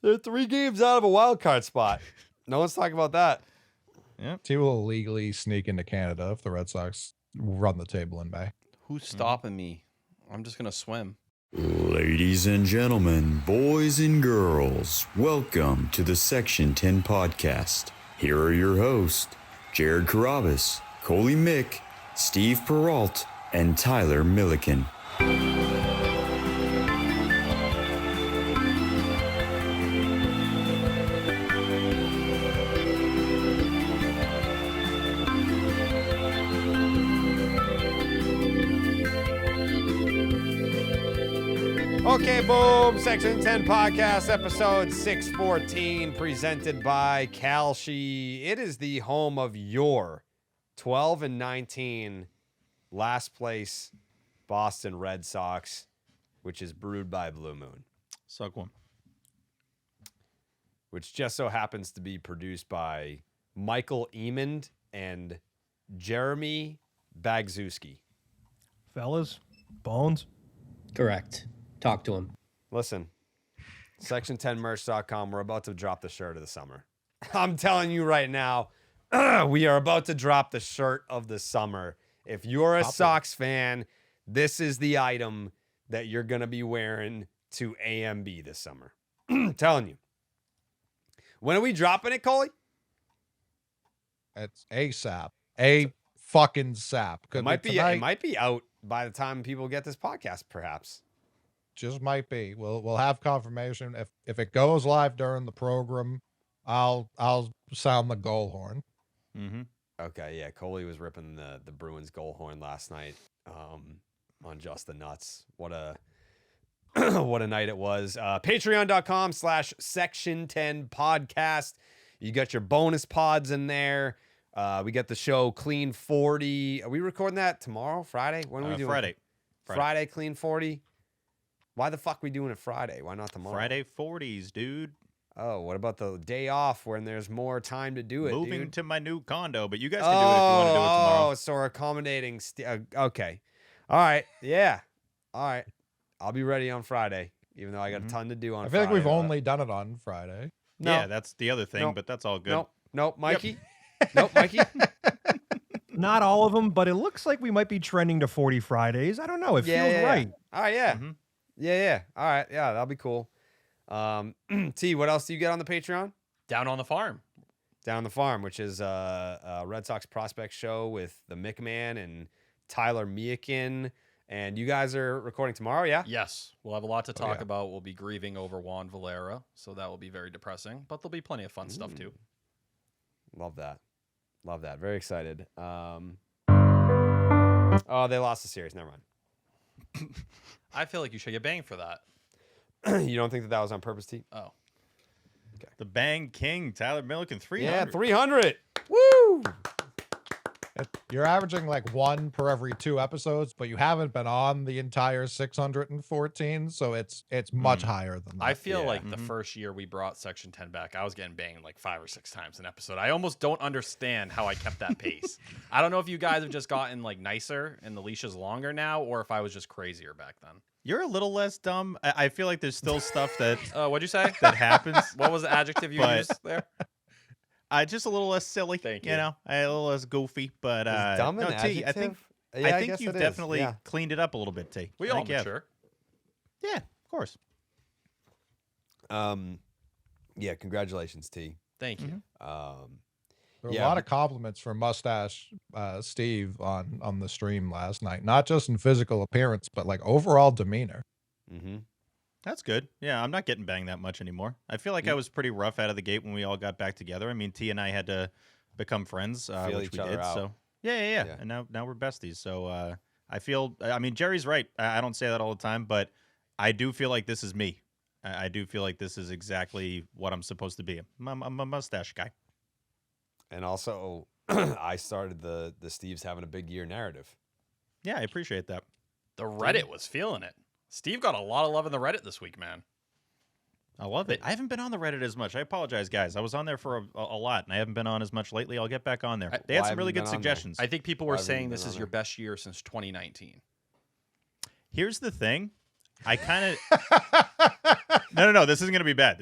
They're 3 games out of a wild card spot. No one's talking about that. Yeah. He will illegally sneak into Canada if the Red Sox run the table in May. Who's stopping me? I'm just going to swim. Ladies and gentlemen, boys and girls, welcome to the Section 10 podcast. Here are your hosts, Jared Carabas, Coley Mick, Steve Peralt, and Tyler Milliken. Okay, boom. Section 10 podcast, episode 614, presented by Kalshi. It is the home of your 12-19 last place Boston Red Sox, which is brewed by Blue Moon. Suck one. Which just so happens to be produced by Michael Emond and Jeremy Bagzewski. Fellas, Bones. Correct. Talk to him. Listen, section10merch.com, we're about to drop the shirt of the summer. I'm telling you right now, we are about to drop the shirt of the summer. If you're a Sox fan, this is the item that you're going to be wearing to AMB this summer. I'm telling you. When are we dropping it, Coley? It's ASAP. A fucking sap. It might be out by the time people get this podcast, perhaps. Just might be. We'll have confirmation. If it goes live during the program, I'll sound the goal horn. Mm-hmm. Okay, yeah. Coley was ripping the Bruins goal horn last night on Just the Nuts. What a what a night it was. Patreon.com/section10 podcast. You got your bonus pods in there. We got the show Clean 40. Are we recording that tomorrow? Friday? When are we doing Friday. Friday Clean 40. Why the fuck are we doing it Friday? Why not tomorrow? Friday 40s, dude. Oh, what about the day off when there's more time to do it, Moving dude? to my new condo, but you guys can do it if you want to do it tomorrow. Oh, so we're accommodating. Okay. All right. Yeah. All right. I'll be ready on Friday, even though I got a ton to do on Friday. I feel like we've only done it on Friday. No. Yeah, that's the other thing, but that's all good. Nope, Mikey. Nope, Mikey. Not all of them, but it looks like we might be trending to 40 Fridays. I don't know. It feels right. All right, yeah. Mm-hmm. Yeah. All right, yeah, that'll be cool. T, what else do you get on the Patreon? Down on the farm. Down the Farm, which is a Red Sox prospect show with the McMahon and Tyler Milliken. And you guys are recording tomorrow, yeah? Yes. We'll have a lot to talk yeah. about. We'll be grieving over Juan Valera, so that will be very depressing. But there'll be plenty of fun stuff, too. Love that. Very excited. Oh, they lost the series. Never mind. I feel like you should get banged for that. You don't think that was on purpose, T? Oh. The Bang King, Tyler Milliken, 300. Yeah, 300. Woo! You're averaging like 1 per every 2 episodes, but you haven't been on the entire 614, so it's much higher than that. I feel like the first year we brought Section 10 back, I was getting banged like 5 or 6 times an episode. I almost don't understand how I kept that pace. I don't know if you guys have just gotten like nicer and the leash is longer now, or if I was just crazier back then. You're a little less dumb. I feel like there's still stuff that What'd you say? that happens. What was the adjective you used there? Just a little less silly. Thank you. You know, a little less goofy, but Is dumb an no, T, I think adjective? I think you've it is, definitely yeah. cleaned it up a little bit, T. We I all think you have. mature. Yeah, of course. Yeah, congratulations, T. Thank you. There were a lot of compliments from Mustache Steve on the stream last night, not just in physical appearance, but like overall demeanor. Mm-hmm. That's good. Yeah, I'm not getting banged that much anymore. I feel like I was pretty rough out of the gate when we all got back together. I mean, T and I had to become friends, Feel which each we other did. out. So yeah. Yeah. And now we're besties. So I feel. I mean, Jerry's right. I don't say that all the time, but I do feel like this is me. I do feel like this is exactly what I'm supposed to be. I'm a mustache guy. And also, I started the Steve's having a big year narrative. Yeah, I appreciate that. The Reddit was feeling it. Steve got a lot of love in the Reddit this week, man. I love it. I haven't been on the Reddit as much. I apologize, guys. I was on there for a lot, and I haven't been on as much lately. I'll get back on there. They had Why some really haven't you good been on there? suggestions. I think people were Why haven't you saying been this on is your there? best year since 2019. Here's the thing. I kind of No. This isn't gonna be bad.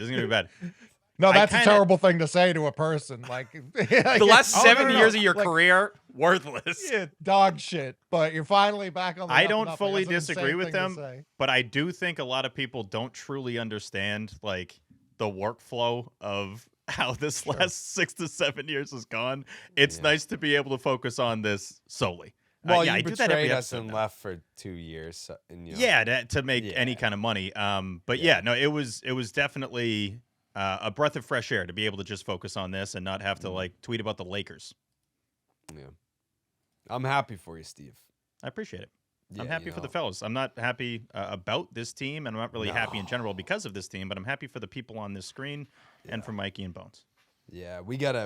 No, I that's kinda- a terrible thing to say to a person. Like The last oh, 7 no. years of your Like, career, worthless. yeah, dog shit. But you're finally back on the I up and don't up. Like, fully that's an disagree insane with thing to them, say. but I do think a lot of people don't truly understand like the workflow of how this last 6 to 7 years has gone. It's nice to be able to focus on this solely. Well, yeah, you I do that every betrayed us episode and now. left for 2 years. And, To make any kind of money. But no, it was definitely a breath of fresh air to be able to just focus on this and not have to like tweet about the Lakers. Yeah. I'm happy for you, Steve. I appreciate it. I'm Yeah, happy for the fellas. I'm not happy about this team, and I'm not really happy in general because of this team. But I'm happy for the people on this screen and for Mikey and Bones. Yeah, we gotta.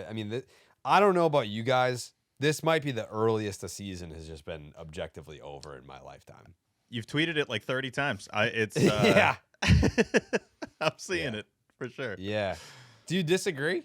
I mean, I don't know about you guys. This might be the earliest the season has just been objectively over in my lifetime. You've tweeted it like 30 times. It's Yeah. I'm seeing it for sure. Yeah. Do you disagree?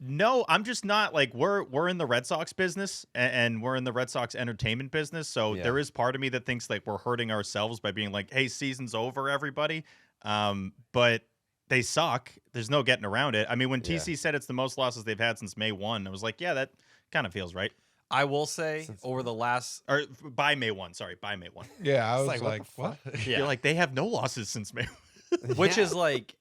No, I'm just not like we're in the Red Sox business and we're in the Red Sox entertainment business. So Yeah. there is part of me that thinks like we're hurting ourselves by being like, hey, season's over, everybody. But they suck. There's no getting around it. I mean, when TC said it's the most losses they've had since May 1, I was like, yeah, that kind of feels right. I will say over the last Or by May 1, sorry, by May 1. Yeah, I was like, like, what the what? You're like, they have no losses since May 1. which is like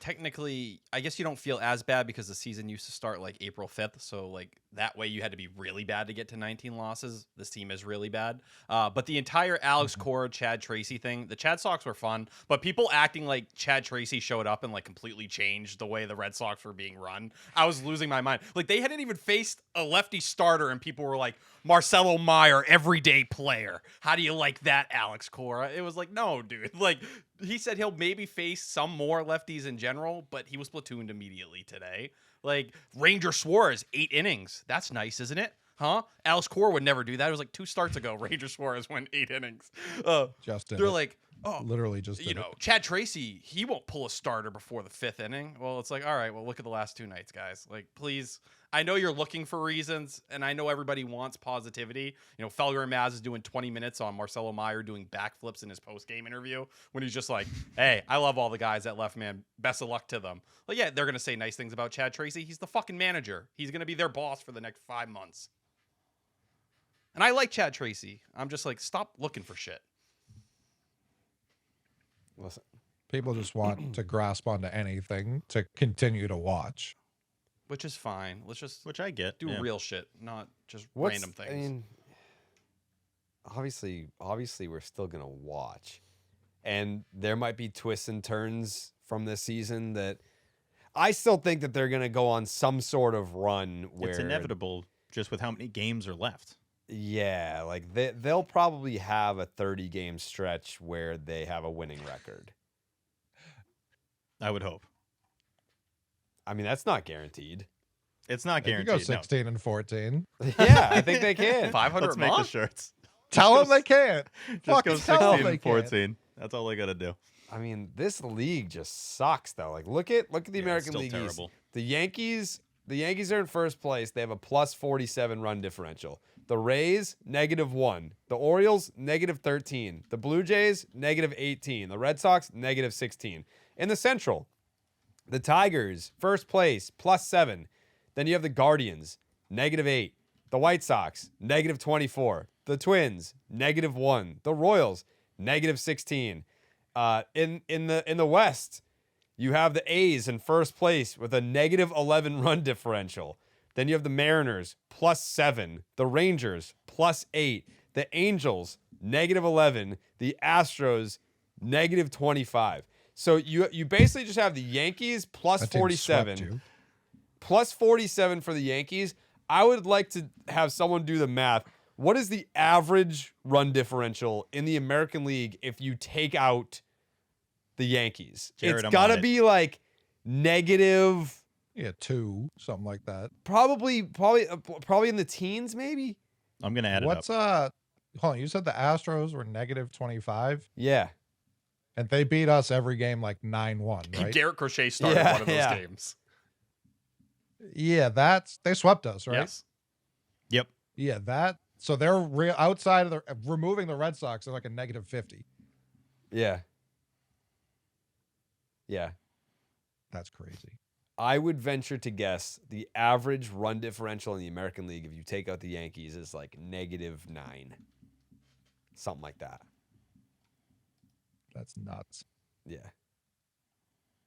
technically, I guess you don't feel as bad because the season used to start like April 5th. So like that way you had to be really bad to get to 19 losses. This team is really bad. But the entire Alex Cora, Chad Tracy thing, the Chad Sox were fun, but people acting like Chad Tracy showed up and like completely changed the way the Red Sox were being run. I was losing my mind. Like they hadn't even faced a lefty starter and people were like, Marcelo Meyer, everyday player. How do you like that, Alex Cora? It was like, no, dude. Like he said he'll maybe face some more lefties in general, but he was platooned immediately today. Like Ranger Suarez, 8 innings. That's nice, isn't it? Huh? Alex Cora would never do that. It was like 2 starts ago. Ranger Suarez went 8 innings. Just did they're it. like, oh, Literally just did you know, Chad Tracy, he won't pull a starter before the 5th inning. Well, it's like, all right, well, look at the last 2 nights, guys. Like, please. I know you're looking for reasons, and I know everybody wants positivity. You know, Felger and Maz is doing 20 minutes on Marcelo Meyer doing backflips in his post-game interview when he's just like, hey, I love all the guys that left, man. Best of luck to them. Like, yeah, they're going to say nice things about Chad Tracy. He's the fucking manager. He's going to be their boss for the next 5 months. And I like Chad Tracy. I'm just like, stop looking for shit. Listen, People just want to grasp onto anything to continue to watch. Which is fine. Let's just Which I get. do yeah. real shit, not just what's, random things. I mean, obviously, we're still gonna watch, and there might be twists and turns from this season that I still think that they're gonna go on some sort of run where It's inevitable just with how many games are left. Yeah, like they'll probably have a 30-game stretch where they have a winning record. I would hope. I mean, that's not guaranteed. It's not They could guaranteed. go 16 and 14. Yeah, I think they can. 500 Let's make the month? shirts. Tell them they can't. Just Fucking go tell 16 them they and can't. 14. That's all they got to do. I mean, this league just sucks though. Like look at the Yeah, it's American still League East. terrible. The Yankees are in first place. They have a plus 47 run differential. The Rays -1. The Orioles -13. The Blue Jays -18. The Red Sox -16. In the Central, the Tigers first place +7. Then you have the Guardians -8. The White Sox -24. The Twins -1. The Royals -16. In the West, you have the A's in first place with a -11 run differential. Then you have the Mariners +7, the Rangers +8, the Angels -11, the Astros -25. So you basically just have the Yankees plus That team swept 47, you. plus 47 for the Yankees. I would like to have someone do the math. What is the average run differential in the American League if you take out the Yankees? Jared, It's I'm got to on it. be like negative, Yeah, 2, something like that. probably in the teens, maybe. I'm going to add What's it up. hold on, you said the Astros were -25 Yeah, and they beat us every game like 9-1, right? Garrett Crochet started Yeah, one of those yeah. games. Yeah, they swept us, right? Yes. Yep. Yeah, so they're outside of removing the Red Sox, they're like a -50. yeah. Yeah. That's crazy. I would venture to guess the average run differential in the American League, if you take out the Yankees, is like -9. Something like that. That's nuts. Yeah.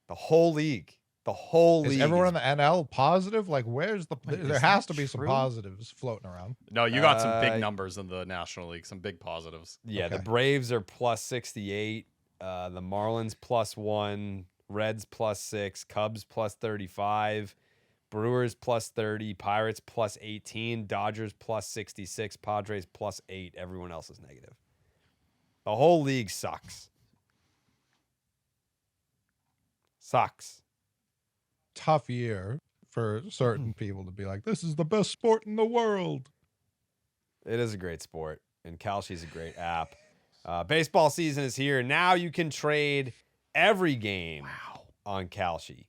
The whole league. The whole league. Is everyone in the NL positive? Like, where's the? Wait, there is has that to be some true? positives floating around. No, you got some big numbers in the National League, some big positives. Yeah, the Okay. Braves are +68. The Marlins +1. Reds +6. Cubs +35. Brewers +30. Pirates +18. Dodgers +66. Padres +8. Everyone else is negative. The whole league sucks. Sucks. Tough year for certain people to be like, this is the best sport in the world. It is a great sport, and Kalshi's a great app. Baseball season is here. Now you can trade every game on Kalshi.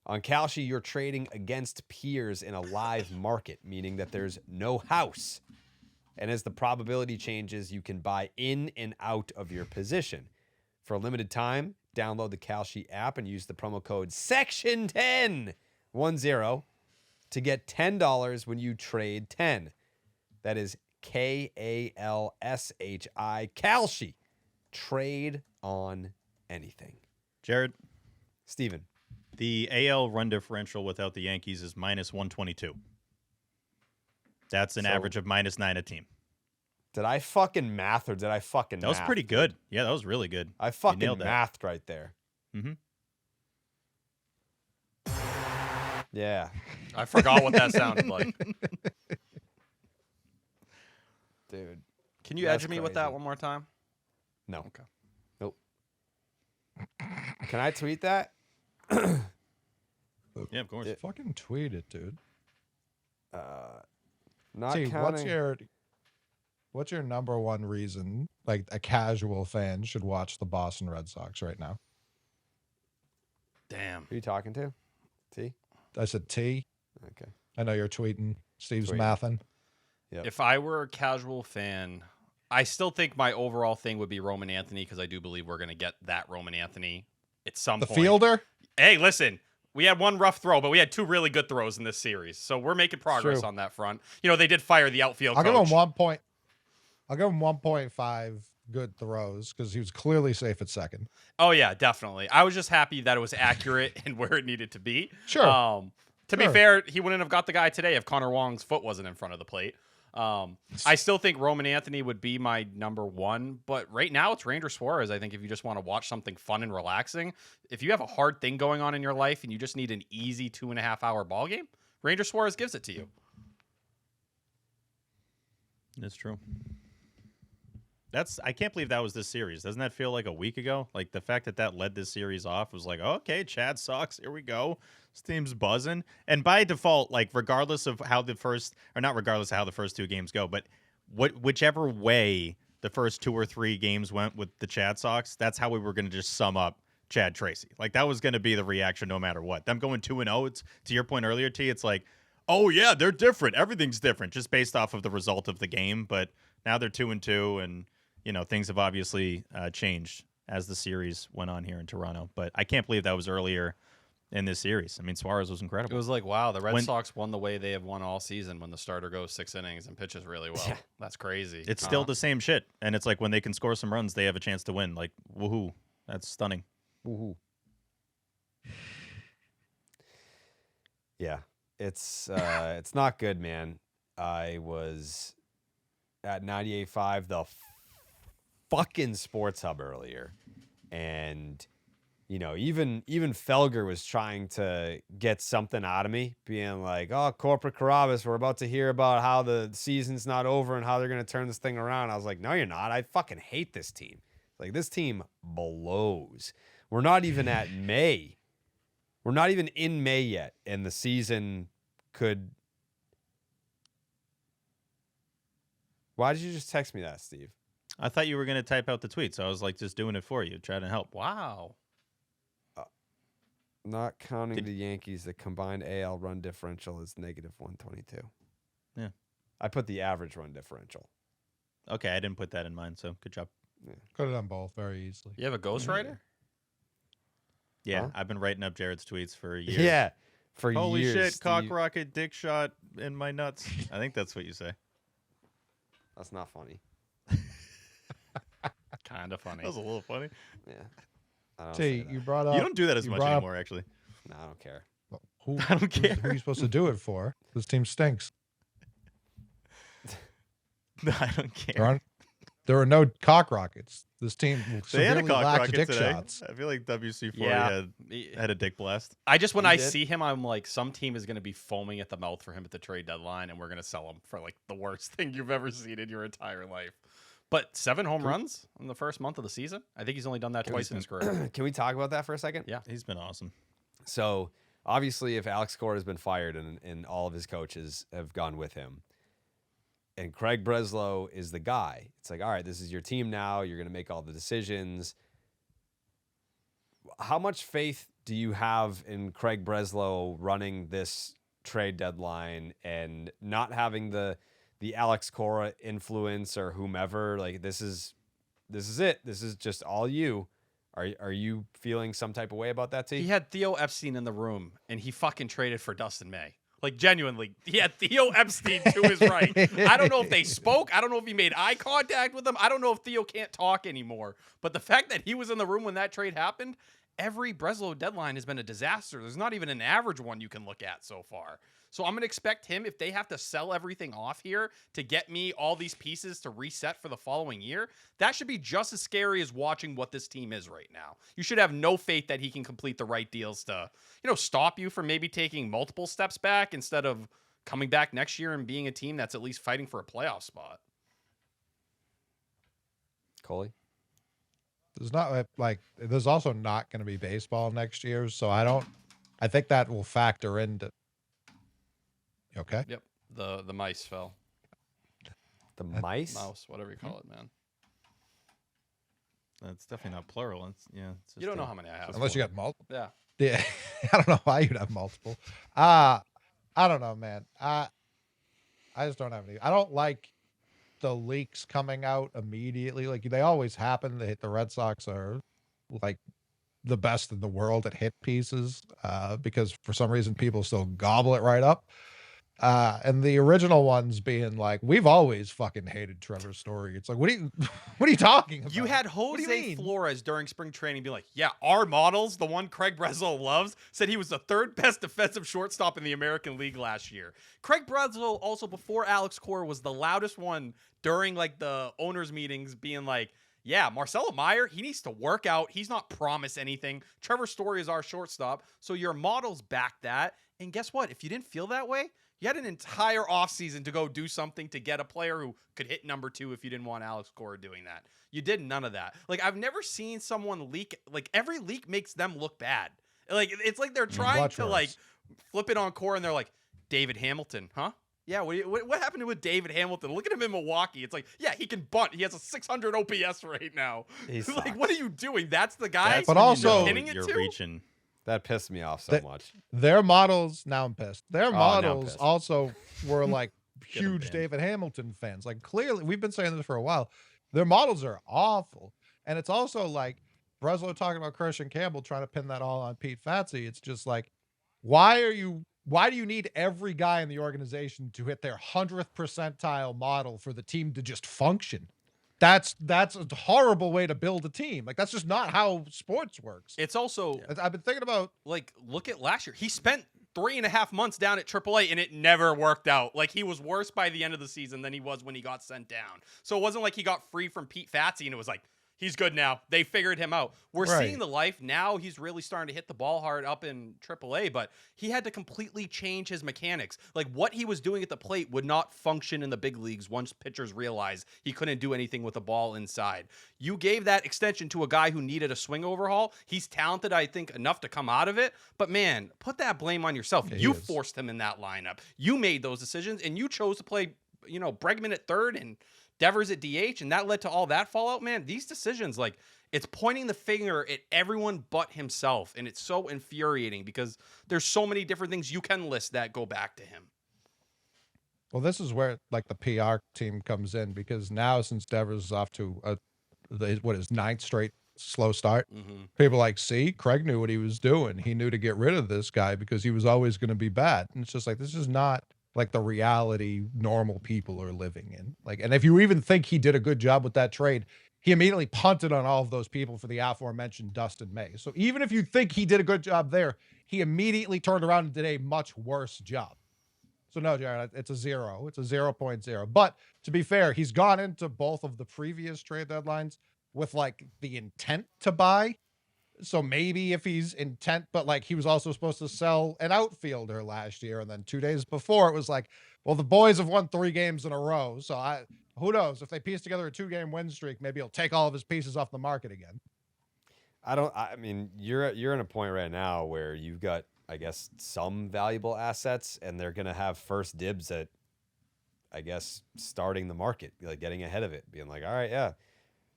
On Kalshi, you're trading against peers in a live market, meaning that there's no house. And as the probability changes, you can buy in and out of your position. For a limited time, download the Kalshi app and use the promo code SECTION10 to get $10 when you trade 10. That is KALSHI. Kalshi. Trade on anything. Jared, Steven. the AL run differential without the Yankees is -122. That's an So- average of -9 a team. Did I fucking math or did I fucking That was math? pretty good. Yeah, that was really good. I fucking nailed that. mathed right there. Mm-hmm. Yeah. I forgot what that sounded like. Dude. Can you That's edge me with that crazy. one more time? No. Okay. Nope. Can I tweet that? Yeah, of course. Fucking tweet it, dude. Not See, counting. what's your number one reason like a casual fan should watch the Boston Red Sox right now? Damn. Who are you talking to? T? I said T. Okay. I know you're tweeting. Steve's Tweeting. mathing. Yep. If I were a casual fan, I still think my overall thing would be Roman Anthony because I do believe we're going to get that Roman Anthony at some The point. fielder? Hey, listen. We had one rough throw, but we had two really good throws in this series. So we're making progress True. on that front. You know, they did fire the outfield I'll coach. give him 1 point. I'll give him 1.5 good throws because he was clearly safe at second. Oh, yeah, definitely. I was just happy that it was accurate and where it needed to be. Sure. To be Sure. fair, he wouldn't have got the guy today if Connor Wong's foot wasn't in front of the plate. I still think Roman Anthony would be my number one, but right now it's Ranger Suarez. I think if you just want to watch something fun and relaxing, if you have a hard thing going on in your life and you just need an easy 2.5 hour ball game, Ranger Suarez gives it to you. That's true. I can't believe that was this series. Doesn't that feel like a week ago? Like the fact that led this series off was like, okay, Chad Sox, here we go. This team's buzzing. And by default, like regardless of how the first two games go, but whichever way the first 2 or 3 games went with the Chad Sox, that's how we were going to just sum up Chad Tracy. Like that was going to be the reaction no matter what. Them going 2-0, it's to your point earlier, T, it's like, oh yeah, they're different. Everything's different just based off of the result of the game. But now they're 2-2 and you know, things have obviously changed as the series went on here in Toronto. But I can't believe that was earlier in this series. I mean, Suarez was incredible. It was like, wow, the Red Sox won the way they have won all season when the starter goes 6 innings and pitches really well. Yeah. That's crazy. It's still the same shit. And it's like when they can score some runs, they have a chance to win. Like, woohoo. That's stunning. Woohoo. Yeah. It's not good, man. I was at 98.5, the fucking Sports Hub earlier, and you know, even Felger was trying to get something out of me, being like, "Oh, Corporate Carabas, we're about to hear about how the season's not over and how they're gonna turn this thing around." I was like, "No, you're not. I fucking hate this team. Like this team blows. We're not even at May. We're not even in May yet, and the season could." Why did you just text me that, Steve? I thought you were going to type out the tweet, so I was like just doing it for you, trying to help. Wow. Not counting the Yankees, the combined AL run differential is -122. Yeah. I put the average run differential. Okay, I didn't put that in mind, so good job. Could have done both very easily. You have a ghostwriter? Yeah, Huh? I've been writing up Jared's tweets for years. Yeah, for Holy years. shit, cock Steve. rocket, dick shot in my nuts. I think that's what you say. That's not funny. Kind of funny. That was a little funny. Yeah. I don't T, say that. you brought up. You don't do that as you much brought up- anymore, actually. No, I don't care. Who, I don't care. Who are you supposed to do it for? This team stinks. No, I don't There care. aren't. There are no cock rockets. This team They had a severely cock lacks rocket dick today. shots. I feel like WC40 Yeah. had a dick blast. I just when He I did. see him, I'm like, some team is going to be foaming at the mouth for him at the trade deadline, and we're going to sell him for like the worst thing you've ever seen in your entire life. But 7 home runs in the first month of the season. I think he's only done that twice in his career. Can we talk about that for a second? Yeah. He's been awesome. So obviously, if Alex Cora has been fired and all of his coaches have gone with him, and Craig Breslow is the guy, it's like, all right, this is your team now. You're going to make all the decisions. How much faith do you have in Craig Breslow running this trade deadline and not having the Alex Cora influence or whomever? Like this is it. This is just all you. Are you feeling some type of way about that, T? He had Theo Epstein in the room, and he fucking traded for Dustin May. Like, genuinely, he had Theo Epstein to his right. I don't know if they spoke. I don't know if he made eye contact with him. I don't know if Theo can't talk anymore. But the fact that he was in the room when that trade happened, every Breslow deadline has been a disaster. There's not even an average one you can look at so far. So I'm going to expect him, if they have to sell everything off here to get me all these pieces to reset for the following year, that should be just as scary as watching what this team is right now. You should have no faith that he can complete the right deals to, stop you from maybe taking multiple steps back instead of coming back next year and being a team that's at least fighting for a playoff spot. Coley? There's not there's also not going to be baseball next year, so I think that will factor into. You okay? Yep. The mice fell. The mice? Mouse, whatever you call it, man. That's definitely not plural. It's just You don't know how many I have. Unless you got multiple. Yeah. Yeah, I don't know why you'd have multiple. I don't know, man. I just don't have any. I don't like the leaks coming out immediately. Like they always happen. The Red Sox are like the best in the world at hit pieces because for some reason people still gobble it right up. And the original ones being like, we've always fucking hated Trevor Story. It's like, what are you talking about? You had What do you Jose mean? Flores during spring training be like, yeah, our models, the one Craig Breslow loves, said he was the 3rd best defensive shortstop in the American League last year. Craig Breslow also, before Alex Cora, was the loudest one during like the owners meetings being like, yeah, Marcelo Meyer, he needs to work out. He's not promised anything. Trevor Story is our shortstop. So your models back that. And guess what? If you didn't feel that way, you had an entire offseason to go do something to get a player who could hit number 2 if you didn't want Alex Cora doing that. You did none of that. Like, I've never seen someone leak. Like, every leak makes them look bad. Like, it's like they're trying Watch to, yours. like, flip it on Cora, and they're like, David Hamilton, huh? Yeah, what happened with David Hamilton? Look at him in Milwaukee. It's like, yeah, he can bunt. He has a 600 OPS right now. He Like, sucks. what are you doing? That's the guy? That's But when you also- know Hitting it you're too? reaching. That pissed me off so That- much. Their models, now I'm pissed. Their now I'm models pissed. also were like Get 'em huge banned. David Hamilton fans. Like clearly, we've been saying this for a while. Their models are awful. And it's also like Breslow talking about Christian Campbell trying to pin that all on Pete Fatsy. It's just like, why do you need every guy in the organization to hit their 100th percentile model for the team to just function? That's a horrible way to build a team. Like that's just not how sports works. It's also, I've been thinking about like, look at last year. He spent 3.5 months down at AAA, and it never worked out. Like, he was worse by the end of the season than he was when he got sent down. So it wasn't like he got free from Pete Fatsy, and it was like, he's good now. They figured him out. We're Right. seeing the life now. He's really starting to hit the ball hard up in AAA, but he had to completely change his mechanics. Like, what he was doing at the plate would not function in the big leagues once pitchers realized he couldn't do anything with the ball inside. You gave that extension to a guy who needed a swing overhaul. He's talented, I think, enough to come out of it. But, man, put that blame on yourself. Yeah, he You is. forced him in that lineup. You made those decisions, and you chose to play, Bregman at third and Devers at DH, and that led to all that fallout, man. These decisions, like, it's pointing the finger at everyone but himself, and it's so infuriating because there's so many different things you can list that go back to him. Well, this is where like the PR team comes in because now since Devers is off to his 9th straight slow start. Mm-hmm. People are like, see, Craig knew what he was doing. He knew to get rid of this guy because he was always going to be bad. And it's just like, this is not like the reality normal people are living in. Like, and if you even think he did a good job with that trade, he immediately punted on all of those people for the aforementioned Dustin May. So even if you think he did a good job there, he immediately turned around and did a much worse job. So no, Jared, it's a 0. It's a 0.0. But to be fair, he's gone into both of the previous trade deadlines with like the intent to buy. So maybe if he's intent, but like he was also supposed to sell an outfielder last year. And then 2 days before it was like, well, the boys have won 3 games in a row. So who knows if they piece together a 2-game win streak, maybe he'll take all of his pieces off the market again. I mean, you're in a point right now where you've got, I guess, some valuable assets, and they're going to have first dibs at, I guess, starting the market, like getting ahead of it, being like, all right, yeah,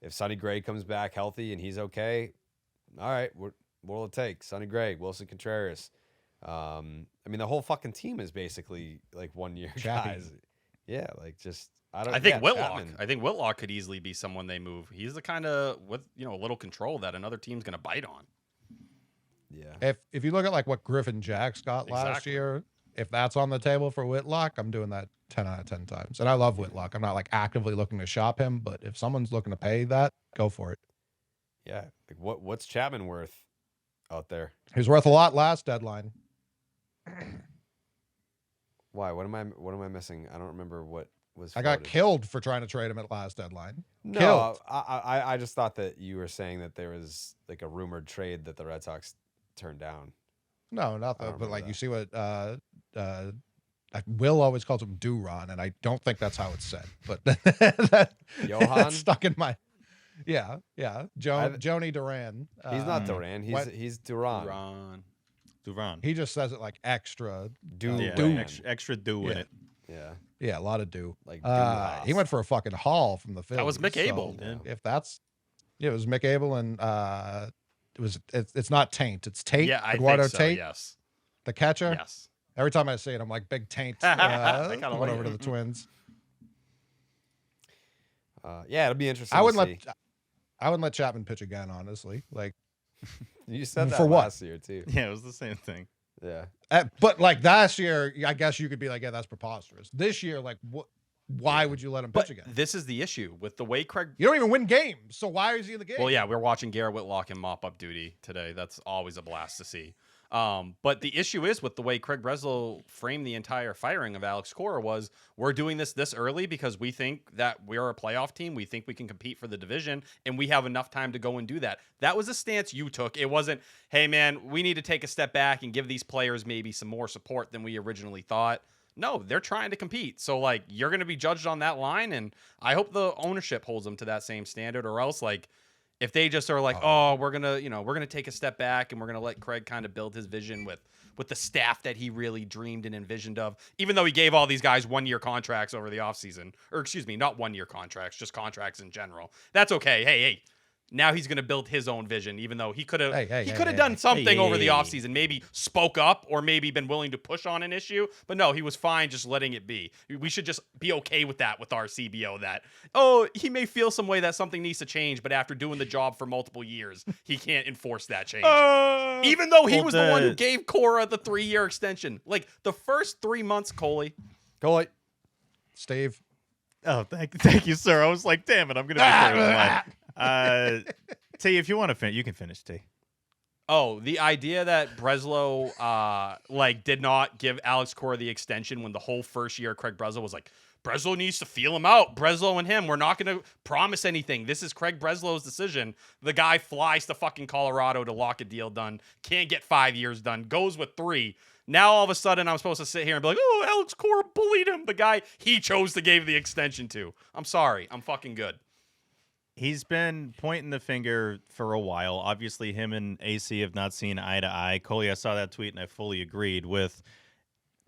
if Sonny Gray comes back healthy and he's okay, all right, what will it take? Sonny Gray, Wilson Contreras. I mean, the whole fucking team is basically like 1-year guys. Yeah, like just I think Whitlock. Chapman. I think Whitlock could easily be someone they move. He's the kind of with a little control that another team's going to bite on. Yeah. If you look at like what Griffin Jacks got last year, if that's on the table for Whitlock, I'm doing that 10 out of 10 times. And I love Whitlock. I'm not like actively looking to shop him, but if someone's looking to pay that, go for it. Yeah. Like what's Chapman worth out there? He was worth a lot last deadline. Why? What am I missing? I don't remember what was. I got killed for trying to trade him at last deadline. No, killed. I just thought that you were saying that there was like a rumored trade that the Red Sox turned down. No, not that. But like you see what Will always calls him Duran, and I don't think that's how it's said. But that's stuck in my. Yeah. Joni Duran. He's not Duran. He's Duran. Duran. He just says it like extra. Extra do in it. Yeah, a lot of do. Like he went for a fucking haul from the Phillies. That was Mick Abel. So if that's, it was Mick Abel, and it's not Taint. It's Tate. Yeah, I Eduardo think so, Tate. Yes. The catcher. Yes. Every time I see it, I'm like, big Taint. I Went kinda like over it. to the Twins. Yeah, it'll be interesting. I wouldn't let Chapman pitch again, honestly. Like you said that for what? last year too. Yeah, it was the same thing. Yeah. But like last year, I guess you could be like, yeah, that's preposterous. This year, like, what? Why would you let him pitch again? This is the issue with the way Craig. You don't even win games, so why is he in the game? Well, yeah, we're watching Garrett Whitlock in mop-up duty today. That's always a blast to see. But the issue is with the way Craig Breslow framed the entire firing of Alex Cora was we're doing this early because we think that we're a playoff team. We think we can compete for the division, and we have enough time to go and do that. That was a stance you took. It wasn't, hey, man, we need to take a step back and give these players maybe some more support than we originally thought. No, they're trying to compete. So, like, you're going to be judged on that line, and I hope the ownership holds them to that same standard, or else, like, if they just are like, we're gonna take a step back and we're gonna let Craig kind of build his vision with the staff that he really dreamed and envisioned of, even though he gave all these guys 1-year contracts over the offseason, or excuse me, not 1-year contracts, just contracts in general. That's okay. Hey. Now he's going to build his own vision, even though he could have done something over the offseason, maybe spoke up or maybe been willing to push on an issue. But no, he was fine just letting it be. We should just be okay with that with our CBO that, he may feel some way that something needs to change, but after doing the job for multiple years, he can't enforce that change. Even though he was the one who gave Cora the 3-year extension. Like the first 3 months, Coley. Steve. Oh, thank you, sir. I was like, damn it, I'm going to be third in line. T, if you want to finish, you can finish, T. Oh, the idea that Breslow did not give Alex Cora the extension when the whole first year Craig Breslow was like, Breslow needs to feel him out. Breslow and him, we're not going to promise anything. This is Craig Breslow's decision. The guy flies to fucking Colorado to lock a deal done. Can't get 5 years done. Goes with 3. Now all of a sudden I'm supposed to sit here and be like, Alex Cora bullied him. The guy he chose to give the extension to. I'm sorry. I'm fucking good. He's been pointing the finger for a while. Obviously, him and AC have not seen eye to eye. Coley, I saw that tweet and I fully agreed with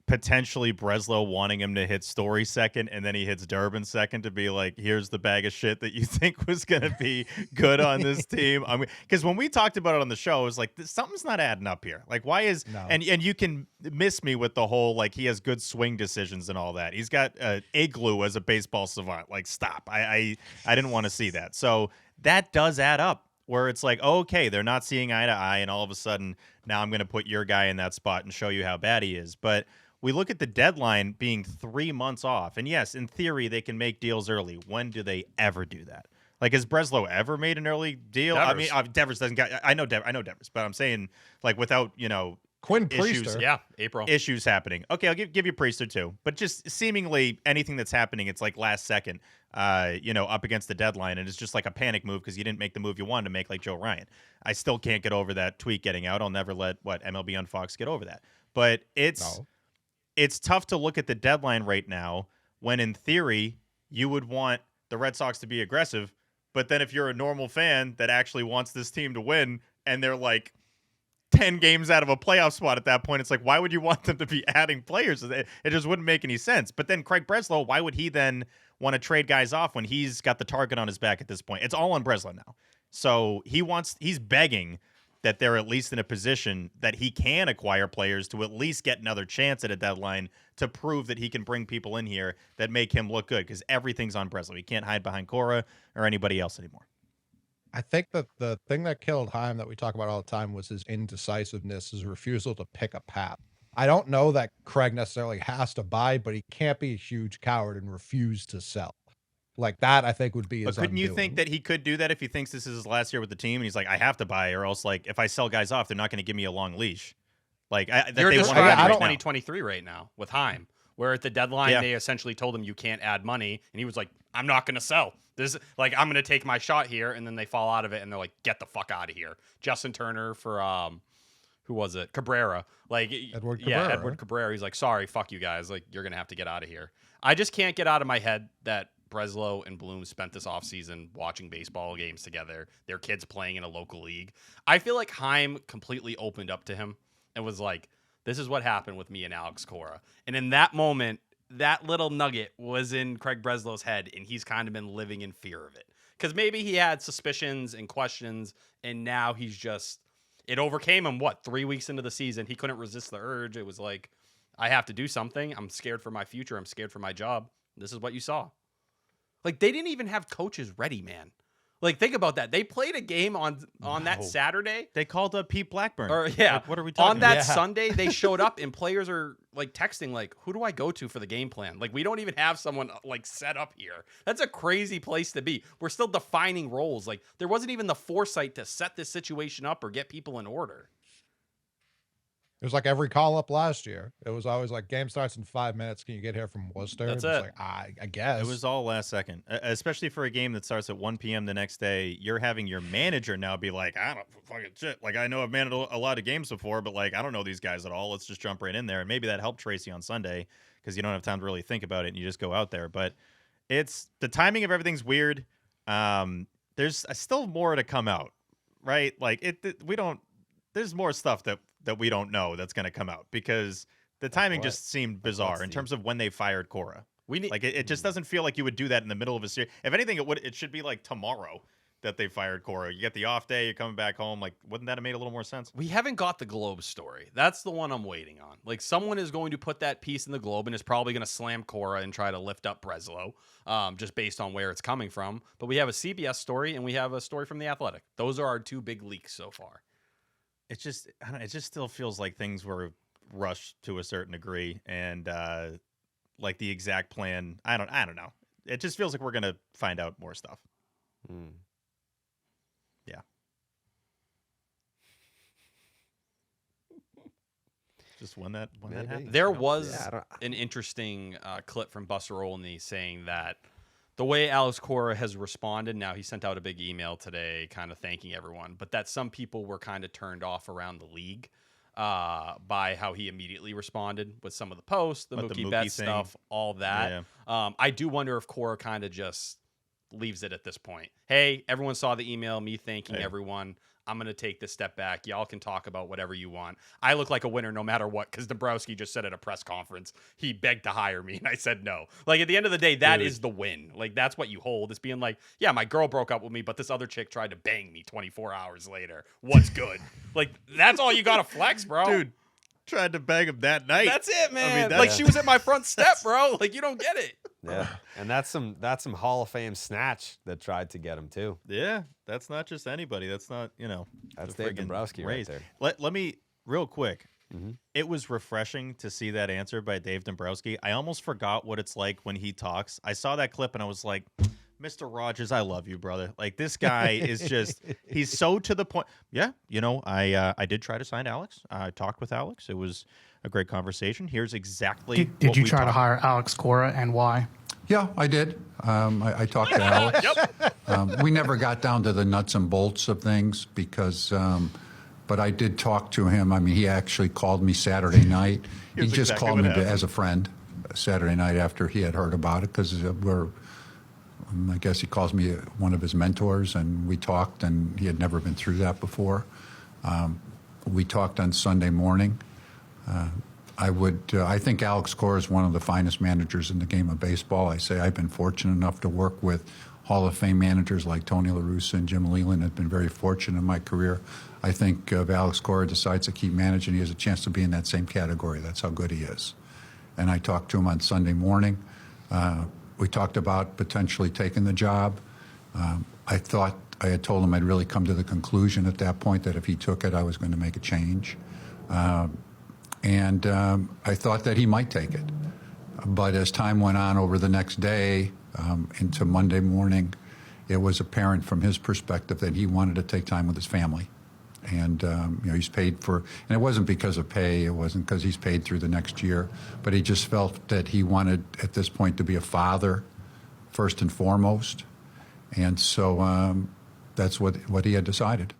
potentially Breslow wanting him to hit Story second, and then he hits Durbin second to be like, here's the bag of shit that you think was going to be good on this team. I mean, because when we talked about it on the show, it was like, something's not adding up here. Like, why is and you can miss me with the whole, like, he has good swing decisions and all that. He's got Igloo as a baseball savant. Like, stop. I didn't want to see that. So that does add up. where it's like, okay, they're not seeing eye to eye, and all of a sudden now I'm going to put your guy in that spot and show you how bad he is. But we look at the deadline being 3 months off, and yes, in theory they can make deals early. When do they ever do that? Like, has Breslow ever made an early deal? Devers. I mean, Devers doesn't got. I know Devers, but I'm saying, like, without Quinn issues. Priester. Yeah, April. issues happening. Okay, I'll give you Priester too, but just seemingly anything that's happening, it's like last second, up against the deadline, and it's just like a panic move because you didn't make the move you wanted to make, like Joe Ryan. I still can't get over that tweet getting out. I'll never let MLB on Fox get over that. But it's tough to look at the deadline right now when, in theory, you would want the Red Sox to be aggressive, but then if you're a normal fan that actually wants this team to win, and they're like 10 games out of a playoff spot at that point, it's like, why would you want them to be adding players? It just wouldn't make any sense. But then Craig Breslow, why would he then want to trade guys off when he's got the target on his back at this point? It's all on Breslow now. So he's begging that they're at least in a position that he can acquire players to at least get another chance at a deadline to prove that he can bring people in here that make him look good, because everything's on Breslow. He can't hide behind Cora or anybody else anymore. I think that the thing that killed Heim that we talk about all the time was his indecisiveness, his refusal to pick a path. I don't know that Craig necessarily has to buy, but he can't be a huge coward and refuse to sell. Like that, I think, would be his But couldn't you undoing. think that he could do that if he thinks this is his last year with the team and he's like, I have to buy, or else, like, if I sell guys off, they're not going to give me a long leash. Like, You're they describing want to 2023 right now with Heim, where at the deadline they essentially told him you can't add money, and he was like, I'm not going to sell. This, like, I'm going to take my shot here, and then they fall out of it, and they're like, get the fuck out of here. Justin Turner for who was it? Cabrera. Like, Edward Cabrera. Yeah, Edward Cabrera. He's like, sorry, fuck you guys. Like, you're going to have to get out of here. I just can't get out of my head that Breslow and Bloom spent this offseason watching baseball games together, their kids playing in a local league. I feel like Heim completely opened up to him and was like, this is what happened with me and Alex Cora. And in that moment, that little nugget was in Craig Breslow's head, and he's kind of been living in fear of it. Because maybe he had suspicions and questions, and now he's just, it overcame him, 3 weeks into the season? He couldn't resist the urge. It was like, I have to do something. I'm scared for my future. I'm scared for my job. This is what you saw. Like, they didn't even have coaches ready, man. Like, think about that. They played a game on that Saturday. They called up Pete Blackburn. Or, yeah. Like, what are we talking on that about? Sunday, they showed up, and players are, like, texting, like, who do I go to for the game plan? Like, we don't even have someone, like, set up here. That's a crazy place to be. We're still defining roles. Like, there wasn't even the foresight to set this situation up or get people in order. It was like every call up last year. It was always like, game starts in 5 minutes. Can you get here from Worcester? That's It's it. like, I guess. It was all last second, especially for a game that starts at 1 p.m. the next day. You're having your manager now be like, I don't fucking shit. Like, I know I've managed a lot of games before, but, like, I don't know these guys at all. Let's just jump right in there. And maybe that helped Tracy on Sunday because you don't have time to really think about it and you just go out there. But it's the timing of everything's weird. There's still more to come out, right? Like, there's more stuff that we don't know that's going to come out because the timing just seemed bizarre in terms of when they fired Cora. It just doesn't feel like you would do that in the middle of a series. If anything, it should be like tomorrow that they fired Cora. You get the off day, you're coming back home. Like, wouldn't that have made a little more sense? We haven't got the Globe story. That's the one I'm waiting on. Like, someone is going to put that piece in the Globe and is probably going to slam Cora and try to lift up Breslow, just based on where it's coming from. But we have a CBS story and we have a story from The Athletic. Those are our two big leaks so far. It just still feels like things were rushed to a certain degree, and like the exact plan. I don't know. It just feels like we're gonna find out more stuff. Yeah. Just when that happens. There was an interesting clip from Buster Olney saying that the way Alex Cora has responded, now he sent out a big email today kind of thanking everyone, but that some people were kind of turned off around the league by how he immediately responded with some of the posts, the Mookie Betts stuff, all that. Yeah. I do wonder if Cora kind of just leaves it at this point. Hey, everyone saw the email, me thanking everyone. I'm going to take this step back. Y'all can talk about whatever you want. I look like a winner no matter what, because Dombrowski just said at a press conference, he begged to hire me, and I said no. Like, at the end of the day, that is the win. Like, that's what you hold. It's being like, yeah, my girl broke up with me, but this other chick tried to bang me 24 hours later. What's good? Like, that's all you got to flex, bro. Dude, tried to bang him that night. That's it, man. I mean, she was at my front step, bro. Like, you don't get it. Yeah, and that's some Hall of Fame snatch that tried to get him too. Yeah, that's not just anybody. That's not, That's the Dave friggin' Dombrowski right Rays. there. Let me real quick. Mm-hmm. It was refreshing to see that answer by Dave Dombrowski. I almost forgot what it's like when he talks. I saw that clip and I was like, Mr. Rogers, I love you, brother. Like, this guy is just, he's so to the point. Yeah, I did try to sign Alex. I talked with Alex. It was a great conversation. Here's exactly Did you try to hire Alex Cora, and why? Yeah, I did. I talked to Alex. We never got down to the nuts and bolts of things because, but I did talk to him. I mean, he actually called me Saturday night. He Here's just exactly called what me happened. as a friend Saturday night after he had heard about it because I guess he calls me one of his mentors, and we talked, and he had never been through that before. We talked on Sunday morning. I think Alex Cora is one of the finest managers in the game of baseball. I say I've been fortunate enough to work with Hall of Fame managers like Tony La Russa and Jim Leland. I've been very fortunate in my career. I think if Alex Cora decides to keep managing, he has a chance to be in that same category. That's how good he is. And I talked to him on Sunday morning. We talked about potentially taking the job. I thought I had told him I'd really come to the conclusion at that point that if he took it, I was going to make a change. And I thought that he might take it. But as time went on over the next day into Monday morning, it was apparent from his perspective that he wanted to take time with his family. And he's paid for, and it wasn't because of pay, it wasn't because he's paid through the next year, but he just felt that he wanted at this point to be a father first and foremost. And so that's what he had decided.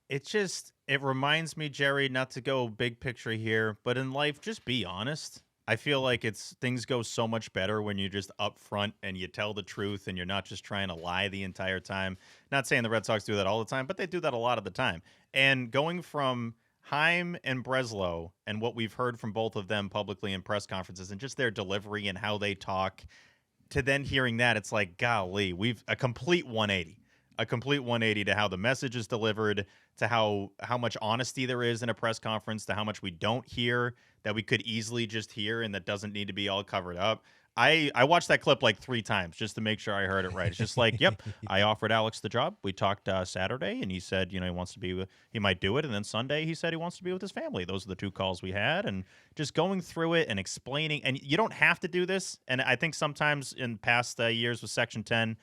It reminds me, Jerry, not to go big picture here, but in life, just be honest. I feel like things go so much better when you're just upfront and you tell the truth and you're not just trying to lie the entire time. Not saying the Red Sox do that all the time, but they do that a lot of the time. And going from Heim and Breslow and what we've heard from both of them publicly in press conferences and just their delivery and how they talk to then hearing that, it's like, golly, we've a complete 180. A complete 180 to how the message is delivered, to how much honesty there is in a press conference, to how much we don't hear that we could easily just hear and that doesn't need to be all covered up. I watched that clip like 3 times just to make sure I heard it right. It's just like, yep, I offered Alex the job. We talked Saturday, and he said, he might do it. And then Sunday, he said he wants to be with his family. Those are the 2 calls we had. And just going through it and explaining. And you don't have to do this. And I think sometimes in past years with Section 10,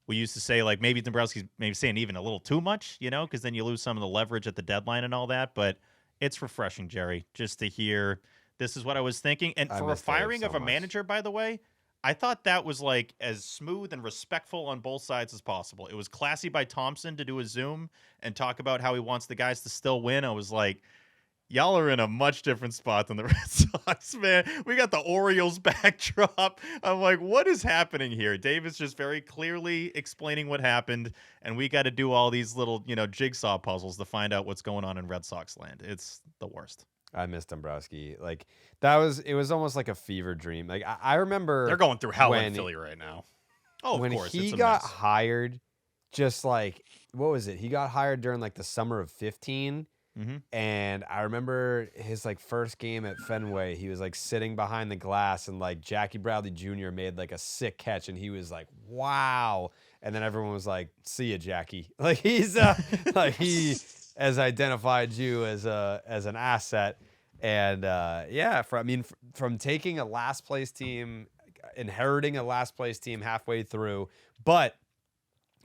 we used to say, like, maybe Dombrowski's maybe saying even a little too much, because then you lose some of the leverage at the deadline and all that. But it's refreshing, Jerry, just to hear this is what I was thinking. And for a firing of a manager, by the way, I thought that was like as smooth and respectful on both sides as possible. It was classy by Thompson to do a Zoom and talk about how he wants the guys to still win. I was like, y'all are in a much different spot than the Red Sox, man. We got the Orioles backdrop. I'm like, what is happening here? Dave is just very clearly explaining what happened, and we got to do all these little, jigsaw puzzles to find out what's going on in Red Sox land. It's the worst. I miss Dombrowski. Like, it was almost like a fever dream. Like, I remember They're going through hell in Philly right now. Oh, of when course. he it's a got mess. hired, just like, what was it? He got hired during like the summer of 15. Mm-hmm. And I remember his like first game at Fenway, he was like sitting behind the glass and like Jackie Bradley Jr. made like a sick catch and he was like, wow. And then everyone was like, see ya, Jackie. Like he's like he has identified you as an asset. And from taking a last place team, inheriting a last place team halfway through, but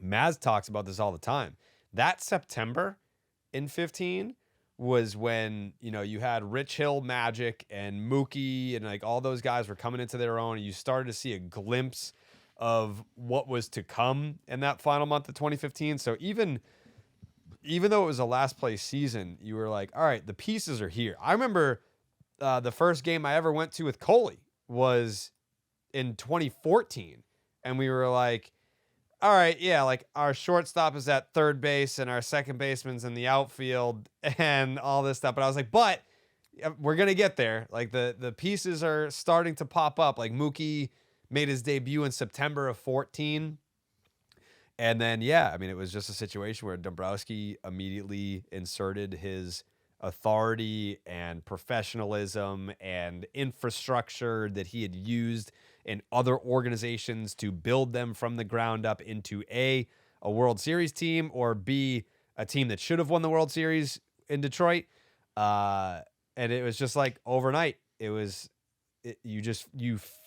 Maz talks about this all the time. That September in 15 was when, you had Rich Hill Magic and Mookie and like all those guys were coming into their own and you started to see a glimpse of what was to come in that final month of 2015. So even though it was a last place season, you were like, all right, the pieces are here. I remember the first game I ever went to with Coley was in 2014. And we were like, all right, yeah, like our shortstop is at third base and our second baseman's in the outfield and all this stuff. But I was like, but we're going to get there. Like the pieces are starting to pop up. Like Mookie made his debut in September of 14. And then, it was just a situation where Dombrowski immediately inserted his authority and professionalism and infrastructure that he had used in other organizations to build them from the ground up into a World Series team, or B, a team that should have won the World Series in Detroit. And it was just like overnight. You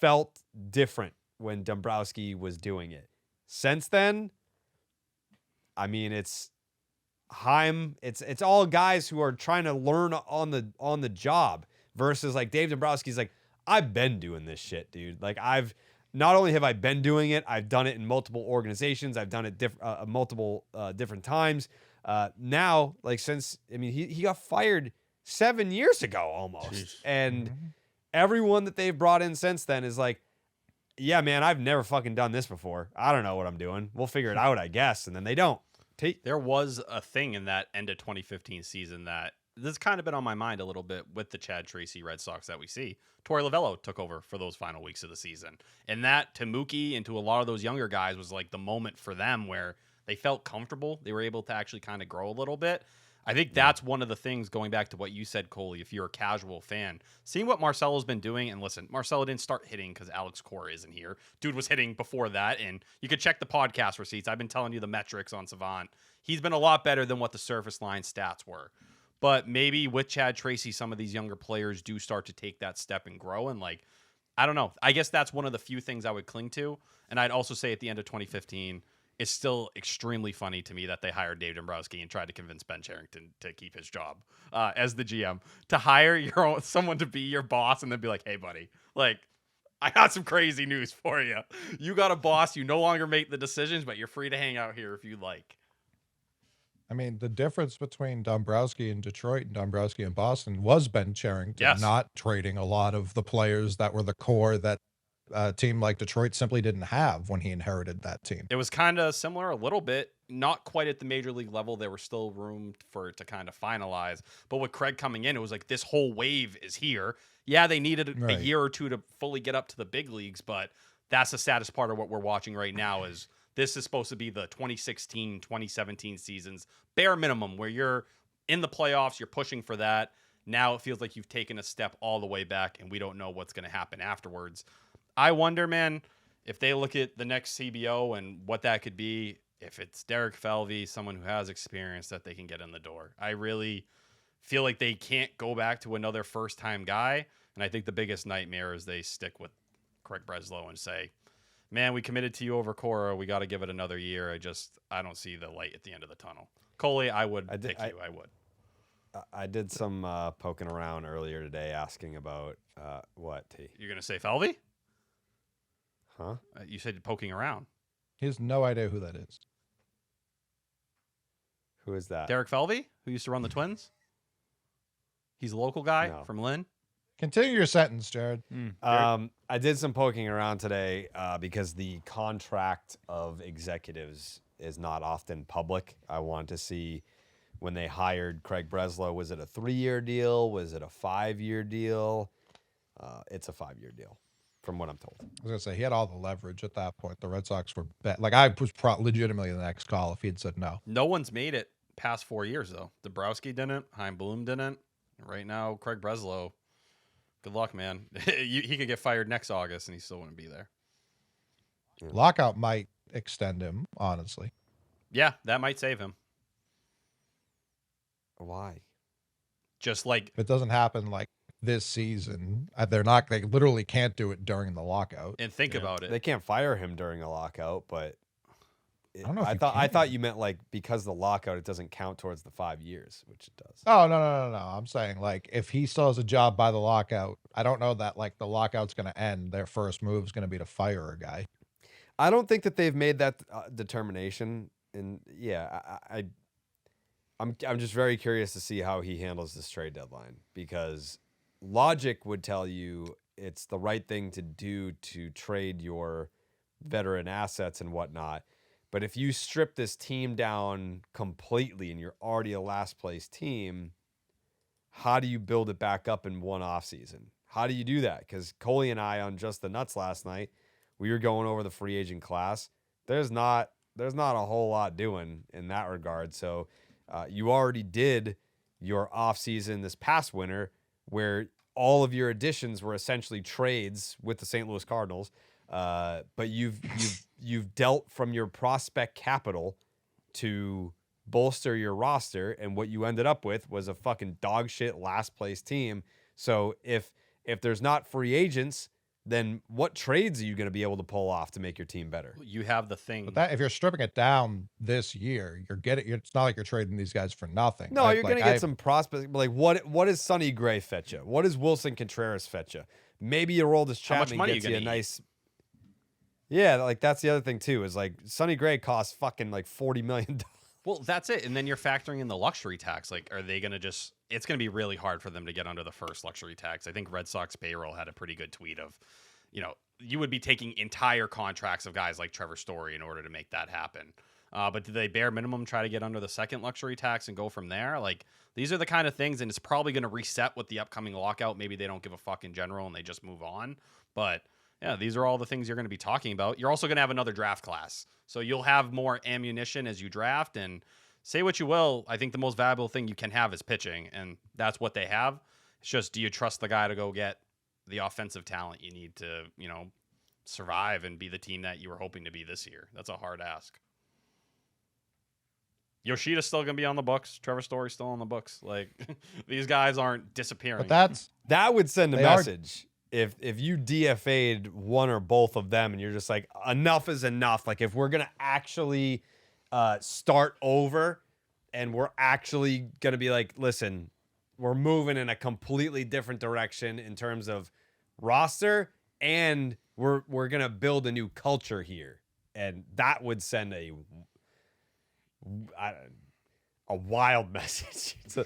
felt different when Dombrowski was doing it. Since then, I mean, it's all guys who are trying to learn on the job versus like Dave Dombrowski's like, I've been doing this shit, dude. Like not only have I been doing it, I've done it in multiple organizations. I've done it multiple different times. Now, like he got fired 7 years ago almost. Jeez. And everyone that they've brought in since then is like, yeah, man, I've never fucking done this before. I don't know what I'm doing. We'll figure it out, I guess. And then they don't. There was a thing in that end of 2015 season that this kind of been on my mind a little bit with the Chad Tracy Red Sox that we see. Torey Lovullo took over for those final weeks of the season. And that to Mookie and to a lot of those younger guys was like the moment for them where they felt comfortable. They were able to actually kind of grow a little bit. I think that's one of the things, going back to what you said, Coley, if you're a casual fan, seeing what Marcelo's been doing. And listen, Marcelo didn't start hitting because Alex Cora isn't here. Dude was hitting before that. And you could check the podcast receipts. I've been telling you the metrics on Savant. He's been a lot better than what the surface line stats were. But maybe with Chad Tracy, some of these younger players do start to take that step and grow. And like, I don't know. I guess that's one of the few things I would cling to. And I'd also say at the end of 2015, it's still extremely funny to me that they hired Dave Dombrowski and tried to convince Ben Cherington to keep his job as the GM. To hire someone to be your boss and then be like, hey, buddy, like, I got some crazy news for you. You got a boss. You no longer make the decisions, but you're free to hang out here if you like. I mean, the difference between Dombrowski in Detroit and Dombrowski in Boston was Ben Cherington not trading a lot of the players that were the core that a team like Detroit simply didn't have when he inherited that team. It was kind of similar a little bit, not quite at the major league level. There was still room for it to kind of finalize. But with Craig coming in, it was like this whole wave is here. Yeah, they needed a year or two to fully get up to the big leagues, but that's the saddest part of what we're watching right now is this is supposed to be the 2016, 2017 seasons, bare minimum, where you're in the playoffs, you're pushing for that. Now it feels like you've taken a step all the way back, and we don't know what's going to happen afterwards. I wonder, man, if they look at the next CBO and what that could be, if it's Derek Falvey, someone who has experience that they can get in the door. I really feel like they can't go back to another first-time guy, and I think the biggest nightmare is they stick with Craig Breslow and say, man, we committed to you over Cora. We got to give it another year. I don't see the light at the end of the tunnel. Coley, I would pick you. I would. I did some poking around earlier today asking about what, T? You're going to say Falvey? Huh? You said poking around. He has no idea who that is. Who is that? Derek Falvey, who used to run the Twins. He's a local guy from Lynn. Continue your sentence, Jared. I did some poking around today because the contract of executives is not often public. I wanted to see when they hired Craig Breslow, was it a 3-year deal? Was it a 5-year deal? It's a 5-year deal, from what I'm told. I was going to say, he had all the leverage at that point. The Red Sox were bet. Like, I was legitimately the next call if he had said no. No one's made it past 4 years, though. Dombrowski didn't. Chaim Bloom didn't. Right now, Craig Breslow, good luck, man. He could get fired next August, and he still wouldn't be there. Lockout might extend him, honestly. Yeah, that might save him. Why? Just like if it doesn't happen like this season, they literally can't do it during the lockout. And think about it. They can't fire him during a lockout, but I don't know. I thought you meant like because the lockout, it doesn't count towards the 5 years, which it does. Oh, no. I'm saying like if he still has a job by the lockout, I don't know that like the lockout's going to end. Their first move is going to be to fire a guy. I don't think that they've made that determination. And yeah, I'm just very curious to see how he handles this trade deadline, because logic would tell you it's the right thing to do to trade your veteran assets and whatnot. But if you strip this team down completely and you're already a last place team, how do you build it back up in one offseason? How do you do that? Because Coley and I on Just the Nuts last night, we were going over the free agent class. There's not a whole lot doing in that regard. So you already did your offseason this past winter, where all of your additions were essentially trades with the St. Louis Cardinals. But you've dealt from your prospect capital to bolster your roster, and what you ended up with was a fucking dog shit last place team. So if there's not free agents, then what trades are you going to be able to pull off to make your team better? You have the thing. But that if you're stripping it down this year, it's not like you're trading these guys for nothing. No, right? you're going to get some prospects. Like what does Sonny Gray fetch you? What does Wilson Contreras fetch you? Maybe your oldest How much Chapman money gets you you a gonna nice. Yeah, like that's the other thing too. Is like Sonny Gray costs fucking like $40 million. Well, that's it. And then you're factoring in the luxury tax. Like, are they going to just, it's going to be really hard for them to get under the first luxury tax. I think Red Sox payroll had a pretty good tweet of, you would be taking entire contracts of guys like Trevor Story in order to make that happen. But do they bare minimum try to get under the second luxury tax and go from there? Like, these are the kind of things, and it's probably going to reset with the upcoming lockout. Maybe they don't give a fuck in general and they just move on. But yeah, these are all the things you're going to be talking about. You're also going to have another draft class. So you'll have more ammunition as you draft, and say what you will, I think the most valuable thing you can have is pitching, and that's what they have. It's just, do you trust the guy to go get the offensive talent you need to, survive and be the team that you were hoping to be this year? That's a hard ask. Yoshida's still going to be on the books. Trevor Story's still on the books. Like, these guys aren't disappearing. But that would send a They are- message. If you DFA'd one or both of them and you're just like, enough is enough. Like, if we're going to actually start over and we're actually going to be like, listen, we're moving in a completely different direction in terms of roster, and we're going to build a new culture here. And that would send a wild message. So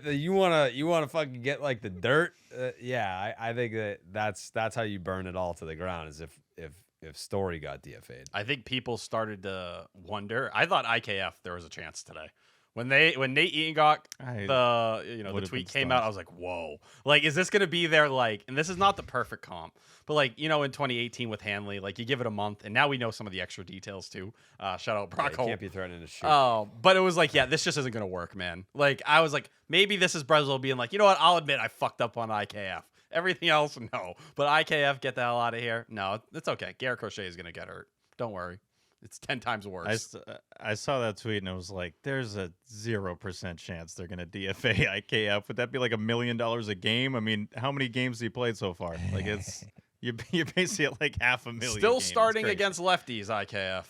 you want to fucking get like the dirt. Yeah, I think that's how you burn it all to the ground, is if Story got DFA'd. I think people started to wonder. I thought IKF there was a chance today. When Nate Eatongock, the tweet came out, I was like, whoa. Like, is this going to be their, like, and this is not the perfect comp, but like, in 2018 with Hanley, like, you give it a month, and now we know some of the extra details too. Shout out Brock You Holt. can't be threatening to shoot. Oh, but it was like, yeah, this just isn't going to work, man. Like, I was like, maybe this is Breslow being like, you know what, I'll admit I fucked up on IKF. Everything else, no. But IKF, get the hell out of here. No, it's okay. Garrett Crochet is going to get hurt. Don't worry. It's 10 times worse. I saw that tweet and it was like, there's a 0% chance they're going to DFA IKF. Would that be like $1 million a game? I mean, how many games have you played so far? Like, it's you're basically at like $500,000. Still starting against lefties, IKF.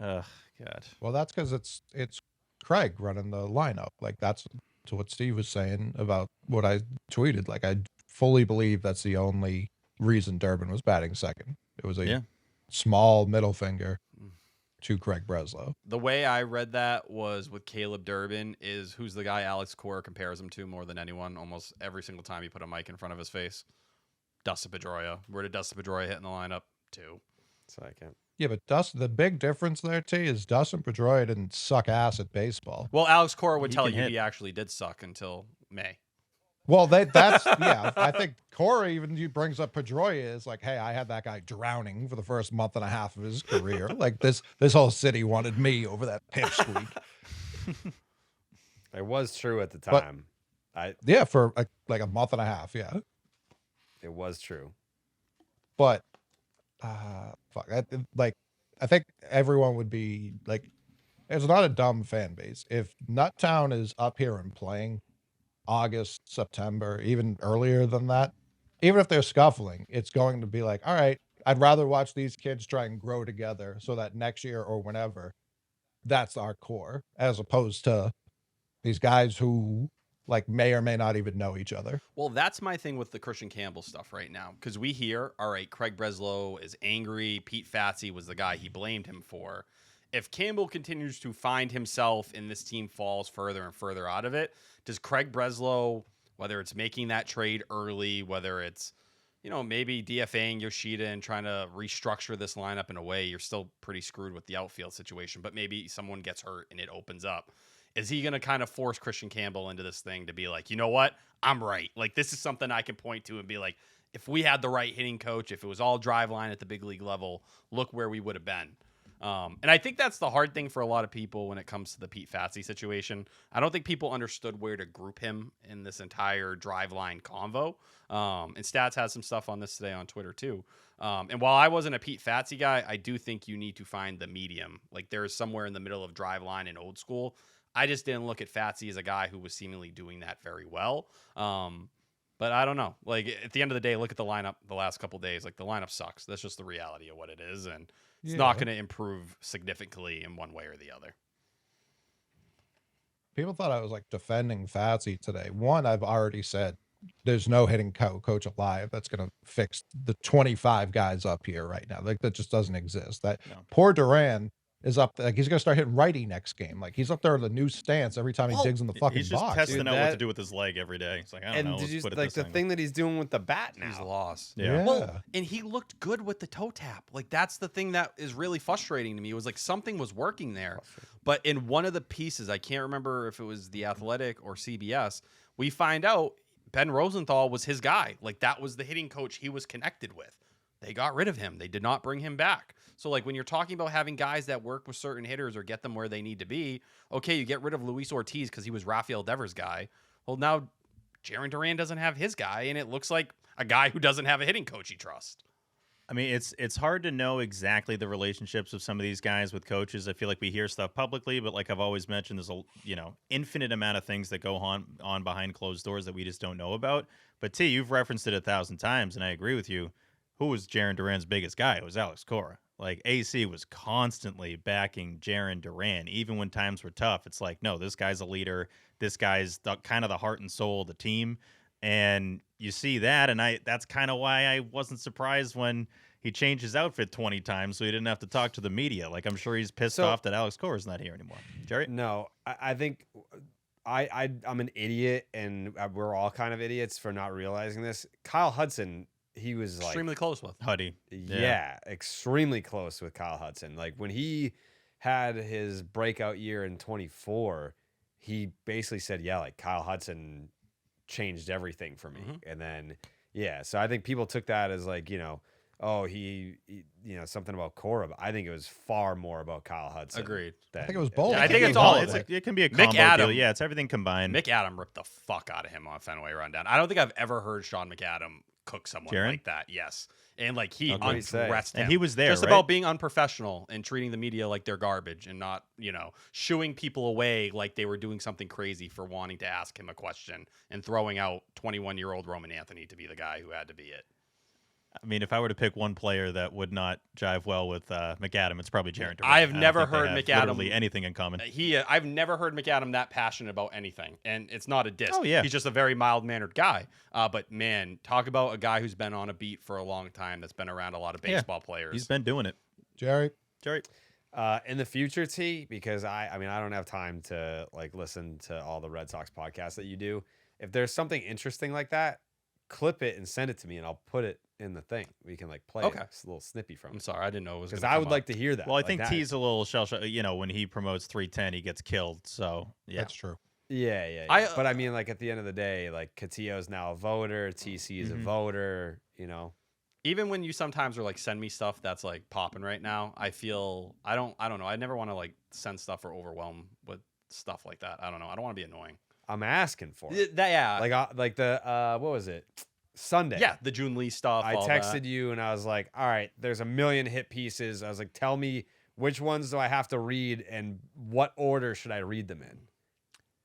Ugh, God. Well, that's because it's Craig running the lineup. Like, that's to what Steve was saying about what I tweeted. Like, I fully believe that's the only reason Durbin was batting second. It was a small middle finger to Craig Breslow. The way I read that was with Caleb Durbin is who's the guy Alex Cora compares him to more than anyone. Almost every single time you put a mic in front of his face. Dustin Pedroia. Where did Dustin Pedroia hit in the lineup? 2. Second. Yeah, but the big difference there, T, is Dustin Pedroia didn't suck ass at baseball. Well, Alex Cora would He tell can you hit. he actually did suck until May. Well, that's yeah. I think Corey even brings up Pedroia is like, hey, I had that guy drowning for the first month and a half of his career. Like this whole city wanted me over that pipsqueak. It was true at the But- time. For like a month and a half. Yeah, It was true. but fuck. I think everyone would be like, it's not a dumb fan base. If Nuttown is up here and playing August, September, even earlier than that, even if they're scuffling, it's going to be like, all right, I'd rather watch these kids try and grow together so that next year or whenever, that's our core, as opposed to these guys who like may or may not even know each other. Well, that's my thing with the Christian Campbell stuff right now. Because we hear, all right, Craig Breslow is angry. Pete Fatsy was the guy he blamed him for. If Campbell continues to find himself and this team falls further and further out of it, does Craig Breslow, whether it's making that trade early, whether it's, maybe DFAing Yoshida and trying to restructure this lineup in a way, you're still pretty screwed with the outfield situation, but maybe someone gets hurt and it opens up. Is he going to kind of force Christian Campbell into this thing to be like, you know what? I'm right. Like, this is something I can point to and be like, if we had the right hitting coach, if it was all drive line at the big league level, look where we would have been. And I think that's the hard thing for a lot of people when it comes to the Pete Fatsi situation. I don't think people understood where to group him in this entire driveline convo. And Stats has some stuff on this today on Twitter too. And while I wasn't a Pete Fatsi guy, I do think you need to find the medium. Like there is somewhere in the middle of driveline and old school. I just didn't look at Fatsi as a guy who was seemingly doing that very well. But I don't know. Like at the end of the day, look at the lineup the last couple of days. Like the lineup sucks. That's just the reality of what it is. And it's not going to improve significantly in one way or the other. People thought I was like defending Fatsi today. One, I've already said there's no hitting coach alive that's going to fix the 25 guys up here right now. Like that just doesn't exist. That poor Duran is up. Like he's going to start hitting righty next game. Like he's up there with a new stance every time he digs in the fucking he's just box. testing out what to do with his leg every day. It's like, I don't know. Did you Let's put it like this the angle. thing that he's doing with the bat now? He's lost. Yeah. Well, and he looked good with the toe tap. Like that's the thing that is really frustrating to me. It was like something was working there. But in one of the pieces, I can't remember if it was The Athletic or CBS, we find out Ben Rosenthal was his guy. Like that was the hitting coach he was connected with. They got rid of him. They did not bring him back. So like when you're talking about having guys that work with certain hitters or get them where they need to be, okay, you get rid of Luis Ortiz because he was Rafael Devers' guy. Well, now Jarren Duran doesn't have his guy, and it looks like a guy who doesn't have a hitting coach he trusts. I mean, it's hard to know exactly the relationships of some of these guys with coaches. I feel like we hear stuff publicly, but like I've always mentioned, there's a infinite amount of things that go on behind closed doors that we just don't know about. But T, you've referenced it 1,000 times, and I agree with you. Who was Jarren Duran's biggest guy? It was Alex Cora. Like AC was constantly backing Jarren Duran, even when times were tough. It's like, no, this guy's a leader. This guy's kind of the heart and soul of the team. And you see that, and that's kind of why I wasn't surprised when he changed his outfit 20 times so he didn't have to talk to the media. Like, I'm sure he's pissed off that Alex Cora's not here anymore. Jerry? No, I think I'm an idiot, and we're all kind of idiots for not realizing this. Kyle Hudson, he was like Extremely close with. Huddy. Yeah, extremely close with Kyle Hudson. Like when he had his breakout year in 24, he basically said, yeah, like Kyle Hudson changed everything for me. And then, so I think people took that as like, he something about Cora, but I think it was far more about Kyle Hudson. Agreed. I think it was both. Yeah, I think it's all. It can be a combo deal. Yeah, it's everything combined. McAdam ripped the fuck out of him on Fenway Rundown. I don't think I've ever heard Sean McAdam cook someone like that. Yes. And like he undressed him. And he was there, just right? about being unprofessional and treating the media like they're garbage and not, shooing people away like they were doing something crazy for wanting to ask him a question and throwing out 21-year-old Roman Anthony to be the guy who had to be it. I mean, if I were to pick one player that would not jive well with McAdam, it's probably Jarren Duran. I have never heard McAdam literally anything in common. I've never heard McAdam that passionate about anything, and it's not a diss. Oh yeah, he's just a very mild-mannered guy. But man, talk about a guy who's been on a beat for a long time. That's been around a lot of baseball players. He's been doing it. Jerry. In the future, T, because I mean, I don't have time to like listen to all the Red Sox podcasts that you do. If there's something interesting like that, clip it and send it to me, and I'll put it in the thing. We can like play a little snippy from it. I'm sorry, I didn't know it was because I would like to hear that. Well, I think T's a little shell shock. When he promotes 310, he gets killed. So yeah, that's true. Yeah. But I mean, like at the end of the day, like Catillo's now a voter, TC is a voter. Even when you sometimes are like send me stuff that's like popping right now, I feel I don't know. I never want to like send stuff or overwhelm with stuff like that. I don't know. I don't want to be annoying. I'm asking for it. Like the what was it? Sunday. Yeah, the June Lee stuff. I texted you and I was like, all right, there's a million hit pieces. I was like, tell me which ones do I have to read and what order should I read them in?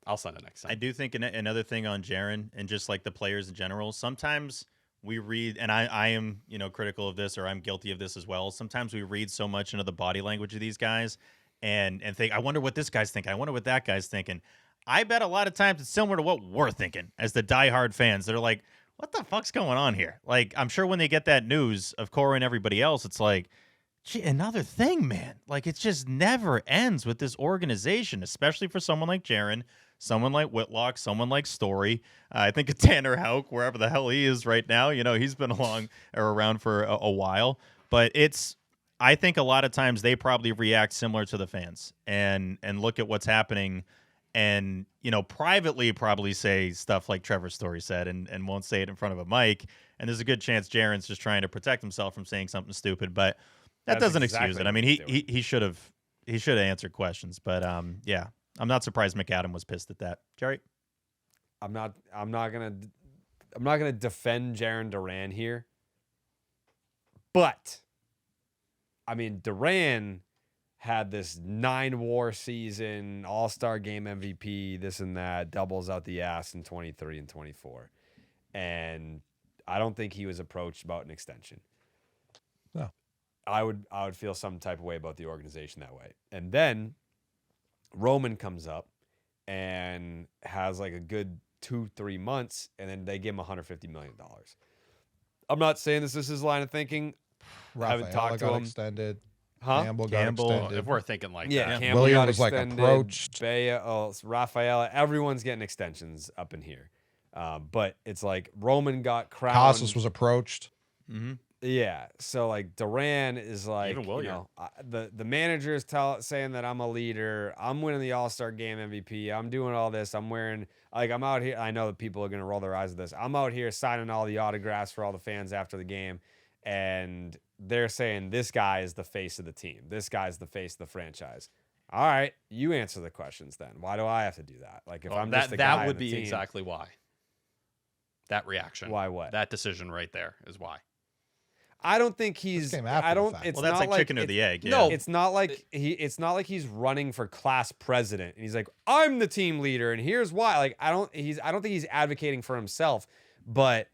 I'll send it next time. I do think another thing on Jarren and just like the players in general, sometimes we read, and I am, critical of this, or I'm guilty of this as well. Sometimes we read so much into the body language of these guys and think, I wonder what this guy's thinking. I wonder what that guy's thinking. I bet a lot of times it's similar to what we're thinking as the diehard fans. They're like, what the fuck's going on here? Like, I'm sure when they get that news of Cora and everybody else, it's like, gee, another thing, man. Like, it just never ends with this organization, especially for someone like Jarren, someone like Whitlock, someone like Story. I think of Tanner Houck, wherever the hell he is right now. He's been around for a while. But I think a lot of times they probably react similar to the fans and look at what's happening and, privately probably say stuff like Trevor Story said and won't say it in front of a mic. And there's a good chance Jarren's just trying to protect himself from saying something stupid. But That That's doesn't exactly excuse it. what I mean, he's doing. he should have answered questions, but yeah, I'm not surprised McAdam was pissed at that. Jerry, I'm not gonna defend Jarren Duran here, but I mean Duran had this 9-WAR season, All-Star Game MVP, this and that, doubles out the ass in 23 and 24, and I don't think he was approached about an extension. No. I would feel some type of way about the organization that way, and then Roman comes up and has like a good 2-3 months, and then they give him $150 million. I'm not saying this is his line of thinking. I haven't Rafaela talked to got him. extended. Huh? Campbell Campbell, got extended. If we're thinking like Yeah, that. Campbell William got was like extended, approached. Bello, Rafaela, everyone's getting extensions up in here. But it's like Roman got crowned. Casas was approached. mm-hmm. Yeah, so like Duran is like, Even William. the managers saying that I'm a leader. I'm winning the All-Star Game MVP. I'm doing all this. I'm wearing, like, I'm out here. I know that people are gonna roll their eyes at this. I'm out here signing all the autographs for all the fans after the game, and they're saying this guy is the face of the team. This guy's the face of the franchise. All right, you answer the questions then. Why do I have to do that? Like, if Well, I'm that just a guy that on would the be team, exactly why. That reaction. Why what? That decision right there is why. I don't think he's. came after I the don't. fact. It's Well, that's not like chicken or the egg. Yeah. No, it's not like it's not like he's running for class president and he's like, I'm the team leader and here's why. Like, I don't think he's advocating for himself, but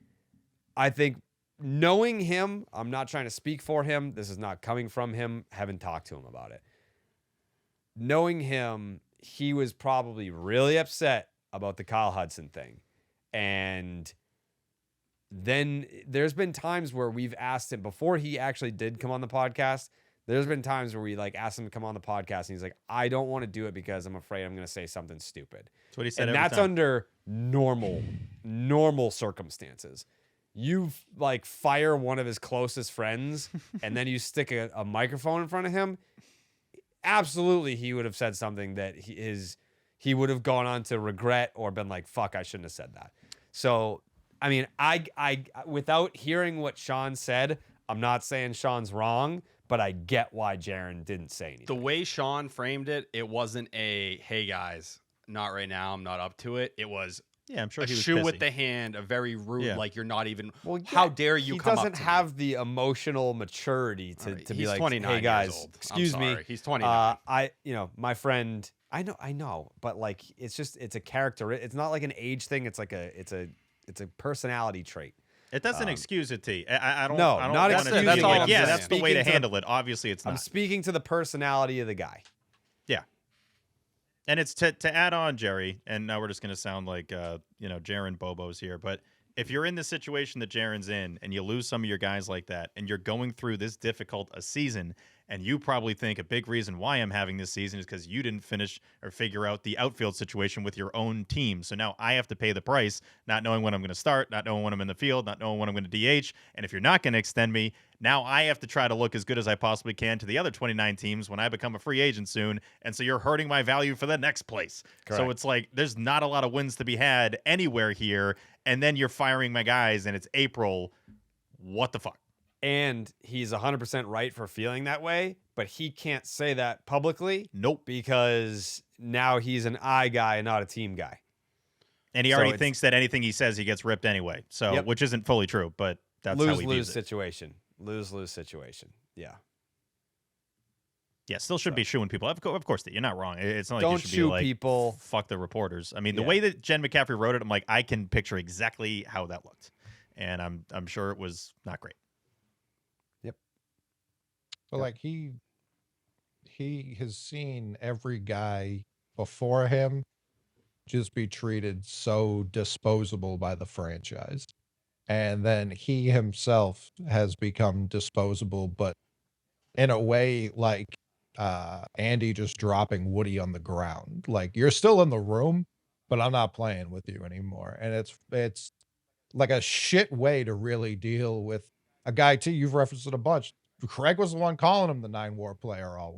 I think knowing him, I'm not trying to speak for him. This is not coming from him. Haven't talked to him about it. Knowing him, he was probably really upset about the Kyle Hudson thing. And then there's been times where we've asked him before he actually did come on the podcast. There's been times where we like asked him to come on the podcast and he's like, I don't want to do it because I'm afraid I'm going to say something stupid. That's what he said. And every that's time. under normal circumstances. You like fire one of his closest friends and then you stick a microphone in front of him. Absolutely, he would have said something that he would have gone on to regret or been like, fuck, I shouldn't have said that. So, I mean, I without hearing what Sean said, I'm not saying Sean's wrong, but I get why Jarren didn't say anything. The way Sean framed it, it wasn't a, hey guys, not right now, I'm not up to it. It was Yeah, I'm sure a he was shoe with pissy. the hand, a very rude, Yeah. like you're not even, Well, how yeah, dare you he come up doesn't to have the emotional maturity to be he's like, 29 hey guys, years old. I'm excuse me. sorry. He's 29. My friend, I know, but like, it's a character. It's not like an age thing. It's like it's a personality trait. It doesn't excuse it, T. I don't. No, I don't not wanna excuse be it. like, I'm yeah, saying. that's the way to Speaking to- handle it. Obviously, it's I'm not. speaking to the personality of the guy. Yeah. And it's to add on, Jerry, and now we're just going to sound like, Jarren Bobos here, but if you're in the situation that Jarren's in and you lose some of your guys like that and you're going through this difficult a season and you probably think a big reason why I'm having this season is because you didn't finish or figure out the outfield situation with your own team. So now I have to pay the price, not knowing when I'm going to start, not knowing when I'm in the field, not knowing when I'm going to DH. And if you're not going to extend me, now I have to try to look as good as I possibly can to the other 29 teams when I become a free agent soon. And so you're hurting my value for the next place. Correct. So it's like there's not a lot of wins to be had anywhere here. And then you're firing my guys and it's April. What the fuck? And he's 100% right for feeling that way, but he can't say that publicly. Nope. Because now he's an I guy and not a team guy. And he So already it's- thinks that anything he says, he gets ripped anyway. So, Yep. which isn't fully true, but that's how he Lose-lose views it. situation. Lose-lose situation. Yeah. Yeah, still should be shooing people. Of course, you're not wrong. It's not like Don't you should shoot be like, people. fuck the reporters. I mean, the Yeah. way that Jen McCaffrey wrote it, I'm like, I can picture exactly how that looked. And I'm sure it was not great. So like he has seen every guy before him just be treated so disposable by the franchise. And then he himself has become disposable, but in a way like Andy just dropping Woody on the ground. Like you're still in the room, but I'm not playing with you anymore. And it's like a shit way to really deal with a guy too. You've referenced it a bunch. Craig was the one calling him the 9-WAR player all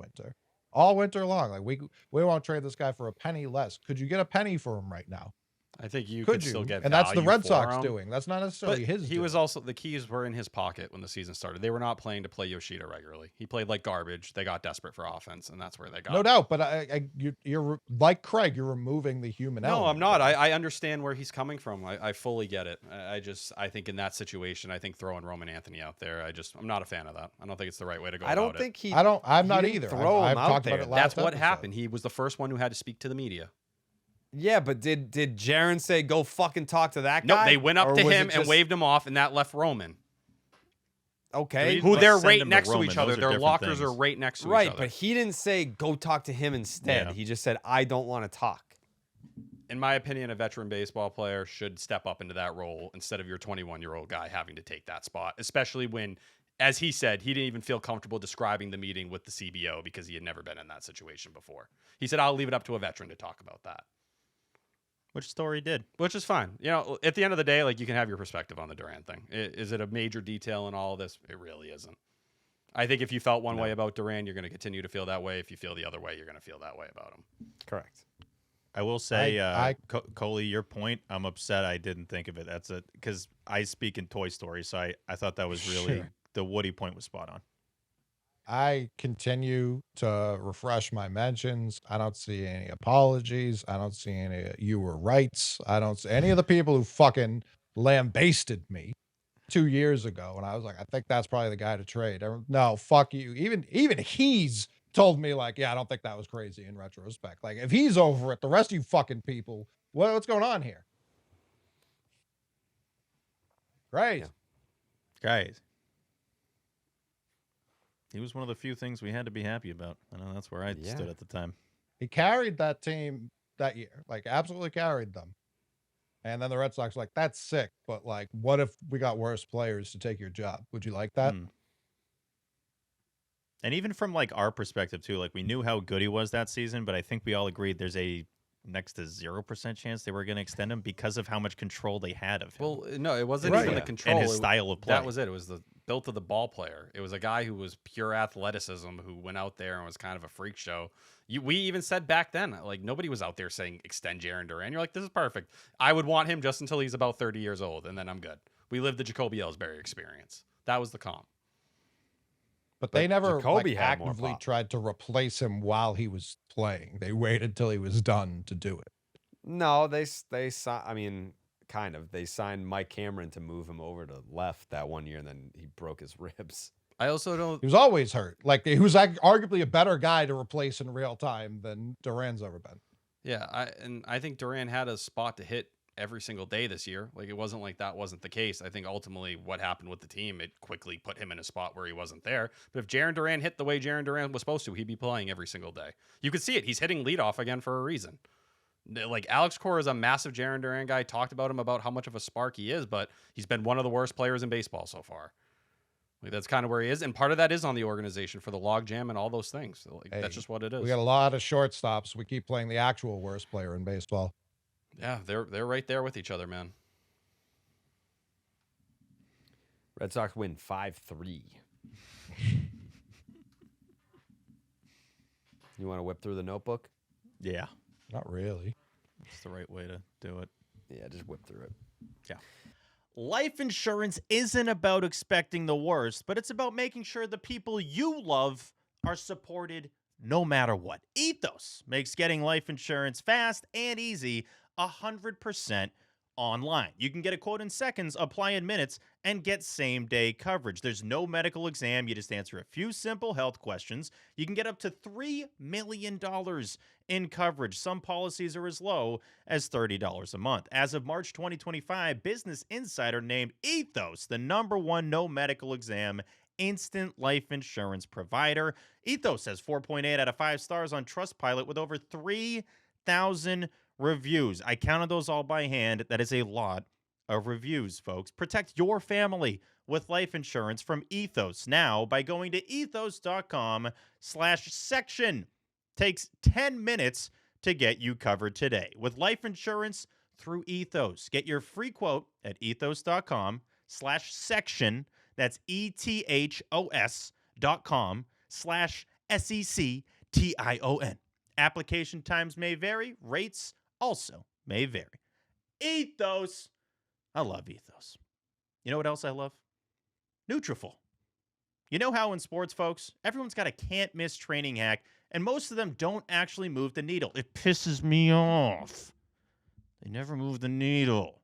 winter long. Like we won't trade this guy for a penny less. Could you get a penny for him right now? I think you Could could still get And that's the value Red for Sox him. doing. That's not necessarily But his. he was also, the keys were in his pocket when the season started. They were not playing to play Yoshida regularly. He played like garbage. They got desperate for offense, and that's where they got. No doubt, but you're like Craig. You're removing the human element. No, I'm not. I understand where he's coming from. I fully get it. I think in that situation, I think throwing Roman Anthony out there, I'm not a fan of that. I don't think it's the right way to go. I don't think he. I'm he not didn't either. Throw I've him out talked there. about it last That's what episode. happened. He was the first one who had to speak to the media. Yeah, but did Jaron say go fucking talk to that No, guy? they went up Or to was him it and just- waved him off, and that left Roman. Okay, Who Like, they're send right him to next to Roman. each other. Those are Their different lockers are things. right next to each right, other. but he didn't say go talk to him instead. Yeah. He just said I don't want to talk. In my opinion, a veteran baseball player should step up into that role instead of your 21-year-old guy having to take that spot, especially when, as he said, he didn't even feel comfortable describing the meeting with the CBO because he had never been in that situation before. He said, I'll leave it up to a veteran to talk about that. Which story did? Which is fine. You know, at the end of the day, like, you can have your perspective on the Duran thing. Is it a major detail in all of this? It really isn't. I think if you felt one way about Duran, you're going to continue to feel that way. If you feel the other way, you're going to feel that way about him. Correct. I will say, Coley, your point, I'm upset I didn't think of it. That's it, because I speak in Toy Story, so I thought that was really, the Woody point was spot on. I continue to refresh my mentions. I don't see any apologies. I don't see any you were rights. I don't see any of the people who fucking lambasted me 2 years ago. And I was like, I think that's probably the guy to trade. No, fuck you. Even he's told me, like, yeah, I don't think that was crazy in retrospect. Like, if he's over it, the rest of you fucking people, what's going on here? Right. Guys, he was one of the few things we had to be happy about. I know that's where I stood at the time. He carried that team that year, like absolutely carried them. And then the Red Sox were like, that's sick, but like, what if we got worse players to take your job? Would you like that? And even from like our perspective too, like we knew how good he was that season, but I think we all agreed there's a next to 0% chance they were going to extend him because of how much control they had of him. Well, no, it wasn't even the control. And his style of play. That was it. It was the built of the ball player. It was a guy who was pure athleticism who went out there and was kind of a freak show. We even said back then, like, nobody was out there saying extend Jarren Duran. You're like, this is perfect. I would want him just until he's about 30 years old, and then I'm good. We lived the Jacoby Ellsbury experience. That was the comp. But they never Jacoby like, had more actively pop. tried to replace him while he was playing. They waited till he was done to do it. No, they I mean, kind of. They signed Mike Cameron to move him over to left that one year, and then he broke his ribs. I also don't. He was always hurt. Like, he was arguably a better guy to replace in real time than Duran's ever been. Yeah, I think Duran had a spot to hit every single day this year. Like, it wasn't like that wasn't the case. I think ultimately what happened with the team, it quickly put him in a spot where he wasn't there. But if Jarren Duran hit the way Jarren Duran was supposed to, he'd be playing every single day. You could see it. He's hitting leadoff again for a reason. Like, Alex Cora is a massive Jarren Duran guy. Talked about him about how much of a spark he is, but he's been one of the worst players in baseball so far. Like, that's kind of where he is, and part of that is on the organization for the log jam and all those things. So, like, that's just what it is. We got a lot of shortstops. We keep playing the actual worst player in baseball. Yeah, they're right there with each other, man. Red Sox win 5-3. You want to whip through the notebook? Yeah. Not really. It's the right way to do it. Yeah, just whip through it. Yeah. Life insurance isn't about expecting the worst, but it's about making sure the people you love are supported no matter what. Ethos makes getting life insurance fast and easy 100% online. You can get a quote in seconds, apply in minutes, and get same-day coverage. There's no medical exam. You just answer a few simple health questions. You can get up to $3 million in coverage. Some policies are as low as $30 a month. As of March 2025, Business Insider named Ethos the #1 no medical exam instant life insurance provider. Ethos has 4.8 out of 5 stars on Trustpilot with over 3,000 reviews. I counted those all by hand. That is a lot of reviews, folks. Protect your family with life insurance from Ethos now by going to ethos.com/section. Takes 10 minutes to get you covered today. With life insurance through Ethos, get your free quote at ethos.com/section. That's ethos.com/SECTION. Application times may vary. Rates also may vary. Ethos. I love Ethos. You know what else I love? Nutrafol. You know how in sports, folks, everyone's got a can't-miss training hack, and most of them don't actually move the needle. It pisses me off. They never move the needle.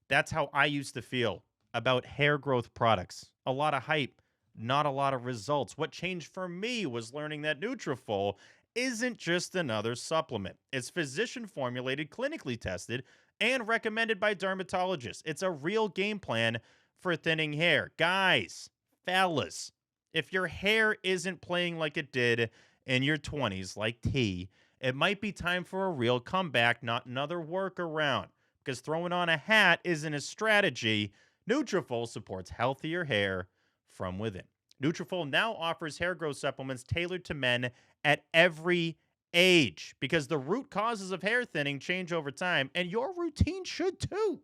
That's how I used to feel about hair growth products. A lot of hype, not a lot of results. What changed for me was learning that Nutrafol isn't just another supplement. It's physician-formulated, clinically tested, and recommended by dermatologists. It's a real game plan for thinning hair. Guys, fellas, if your hair isn't playing like it did in your 20s, like T, it might be time for a real comeback, not another workaround. Because throwing on a hat isn't a strategy. Nutrafol supports healthier hair from within. Nutrafol now offers hair growth supplements tailored to men at every age, because the root causes of hair thinning change over time, and your routine should too.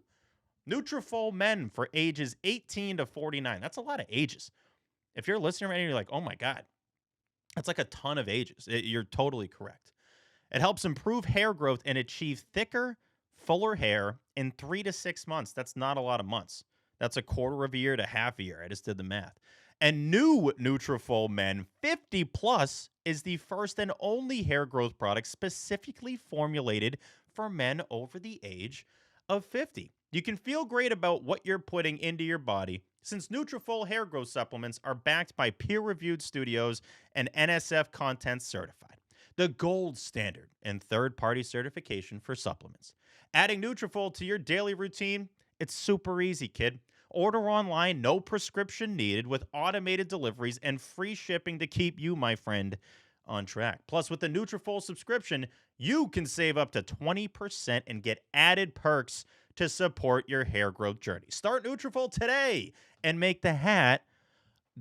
Nutrafol Men for ages 18 to 49. That's a lot of ages. If you're listening right now, you're like, oh my God, that's like a ton of ages. You're totally correct. It helps improve hair growth and achieve thicker, fuller hair in 3 to 6 months. That's not a lot of months. That's a quarter of a year to half a year. I just did the math. And new Nutrafol Men 50 Plus is the first and only hair growth product specifically formulated for men over the age of 50. You can feel great about what you're putting into your body since Nutrafol hair growth supplements are backed by peer-reviewed studios and NSF Content certified, the gold standard and third-party certification for supplements. Adding Nutrafol to your daily routine, it's super easy, kid. Order online, no prescription needed, with automated deliveries and free shipping to keep you, my friend, on track. Plus, with the Nutrafol subscription, you can save up to 20% and get added perks to support your hair growth journey. Start Nutrafol today and make the hat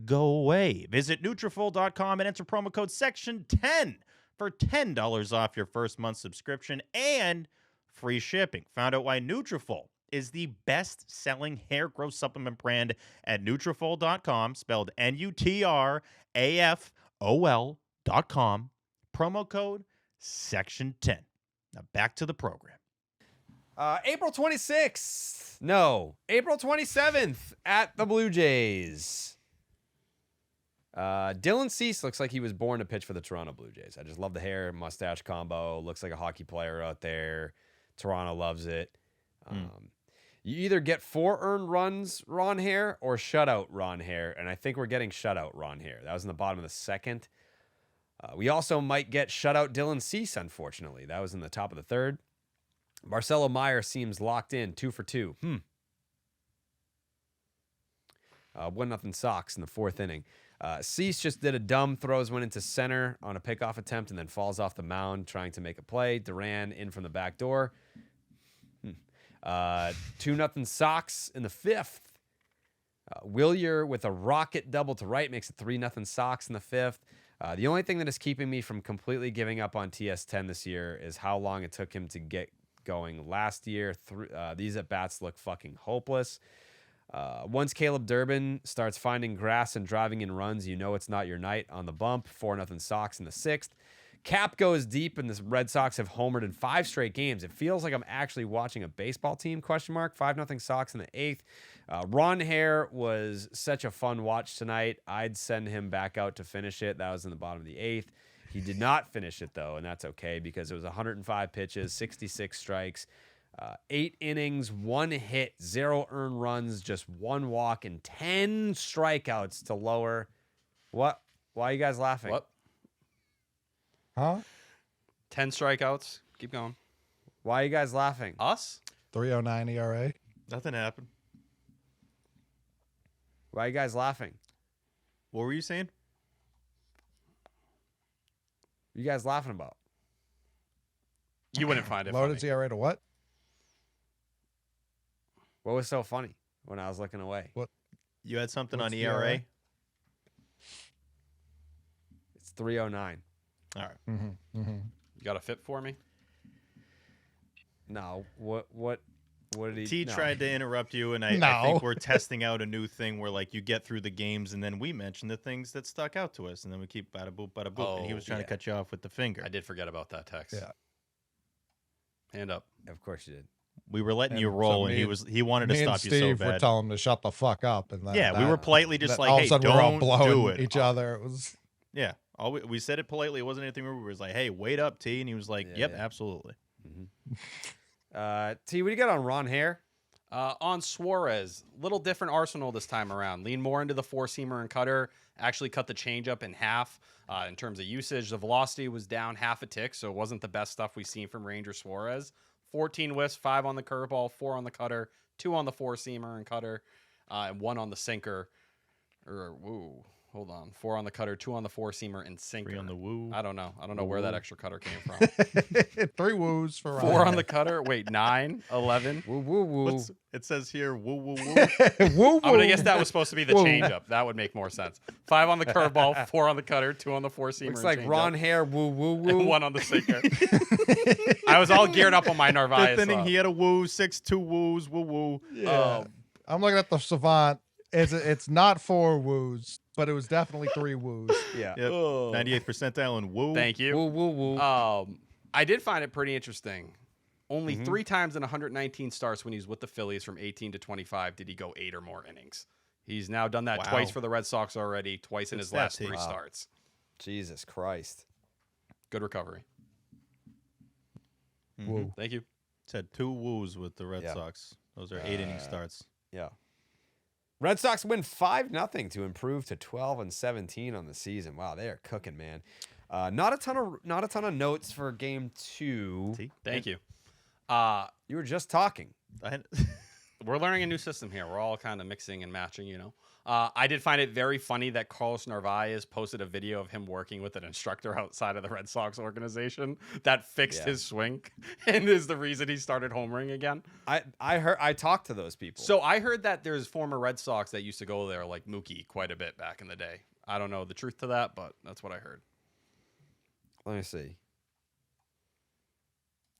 go away. Visit Nutrafol.com and enter promo code SECTION10 for $10 off your first month subscription and free shipping. Found out why Nutrafol is the best-selling hair growth supplement brand at Nutrafol.com, spelled Nutrafol.com, promo code SECTION10. Now back to the program. April 26th. No, April 27th at the Blue Jays. Dylan Cease looks like he was born to pitch for the Toronto Blue Jays. I just love the hair, mustache combo. Looks like a hockey player out there. Toronto loves it. You either get 4 earned runs Ron Hare or shutout Ron Hare, and I think we're getting shutout Ron Hare. That was in the bottom of the second. We also might get shutout Dylan Cease, unfortunately. That was in the top of the third. Marcelo Meyer seems locked in, 2 for 2. 1-0 Sox in the 4th inning. Cease just did a dumb throws, went into center on a pickoff attempt, and then falls off the mound trying to make a play. Duran in from the back door. 2-0 Sox in the 5th. Willier with a rocket double to right makes it 3-0 Sox in the 5th. The only thing that is keeping me from completely giving up on TS10 this year is how long it took him to get going last year. These at-bats look fucking hopeless. Once Caleb Durbin starts finding grass and driving in runs, you know it's not your night on the bump. 4-0 Sox in the 6th. Cap goes deep, and the Red Sox have homered in 5 straight games. It feels like I'm actually watching a baseball team, ? 5-0 Sox in the 8th. Ron Hare was such a fun watch tonight. I'd send him back out to finish it. That was in the bottom of the 8th. He did not finish it, though, and that's okay because it was 105 pitches, 66 strikes, 8 innings, 1 hit, 0 earned runs, just 1 walk, and 10 strikeouts to lower. What? Why are you guys laughing? What? Huh? 10 strikeouts. Keep going. Why are you guys laughing? Us? 3.09 ERA. Nothing happened. Why are you guys laughing? What were you saying? What are you guys laughing about? You wouldn't find it Loaded funny. ERA to what? What was so funny when I was looking away? You had something What's on the ERA? ERA? It's 309. All right. Mm-hmm. Mm-hmm. You got a fit for me? No. What did he T no. tried to interrupt you, and I No. think we're testing out a new thing where, like, you get through the games, and then we mention the things that stuck out to us, and then we keep bada boop, and he was trying to cut you off with the finger. I did forget about that text. Yeah. Hand up. Of course you did. We were letting you And roll, so and me he wanted to Me and stop you so Steve were bad. telling him to shut the fuck up, and then Yeah, we were politely just that like, all "Hey, of a sudden we're all don't blowing do it." each other. It was Yeah, we said it politely. It wasn't anything where we was like, "Hey, wait up, T," and he was like, "Yep, absolutely." T, what do you got on Ron Hare? On Suarez, little different arsenal this time around. Lean more into the four-seamer and cutter. Actually cut the changeup in half in terms of usage. The velocity was down half a tick, so it wasn't the best stuff we've seen from Ranger Suarez. 14 whiffs, 5 on the curveball, 4 on the cutter, 2 on the four-seamer and cutter, and 1 on the sinker. Hold on. 4 on the cutter, 2 on the four-seamer and sinker. 3 on the woo. I don't know where that extra cutter came from. 3 woos for 4 on the cutter. Wait, 9, 11. Woo woo woo. It says here, woo woo woo. woo. I mean, I guess that was supposed to be the Whoa. changeup. That would make more sense. 5 on the curveball, 4 on the cutter, 2 on the four-seamer. Looks and like changeup, Ron Hare. Woo woo and woo. 1 on the sinker. I was all geared up on my Narvaez. Fifth inning, stuff. he had a woo, 6-2 woos, woo woo. Yeah. I'm looking at the Savant. It's not 4 woos, but it was definitely 3 woos. Yeah. Yep. 98th percentile and woo. Thank you. Woo woo woo. I did find it pretty interesting. Only 3 times in 119 starts when he was with the Phillies from 18 to 25 did he go 8 or more innings. He's now done that Wow. twice for the Red Sox already, twice in Good his last stats, 3 Wow. starts. Jesus Christ. Good recovery. Woo. Thank you. Said 2 woos with the Red Yeah. Sox. Those are 8-inning starts. Yeah. Red Sox win 5-0 to improve to 12-17 on the season. Wow, they are cooking, man. Not a ton of notes for game 2. See? Thank you. You were just talking. We're learning a new system here. We're all kind of mixing and matching, you know. I did find it very funny that Carlos Narvaez posted a video of him working with an instructor outside of the Red Sox organization that fixed his swing and is the reason he started homering again. I talked to those people. So I heard that there's former Red Sox that used to go there, like Mookie, quite a bit back in the day. I don't know the truth to that, but that's what I heard. Let me see.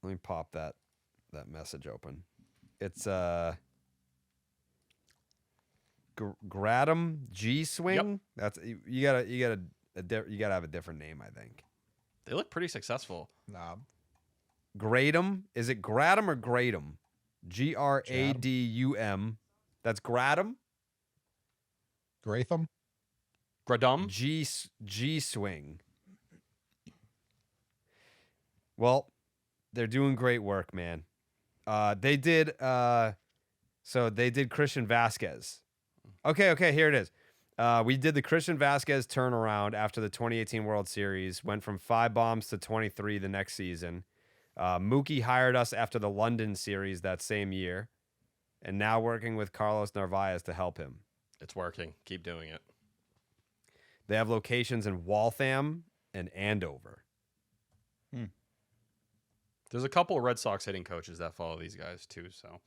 Let me pop that message open. It's Gratum G swing. Yep. That's you gotta have a different name, I think. They look pretty successful. Nah. Gratum. Is it Gratum or Gratum? Gradum. That's Gratum. Gratham. Gradum. G swing. Well, they're doing great work, man. They did Christian Vasquez. Okay, here it is. We did the Christian Vasquez turnaround after the 2018 World Series, went from 5 bombs to 23 the next season. Mookie hired us after the London series that same year, and now working with Carlos Narvaez to help him. It's working. Keep doing it. They have locations in Waltham and Andover. There's a couple of Red Sox hitting coaches that follow these guys too, so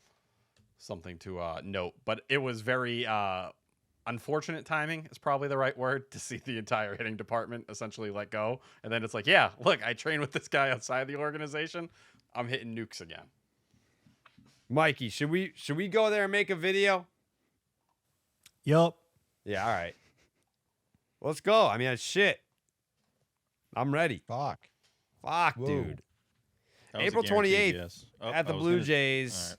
something to note. But it was very unfortunate timing is probably the right word to see the entire hitting department essentially let go. And then it's like, yeah, look, I trained with this guy outside the organization. I'm hitting nukes again. Mikey, should we go there and make a video? Yup. Yeah, all right. Let's go. I mean, shit. I'm ready. Fuck. Fuck, Whoa. dude. That was a April guaranteed 28th yes. Oh, at the I was Blue gonna- Jays.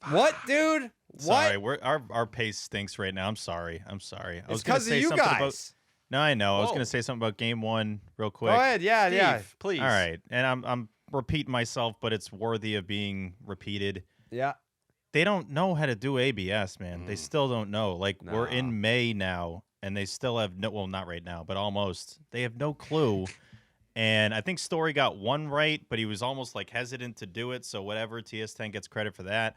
All What, dude? Sorry, What? our pace stinks right now. I'm sorry. I It's was gonna because of say you something guys. about. No, I know. I was Whoa. gonna say something about game 1 real quick. Go ahead. Yeah, yeah. Steve, please. All right, and I'm repeating myself, but it's worthy of being repeated. Yeah. They don't know how to do ABS, man. They still don't know. Like we're Nah. in May now, and they still have no. Well, not right now, but almost. They have no clue. And I think Story got 1 right, but he was almost like hesitant to do it. So whatever, TS10 gets credit for that.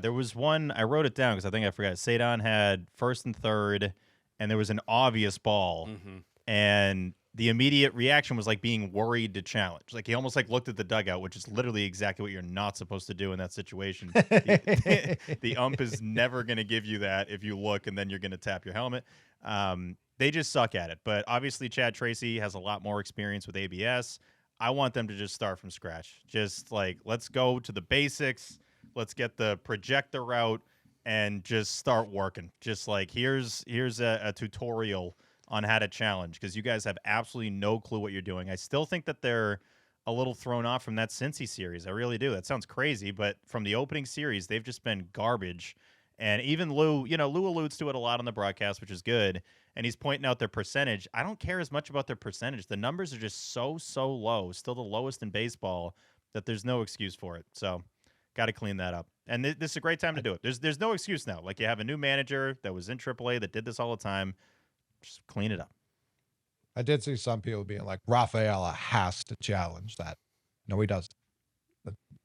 There was one, I wrote it down because I think I forgot. Sadon had 1st and 3rd, and there was an obvious ball. And the immediate reaction was like being worried to challenge. Like he almost like looked at the dugout, which is literally exactly what you're not supposed to do in that situation. The ump is never going to give you that if you look and then you're going to tap your helmet. They just suck at it. But obviously, Chad Tracy has a lot more experience with ABS. I want them to just start from scratch. Just like, let's go to the basics. Let's get the projector out and just start working. Just like, here's a tutorial on how to challenge, because you guys have absolutely no clue what you're doing. I still think that they're a little thrown off from that Cincy series. I really do. That sounds crazy, but from the opening series, they've just been garbage. And even Lou, Lou alludes to it a lot on the broadcast, which is good. And he's pointing out their percentage. I don't care as much about their percentage. The numbers are just so low, still the lowest in baseball, that there's no excuse for it. So got to clean that up. And this is a great time to do it. There's no excuse now. Like, you have a new manager that was in AAA that did this all the time. Just clean it up. I did see some people being like, Rafaela has to challenge that. No, he doesn't.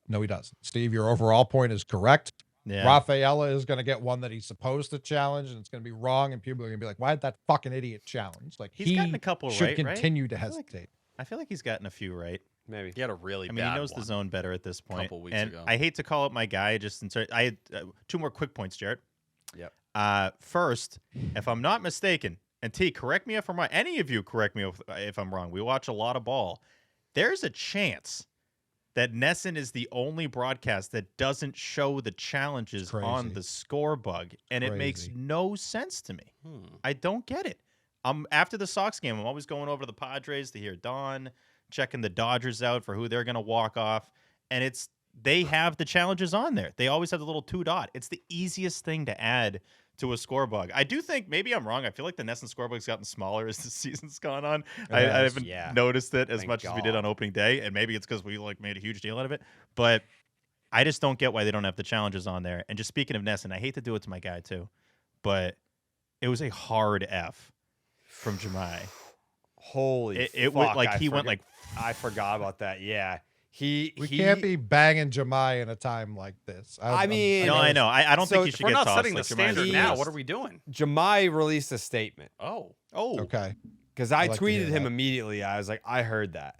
No, he doesn't. Steve, your overall point is correct. Yeah. Rafaela is going to get one that he's supposed to challenge, and it's going to be wrong, and people are going to be like, why did that fucking idiot challenge? Like, He's gotten a couple should right, continue to hesitate. I feel like he's gotten a few right. Maybe. He had a really I mean, bad he knows the one zone better at this point. couple weeks and ago. I hate to call up my guy. I had 2 more quick points, Jared. Yep. First, if I'm not mistaken, and T, correct me if I'm wrong. Any of you correct me if I'm wrong. We watch a lot of ball. There's a chance that Nesson is the only broadcast that doesn't show the challenges on the score bug, and it makes no sense to me. I don't get it. After the Sox game, I'm always going over to the Padres to hear Don, checking the Dodgers out for who they're going to walk off, and they have the challenges on there. They always have the little 2 dot. It's the easiest thing to add to a score bug. I do think, maybe I'm wrong, I feel like the Nesson score bug's gotten smaller as the season's gone on. I haven't noticed it as much as we did on opening day, and maybe it's because we made a huge deal out of it. But I just don't get why they don't have the challenges on there. And just speaking of Nesson, I hate to do it to my guy too, but it was a hard F from Jahmai. Holy it fuck. went he went like I forgot about that. Yeah. We can't be banging Jahmai in a time like this. I mean, I know. I don't think you should We're get not tossed. setting the Like, Jahmai's standard the now. best. What are we doing? Jahmai released a statement. Oh. Okay. Because I I'd like to hear tweeted him that. immediately. I was like, I heard that.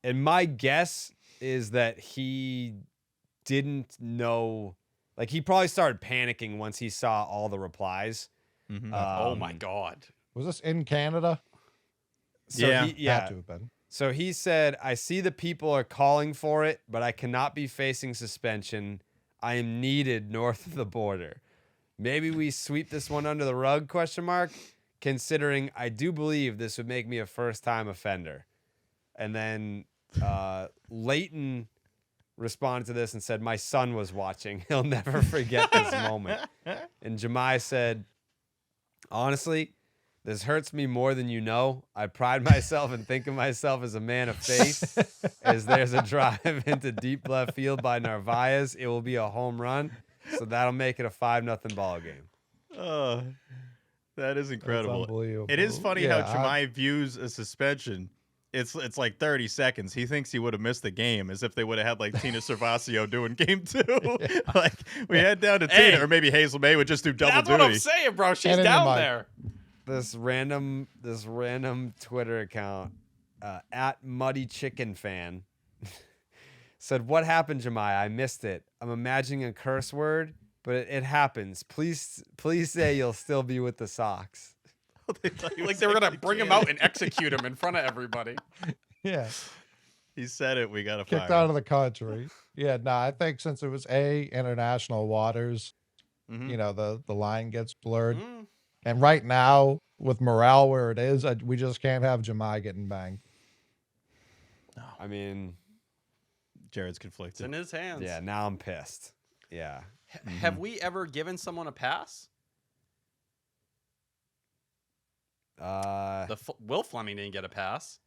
And my guess is that he didn't know. Like, he probably started panicking once he saw all the replies. Mhm. Oh my God. Was this in Canada? So Yeah. Had to have been. So he said, I see the people are calling for it, but I cannot be facing suspension. I am needed north of the border. Maybe we sweep this one under the rug, ? Considering I do believe this would make me a first-time offender. And then Leighton responded to this and said, my son was watching. He'll never forget this moment. And Jahmai said, honestly, this hurts me more than you know. I pride myself and think of myself as a man of faith. As there's a drive into deep left field by Narvaez, it will be a home run. So that'll make it a 5-0 ball game. Oh, that is incredible. unbelievable. It is funny Yeah, how Jahmai views a suspension. It's like 30 seconds. He thinks he would have missed the game, as if they would have had like Tina Cervasio doing game 2. Like, we head down to Tina, or maybe Hazel May would just do double That's duty. what I'm saying, bro. She's And in the down mic. there. This random Twitter account at Muddy Chicken Fan said, "What happened, Jahmai? I missed it. I'm imagining a curse word, but it happens. Please say you'll still be with the Sox." Like they were gonna bring him out and execute him in front of everybody. Yeah. He said it. We got to Kicked fire out him. of the country. Yeah, no, I think since it was international waters, Mhm. you know, the line gets blurred. Mm. And right now, with morale where it is, we just can't have Jahmai getting banged. I mean, Jared's It's conflicted. in his hands. yeah, now I'm pissed. Yeah. Have we ever given someone a pass? Will Fleming didn't get a pass.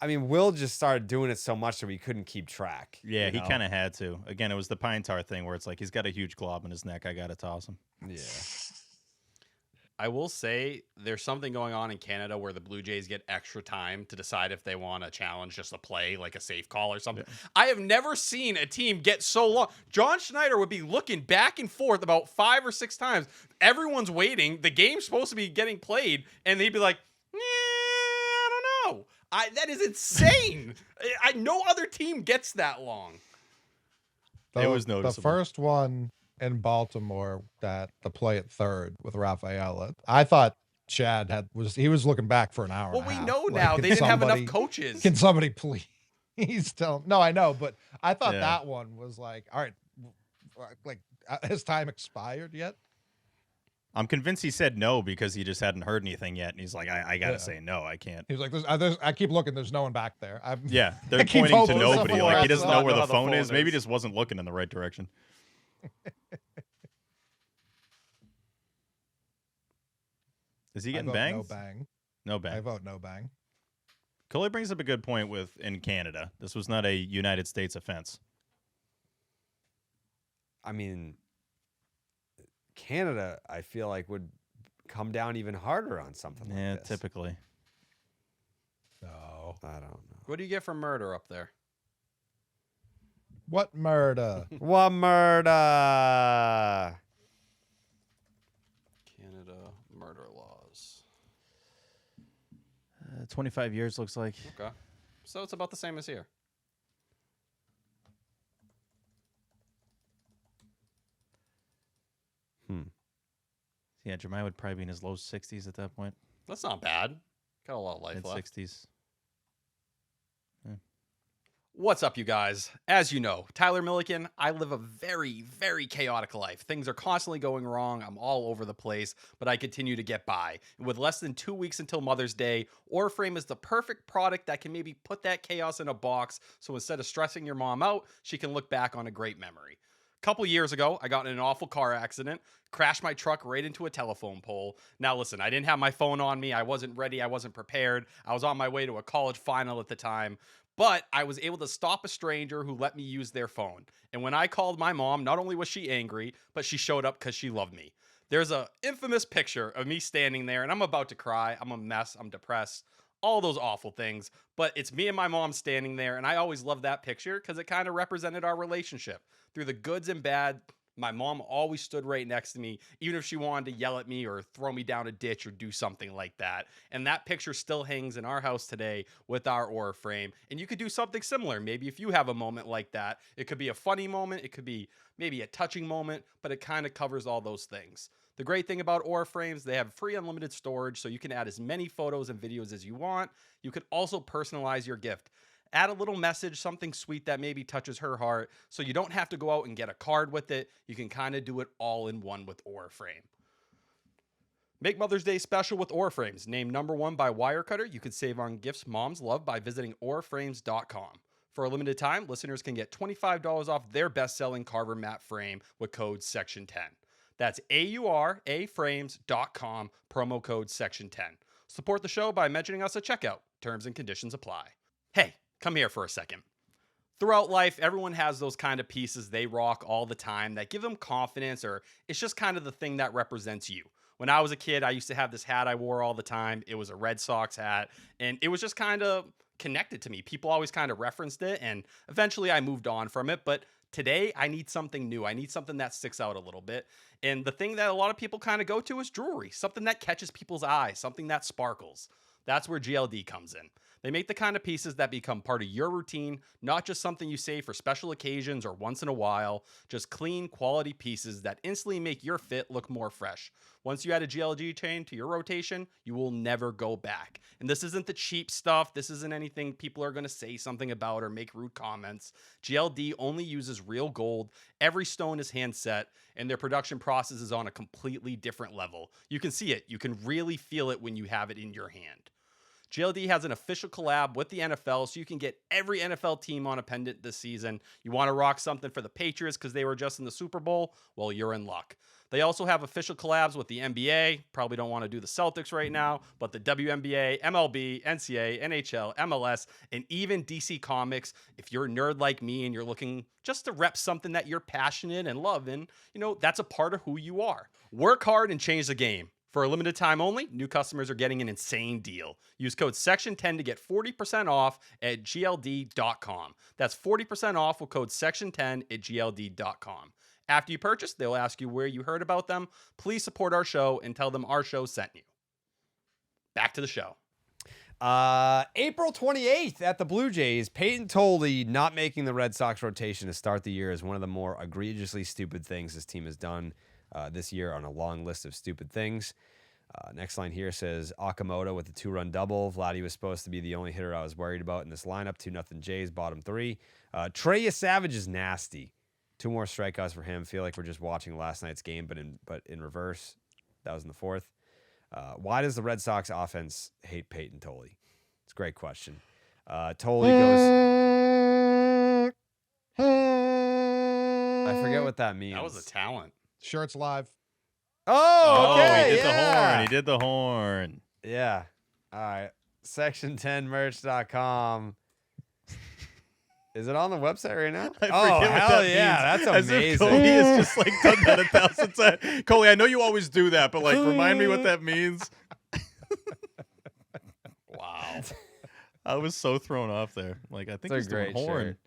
I mean, Will just started doing it so much that we couldn't keep track. Yeah, you he know? kind of had to. Again, it was the pine tar thing where it's like he's got a huge glob in his neck. I got to toss him. Yeah. I will say there's something going on in Canada where the Blue Jays get extra time to decide if they want to challenge just a play, like a safe call or something. I have never seen a team get so long. John Schneider would be looking back and forth about 5 or 6 times. Everyone's waiting. The game's supposed to be getting played, and they'd be like, I don't know. That is insane. No other team gets that long. It was The noticeable. first one in Baltimore, that the play at third with Rafaela, I thought Chad was looking back for an hour. Well, and a we half. know Like, now can they didn't have somebody- enough coaches. Can somebody please tell? No, I know, but I thought Yeah. that one was like, all right, like has time expired yet? I'm convinced he said no because he just hadn't heard anything yet, and he's like, I gotta say no, I can't. He was like, I keep looking. There's no one back there. Yeah, they're I keep pointing to hoping nobody. someone Like he else doesn't will. know where Know the how the phone phone is. Maybe is. just wasn't looking in the right direction. Is he I getting vote banged? no bang. No I bang. vote no bang. Coley brings up a good point with in Canada. This was not a United States offense. I mean, Canada, I feel like would come down even harder on something Yeah, like this. typically. No. I don't know. What do you get for murder up there? What murder? What murder? Canada murder laws. 25 years looks like. Okay. So it's about the same as here. Yeah, Jahmai would probably be in his low 60s at that point. That's not bad. Got a lot of life Mid left. 60s. What's up, you guys? As you know, Tyler Milliken, I live a very, very chaotic life. Things are constantly going wrong. I'm all over the place, but I continue to get by. And with less than 2 weeks until Mother's Day, Oriframe is the perfect product that can maybe put that chaos in a box, so instead of stressing your mom out, she can look back on a great memory. A couple years ago, I got in an awful car accident, crashed my truck right into a telephone pole. Now listen, I didn't have my phone on me. I wasn't ready. I wasn't prepared. I was on my way to a college final at the time. But I was able to stop a stranger who let me use their phone. And when I called my mom, not only was she angry, but she showed up because she loved me. There's a infamous picture of me standing there, and I'm about to cry. I'm a mess. I'm depressed. All those awful things. But it's me and my mom standing there, and I always loved that picture because it kind of represented our relationship. Through the goods and bad, my mom always stood right next to me, even if she wanted to yell at me or throw me down a ditch or do something like that. And that picture still hangs in our house today with our Oriframe. And you could do something similar. Maybe if you have a moment like that, it could be a funny moment, it could be maybe a touching moment, but it kind of covers all those things. The great thing about Oriframes, they have free unlimited storage, so you can add as many photos and videos as you want. You could also personalize your gift. Add a little message, something sweet that maybe touches her heart, so you don't have to go out and get a card with it. You can kind of do it all in one with Oriframe. Make Mother's Day special with Oriframes. Named #1 by Wirecutter, you can save on gifts moms love by visiting oriframes.com. For a limited time, listeners can get $25 off their best-selling Carver mat frame with code SECTION10. That's AURAFrames.com, promo code SECTION10. Support the show by mentioning us at checkout. Terms and conditions apply. Hey, come here for a second. Throughout life, everyone has those kind of pieces they rock all the time that give them confidence, or it's just kind of the thing that represents you. When I was a kid, I used to have this hat I wore all the time. It was a Red Sox hat, and it was just kind of connected to me. People always kind of referenced it, and eventually I moved on from it. But today, I need something new. I need something that sticks out a little bit. And the thing that a lot of people kind of go to is jewelry, something that catches people's eyes, something that sparkles. That's where GLD comes in. They make the kind of pieces that become part of your routine, not just something you save for special occasions or once in a while, just clean, quality pieces that instantly make your fit look more fresh. Once you add a GLD chain to your rotation, you will never go back. And this isn't the cheap stuff. This isn't anything people are going to say something about or make rude comments. GLD only uses real gold. Every stone is hand set, and their production process is on a completely different level. You can see it. You can really feel it when you have it in your hand. GLD has an official collab with the NFL, so you can get every NFL team on a pendant this season. You want to rock something for the Patriots because they were just in the Super Bowl? Well, you're in luck. They also have official collabs with the NBA. Probably don't want to do the Celtics right now, but the WNBA, MLB, NCAA, NHL, MLS, and even DC Comics. If you're a nerd like me and you're looking just to rep something that you're passionate and love, and that's a part of who you are. Work hard and change the game. For a limited time only, new customers are getting an insane deal. Use code SECTION10 to get 40% off at GLD.com. That's 40% off with code SECTION10 at GLD.com. After you purchase, they'll ask you where you heard about them. Please support our show and tell them our show sent you. Back to the show. April 28th at the Blue Jays, Peyton Tolle not making the Red Sox rotation to start the year is one of the more egregiously stupid things this team has done this year on a long list of stupid things. Next line here says, Okamoto with a 2-run double. Vladdy was supposed to be the only hitter I was worried about in this lineup. 2-0 Jays, bottom 3. Trey Savage is nasty. 2 more strikeouts for him. Feel like we're just watching last night's game, but in reverse. That was in the fourth. Why does the Red Sox offense hate Peyton Tolle? It's a great question. Tolle goes. I forget what that means. That was a talent. Shirts live. Oh, okay. He did the yeah. horn. He did the horn. Yeah. All right. Section10merch.com. Is it on the website right now? I Oh, forget what hell that yeah. means. That's As if amazing. Coley has just like done that 1,000 times. Coley, I know you always do that, but like remind me what that means. Wow. I was so thrown off there. Like I think It's he's a doing great horn. shirt.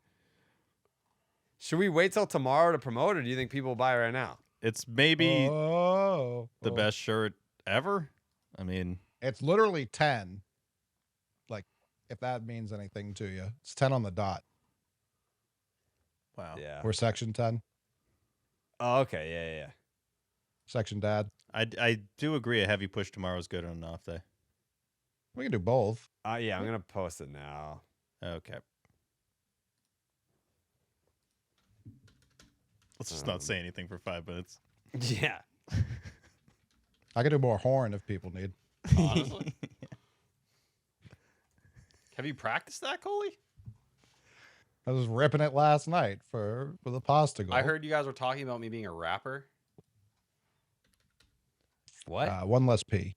Should we wait till tomorrow to promote, or do you think people will buy it right now? It's maybe the the best shirt ever. I mean, It's literally 10. Like, if that means anything to you, it's 10 on the dot. wow. Yeah. We're section 10. Oh, okay. Yeah. Section dad. I do agree. A heavy push tomorrow is good on an off day. We can do both. Yeah, I'm going to post it now. Okay. Let's just not say anything for 5 minutes. Yeah. I can do more horn if people need. Honestly. Have you practiced that, Coley? I was ripping it last night for the pasta goal. I heard you guys were talking about me being a rapper. What? One less P.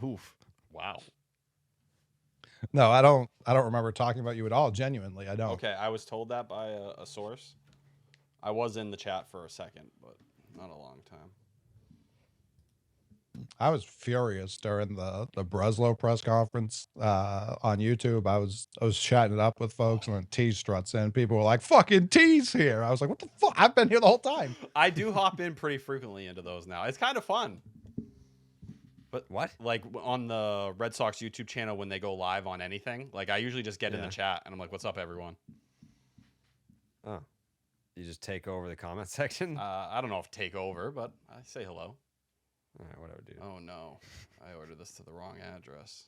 Oof. Wow. No, I don't remember talking about you at all. Genuinely, I don't. Okay, I was told that by a source. I was in the chat for a second, but not a long time. I was furious during the Breslow press conference on YouTube. I was chatting it up with folks, and then T struts in. People were like, "Fucking T's here." I was like, "What the fuck? I've been here the whole time." I do hop in pretty frequently into those now. It's kind of fun. But What? Like on the Red Sox YouTube channel when they go live on anything, like I usually just get in the chat and I'm like, "What's up, everyone?" Oh. You just take over the comment section? I don't know if take over, but I say hello. All right, whatever, dude. Oh no, I ordered this to the wrong address.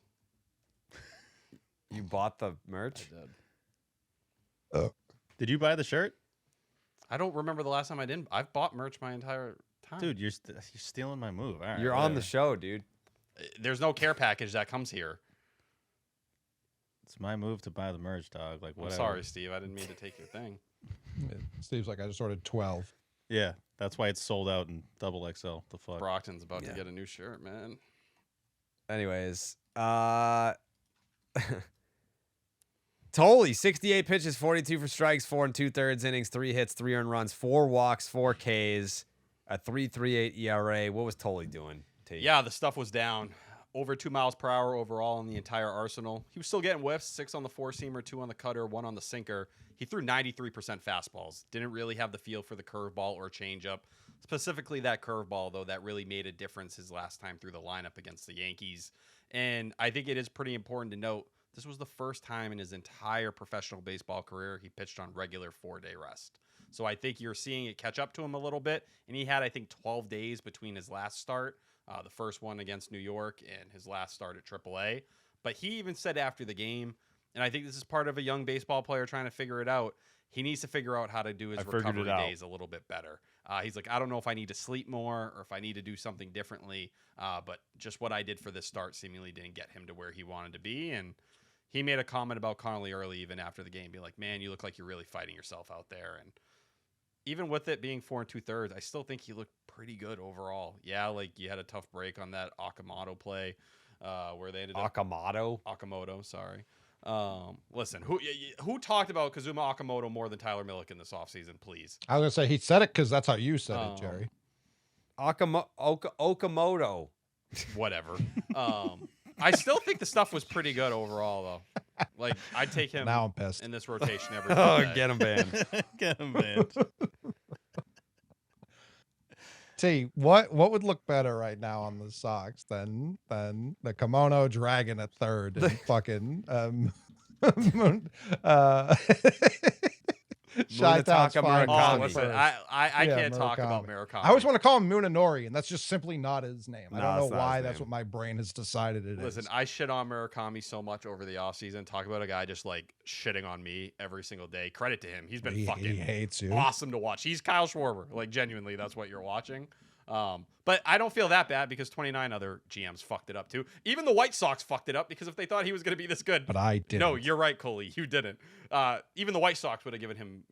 You bought the merch? I did. Did you buy the shirt? I don't remember the last time I didn't. I've bought merch my entire time. Dude, you're stealing my move. All right, You're on the whatever. show, dude. There's no care package that comes here. It's my move to buy the merch, dog. Like I'm whatever. sorry, Steve. I didnd't mean to take your thing. It seems like I just ordered 12. Yeah, that's why it's sold out in double XL. The fuck. Brockton's about to get a new shirt, man. Anyways, Tolle, 68 pitches, 42 for strikes, 4 2/3 innings, 3 hits, 3 earned runs, 4 walks, 4 Ks, a 3.38 ERA. What was Tolle doing? Tate? Yeah, the stuff was down. Over 2 miles per hour overall in the entire arsenal. He was still getting whiffs, 6 on the 4-seamer, 2 on the cutter, 1 on the sinker. He threw 93% fastballs. Didn't really have the feel for the curveball or changeup. Specifically that curveball, though, that really made a difference his last time through the lineup against the Yankees. And I think it is pretty important to note, this was the first time in his entire professional baseball career he pitched on regular 4-day rest. So I think you're seeing it catch up to him a little bit. And he had, I think, 12 days between his last start, the first one against New York, and his last start at AAA. But he even said after the game, and I think this is part of a young baseball player trying to figure it out, he needs to figure out how to do his recovery days a little bit better. He's like, I don't know if I need to sleep more or if I need to do something differently, but just what I did for this start seemingly didn't get him to where he wanted to be. And he made a comment about Connolly early, even after the game, being like, man, you look like you're really fighting yourself out there. And even with it being 4 2/3, I still think he looked pretty good overall. Yeah, like you had a tough break on that Okamoto play where they ended up... Okamoto, sorry. Listen, who talked about Kazuma Okamoto more than Tyler Milliken this offseason, please? I was going to say, he said it because that's how you said it, Jerry. Okamoto. Whatever. I still think the stuff was pretty good overall, though. Like, I'd take him Now I'm pissed. in this rotation every Oh, day. get him banned. Get him banned. T, what would look better right now on the Sox than the kimono dragon at third and fucking Chi-Town's Munetaka fine. Murakami. Oh, listen, I can't talk about Murakami. I always want to call him Munenori, and that's just simply not his name. I No, don't it's know not why his that's name. what my brain has decided it is. Listen, I shit on Murakami so much over the offseason. Talk about a guy just like shitting on me every single day. Credit to him. He's been he fucking hates you. awesome to watch. He's Kyle Schwarber. Like, genuinely, that's what you're watching. But I don't feel that bad because 29 other GMs fucked it up too. Even the White Sox fucked it up because if they thought he was going to be this good. But I didn't. No, you're right, Coley. You didn't. Even the White Sox would have given him,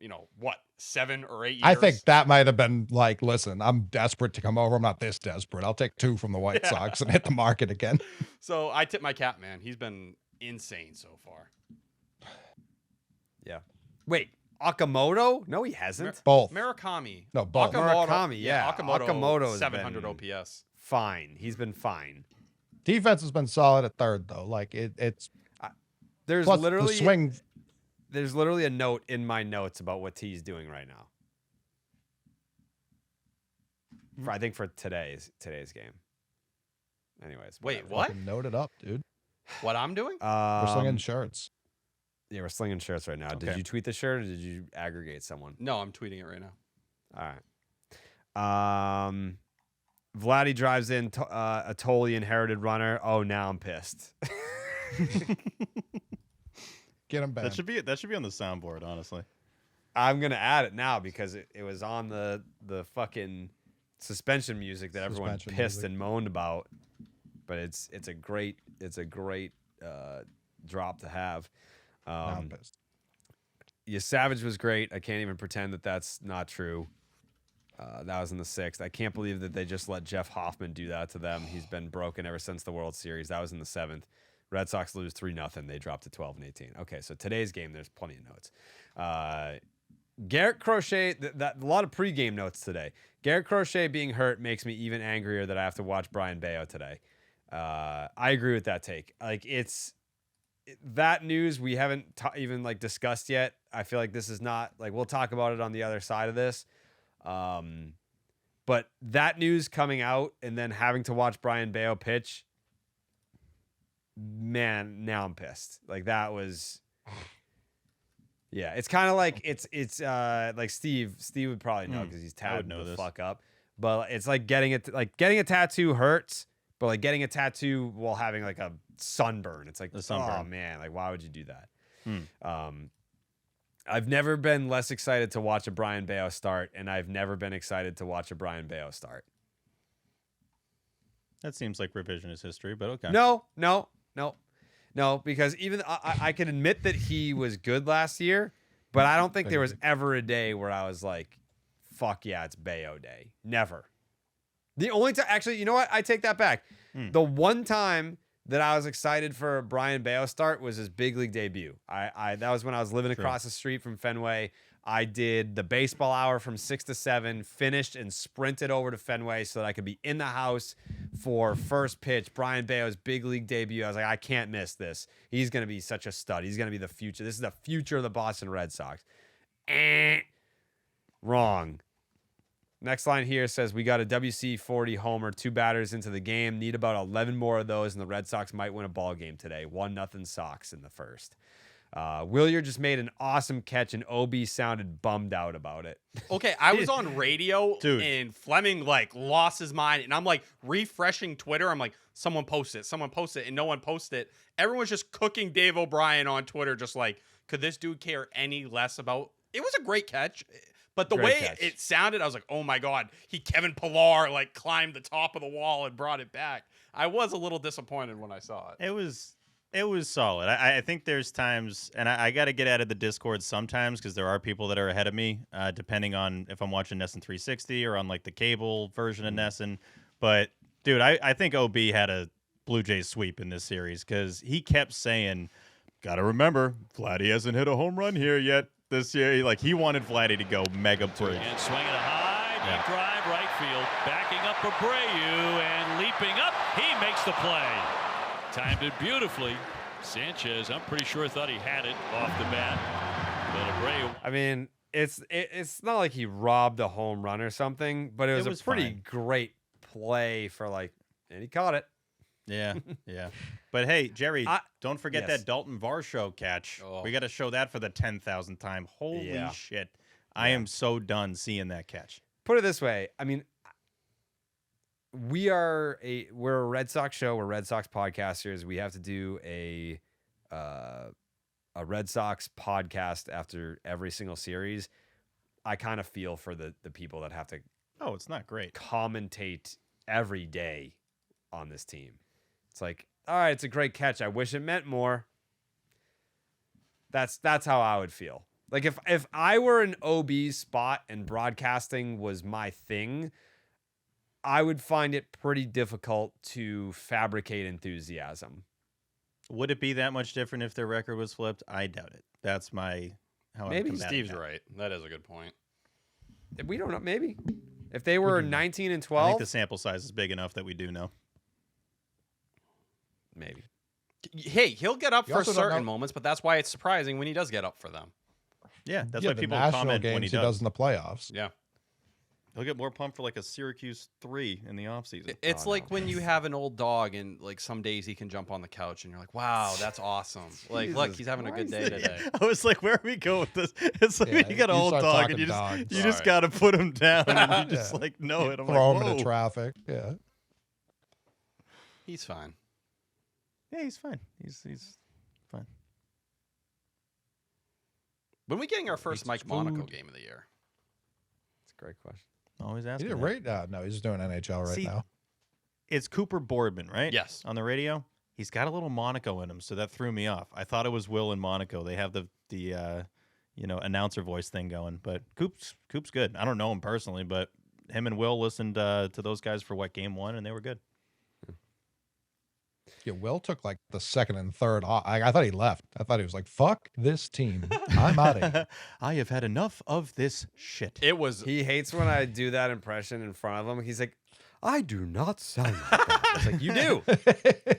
7 or 8 years. I think that might have been like, listen, I'm desperate to come over. I'm not this desperate. I'll take 2 from the White Sox and hit the market again. So I tip my cap, man. He's been insane so far. Yeah. Wait, Okamoto? No, he hasn't. Both. Murakami. No, both. Murakami, yeah. Okamoto has 700 been OPS. Fine. He's been fine. Defense has been solid at third, though. Like, it's There's plus literally the swing. There's literally a note in my notes about what T's doing right now. I think for today's game. Anyways. Wait, whatever. what? Fucking note it up, dude. What I'm doing? We're slinging shirts. Yeah, we're slinging shirts right now. Did Okay. you tweet the shirt or did you aggregate someone? No, I'm tweeting it right now. All right. Vladdy drives in a Tolle inherited runner. Oh, now I'm pissed. Get him back. That should be on the soundboard, honestly. I'm gonna add it now because it was on the fucking suspension music that everyone Suspension pissed music. and moaned about. But it's a great drop to have. Now I'm pissed. Yeah, Savage was great. I can't even pretend that that's not true. That was in the 6th. I can't believe that they just let Jeff Hoffman do that to them. He's been broken ever since the World Series. That was in the 7th. Red Sox lose 3-0. They drop to 12 and 18. Okay, so today's game, there's plenty of notes. Garrett Crochet, a lot of pregame notes today. Garrett Crochet being hurt makes me even angrier that I have to watch Brian Bello today. I agree with that take. Like, that news we haven't even like discussed yet. I feel like this is not like, we'll talk about it on the other side of this. But that news coming out and then having to watch Brian Bello pitch, man, now I'm pissed. Like, that was, yeah, it's kind of like it's like Steve would probably know because he's tattooed the fuck up. But it's like getting a tattoo hurts, but like getting a tattoo while having like a sunburn. It's like, oh man, like why would you do that? I've never been less excited to watch a Brian Bello start, and I've never been excited to watch a Brian Bello start. That seems like revisionist history, but okay. No, because even I can admit that he was good last year, but I don't think there was ever a day where I was like, fuck yeah, it's Bello day. Never. The only time, actually, you know what? I take that back. The one time that I was excited for a Brian Bello start was his big league debut. That was when I was living across the street from Fenway. I did the baseball hour from 6 to 7, finished and sprinted over to Fenway so that I could be in the house for first pitch, Brian Bello's big league debut. I was like, I can't miss this. He's going to be such a stud. He's going to be the future. This is the future of the Boston Red Sox. Wrong. Next line here says, we got a WC-40 homer, 2 batters into the game. Need about 11 more of those, and the Red Sox might win a ball game today. 1-0 Sox in the first. Willier just made an awesome catch, and OB sounded bummed out about it. Okay, I was on radio, and Fleming like lost his mind, and I'm like refreshing Twitter. I'm like, someone post it, and no one posted it. Everyone's just cooking Dave O'Brien on Twitter, just like, could this dude care any less about? It was a great catch, but the way it sounded, I was like, oh my god, he Kevin Pillar like climbed the top of the wall and brought it back. I was a little disappointed when I saw it. It was solid. I think there's times, and I got to get out of the Discord sometimes because there are people that are ahead of me, depending on if I'm watching Nesson 360 or on like the cable version of Nesson. But dude, I think OB had a Blue Jays sweep in this series because he kept saying, "Got to remember, Vladdy hasn't hit a home run here yet this year." Like he wanted Vladdy to go mega free. And swinging a high, deep drive, right field, backing up Abreu and leaping up. He makes the play. Timed it beautifully. Sanchez, I'm pretty sure thought he had it off the bat. But Abreu. I mean, it's not like he robbed a home run or something, but it was a pretty great play for like, and he caught it. Yeah, yeah. But hey, Jerry, don't forget yes. that Dalton Varsho catch. Oh. We got to show that for the 10,000th time. Holy Yeah. shit. I am so done seeing that catch. Put it this way. I mean, we're a Red Sox show. We're Red Sox podcasters. We have to do a Red Sox podcast after every single series. I kind of feel for the people that have to Oh, it's not great. commentate every day on this team. It's like, all right, it's a great catch. I wish it meant more. That's how I would feel. Like if I were in OB's spot and broadcasting was my thing, I would find it pretty difficult to fabricate enthusiasm. Would it be that much different if their record was flipped? I doubt it. That's how Maybe. I'm combating Steve's that. right. That is a good point. We don't know. Maybe if they were 19 and 12, I think the sample size is big enough that we do know. maybe. Hey, he'll get up You for also don't certain know- moments, but that's why it's surprising when he does get up for them. Yeah, that's yeah, why the people national comment games when he he does does. in the playoffs. Yeah. He'll get more pumped for like a Syracuse 3 in the offseason. It's Oh, like no. when you have an old dog and like some days he can jump on the couch and you're like, wow, that's awesome. Like, look, Jesus he's having a good Christ. day today. I was like, where are we going with this? It's like Yeah, when you got an you old start dog talking and you dogs. just Alright. got to put him down and you just Yeah. like know it. I'm Throw like, him into whoa. traffic. Yeah. He's fine. Yeah, he's fine. He's fine. When are we getting our first Eats Mike Monaco food. game of the year? It's a great question. Always He asking. did that. right. No, he's just doing NHL right See, now. It's Cooper Boardman, right? Yes. On the radio. He's got a little Monaco in him, so that threw me off. I thought it was Will in Monaco. They have the announcer voice thing going, but Coop's good. I don't know him personally, but him and Will listened to those guys for game 1, and they were good. Yeah, Will took like the second and third off. I thought he left. I thought he was like, "Fuck this team, I'm out of here." I have had enough of this shit. It was He hates when I do that impression in front of him. He's like, I do not sound like that. It's like, you do.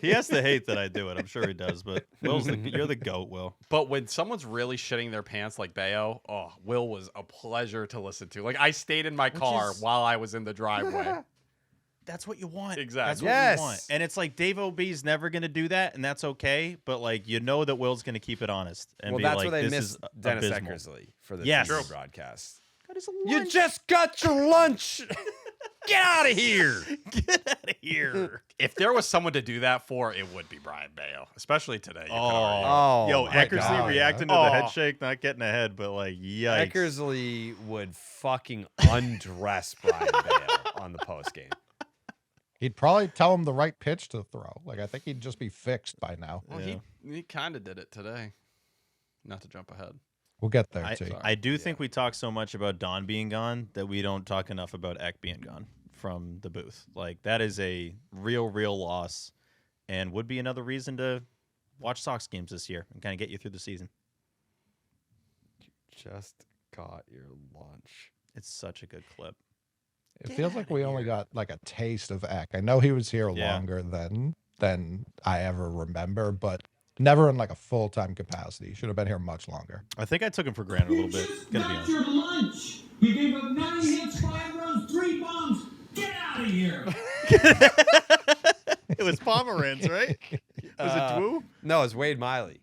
He has to hate that I do it. I'm sure he does, but you're the goat, Will. But when someone's really shitting their pants like Bello, oh, Will was a pleasure to listen to. Like I stayed in my car while I was in the driveway. That's what you want. Exactly. That's what Yes. you want. And it's like Dave O'B's never going to do that, and that's okay. But like you know that Will's going to keep it honest and Well, be that's like, where they "This missed is Dennis abysmal." Eckersley for the Yes. TV True. broadcast. Got his You lunch. just got your lunch. Get out of here. Get out of here. If there was someone to do that for, it would be Brian Bello, especially today. You could argue. Oh, Yo, my Eckersley God. reacting to the head shake, not getting ahead, but like, yikes. Eckersley would fucking undress Brian Bello on the post game. He'd probably tell him the right pitch to throw. Like I think he'd just be fixed by now. Well, Yeah. he kind of did it today. Not to jump ahead. We'll get there I, too. I do think we talk so much about Don being gone that we don't talk enough about Eck being gone from the booth. Like that is a real loss, and would be another reason to watch Sox games this year and kind of get you through the season. Just got your lunch. It's such a good clip. It feels like we only got like a taste of Eck. I know he was here Yeah. longer than I ever remember, but never in like a full-time capacity. Should have been here much longer. I think I took him for granted a little bit. Gonna be honest. your lunch. You gave up 9 hits, 5 runs, 3 bombs. Get out of here. It was Pomeranz, right? Was it Dwu? No, it's Wade Miley.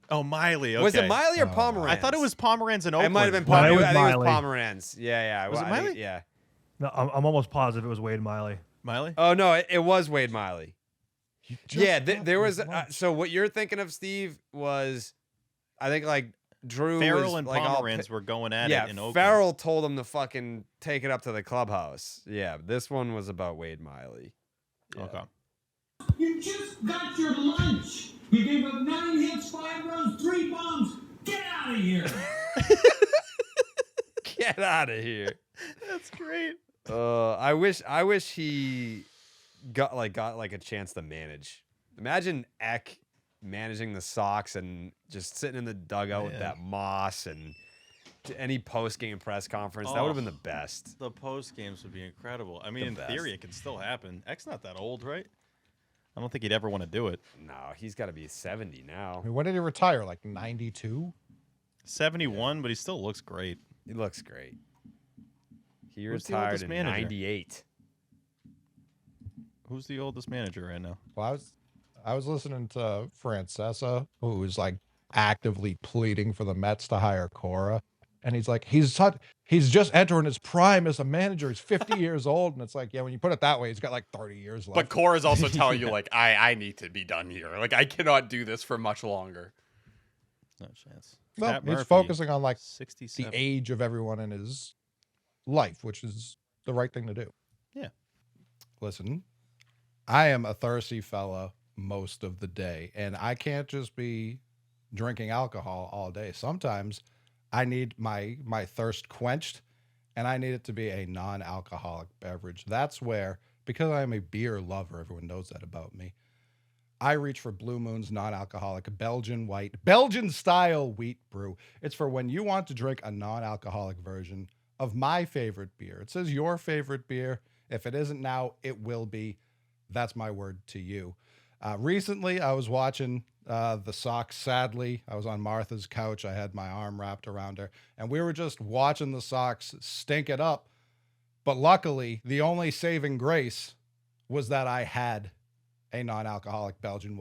Oh, Miley. Okay. Was it Miley or Oh, Pomeranz? I thought it was Pomeranz in It Oakland. might have been No, it Pomeranz. was I think it was Miley. Pomeranz. Yeah. Was it I think- Miley? Yeah. No, I'm almost positive it was Wade Miley. Miley? Oh no, it was Wade Miley. Yeah, Just there got was. your lunch. So what you're thinking of, Steve, was, I think like Drew Farrell was and like all Pomeranz were going at yeah, it in Oakland. Farrell told him to fucking take it up to the clubhouse. Yeah, this one was about Wade Miley. Yeah. Okay. You just got your lunch. You gave up 9 hits, 5 runs, 3 bombs. Get out of here. Get out of here. That's great. I wish he got a chance to manage. Imagine Eck managing the Sox and just sitting in the dugout with Man. that Moss and any post game press conference. That would have been the best. The post games would be incredible. I mean, The in best. theory, it can still happen. Eck's not that old, right? I don't think he'd ever want to do it. No, he's got to be 70 now. I mean, when did he retire? Like 92? 71, but he still looks great. He looks great. He Who's the retired oldest in manager? 98. Who's the oldest manager right now? Well, I was listening to Francesa, who was like actively pleading for the Mets to hire Cora, and he's like, he's just entering his prime as a manager. He's 50 years old, and it's like, yeah, when you put it that way, he's got like 30 years left. But Cora's also telling you, like, I need to be done here. Like, I cannot do this for much longer. No chance. Well, Pat he's Murphy, focusing on like 67. the age of everyone in his life, which is the right thing to do. Yeah. Listen, I am a thirsty fella most of the day, and I can't just be drinking alcohol all day. Sometimes I need my thirst quenched, and I need it to be a non-alcoholic beverage. That's where, because I am a beer lover, everyone knows that about me, I reach for Blue Moon's non-alcoholic Belgian style wheat brew. It's for when you want to drink a non-alcoholic version of my favorite beer. It says your favorite beer. If it isn't now, it will be. That's my word to you. Recently, I was watching the Sox. Sadly, I was on Martha's couch. I had my arm wrapped around her, and we were just watching the Sox stink it up. But luckily, the only saving grace was that I had a non-alcoholic Belgian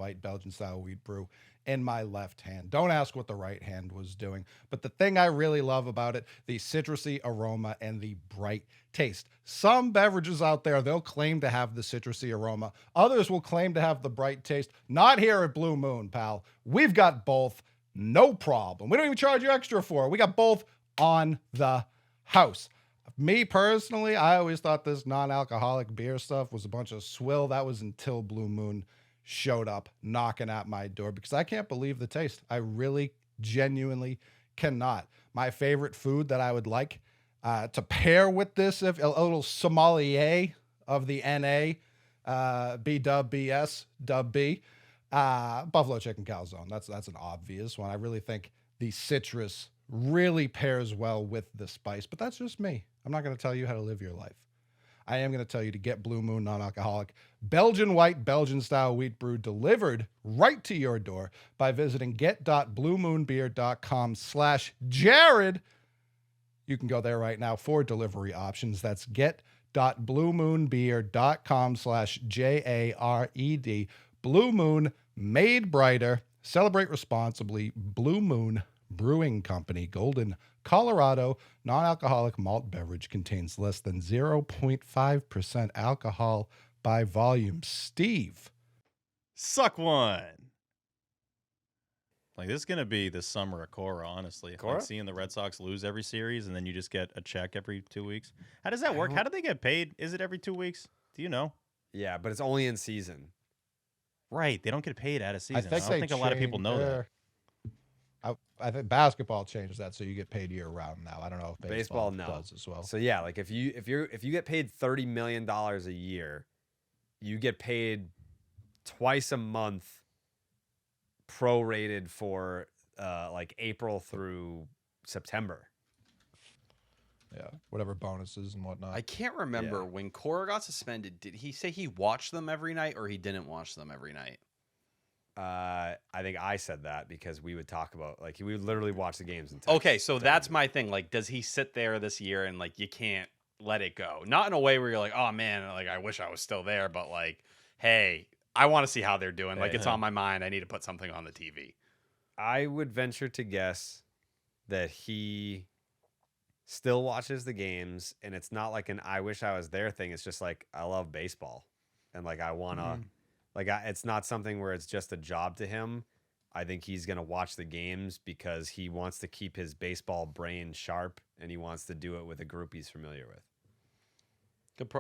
style wheat brew in my left hand. Don't ask what the right hand was doing. But the thing I really love about it, the citrusy aroma and the bright taste. Some beverages out there, they'll claim to have the citrusy aroma. Others will claim to have the bright taste. Not here at Blue Moon, pal. We've got both. No problem. We don't even charge you extra for it. We got both on the house. Me personally, I always thought this non-alcoholic beer stuff was a bunch of swill. That was until Blue Moon showed up knocking at my door, because I can't believe the taste. I really genuinely cannot. My favorite food that I would like to pair with this, if a little sommelier of the NA, B-dub, BS, dub B, buffalo chicken calzone. That's an obvious one. I really think the citrus really pairs well with the spice, but that's just me. I'm not going to tell you how to live your life. I am going to tell you to get Blue Moon non-alcoholic Belgian style wheat brew delivered right to your door by visiting get.bluemoonbeer.com/Jared. You can go there right now for delivery options. That's get.bluemoonbeer.com/JARED. Blue Moon, made brighter. Celebrate responsibly. Blue Moon Brewing Company, Golden, Colorado. Non-alcoholic malt beverage, contains less than 0.5% alcohol by volume. Steve. Suck one. Like, this is going to be the summer of Cora, honestly. Cora? Like, seeing the Red Sox lose every series and then you just get a check every 2 weeks. How does that work? How do they get paid? Is it every 2 weeks? Do you know? Yeah, but it's only in season. Right. They don't get paid out of season. I don't think a lot of people know that. I think basketball changed that, so you get paid year round now. I don't know if baseball no. does as well. So yeah, like if you get paid $30 million a year, you get paid twice a month, prorated for like April through September. Yeah, whatever bonuses and whatnot. I can't remember when Cora got suspended. Did he say he watched them every night, or he didn't watch them every night? I think I said that because we would talk about, like, we would literally watch the games and text. Okay, so that's my thing. Like, does he sit there this year and, like, you can't let it go? Not in a way where you're like, oh man, like, I wish I was still there, but like, hey, I want to see how they're doing. Like, it's on my mind. I need to put something on the TV. I would venture to guess that he still watches the games, and it's not like an I wish I was there thing. It's just like, I love baseball, and like I want to it's not something where it's just a job to him. I think he's going to watch the games because he wants to keep his baseball brain sharp, and he wants to do it with a group he's familiar with.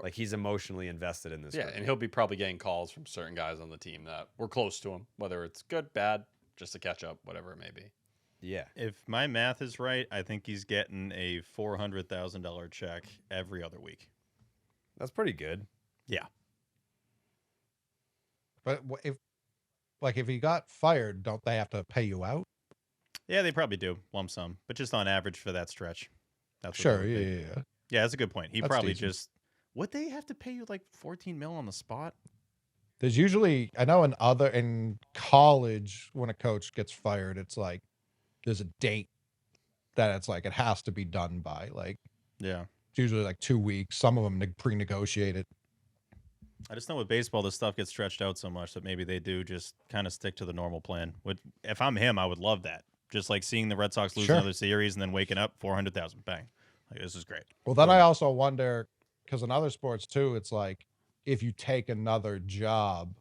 Like, he's emotionally invested in this. Yeah, group. and he'll be probably getting calls from certain guys on the team that were close to him, whether it's good, bad, just to catch up, whatever it may be. Yeah. If my math is right, I think he's getting a $400,000 check every other week. That's pretty good. Yeah. But if he got fired, don't they have to pay you out? Yeah, they probably do, lump sum, but just on average for that stretch. That's sure. Yeah. Yeah, that's a good point. He That's probably decent. just would they have to pay you like 14 mil on the spot? There's usually, I know in college, when a coach gets fired, it's like there's a date that it's like it has to be done by. Like, yeah, it's usually like 2 weeks. Some of them pre-negotiate it. I just know with baseball, this stuff gets stretched out so much that maybe they do just kind of stick to the normal plan. If I'm him, I would love that. Just like seeing the Red Sox lose another series and then waking up 400,000, bang. Like, this is great. Well, then I also wonder, because in other sports too, it's like if you take another job,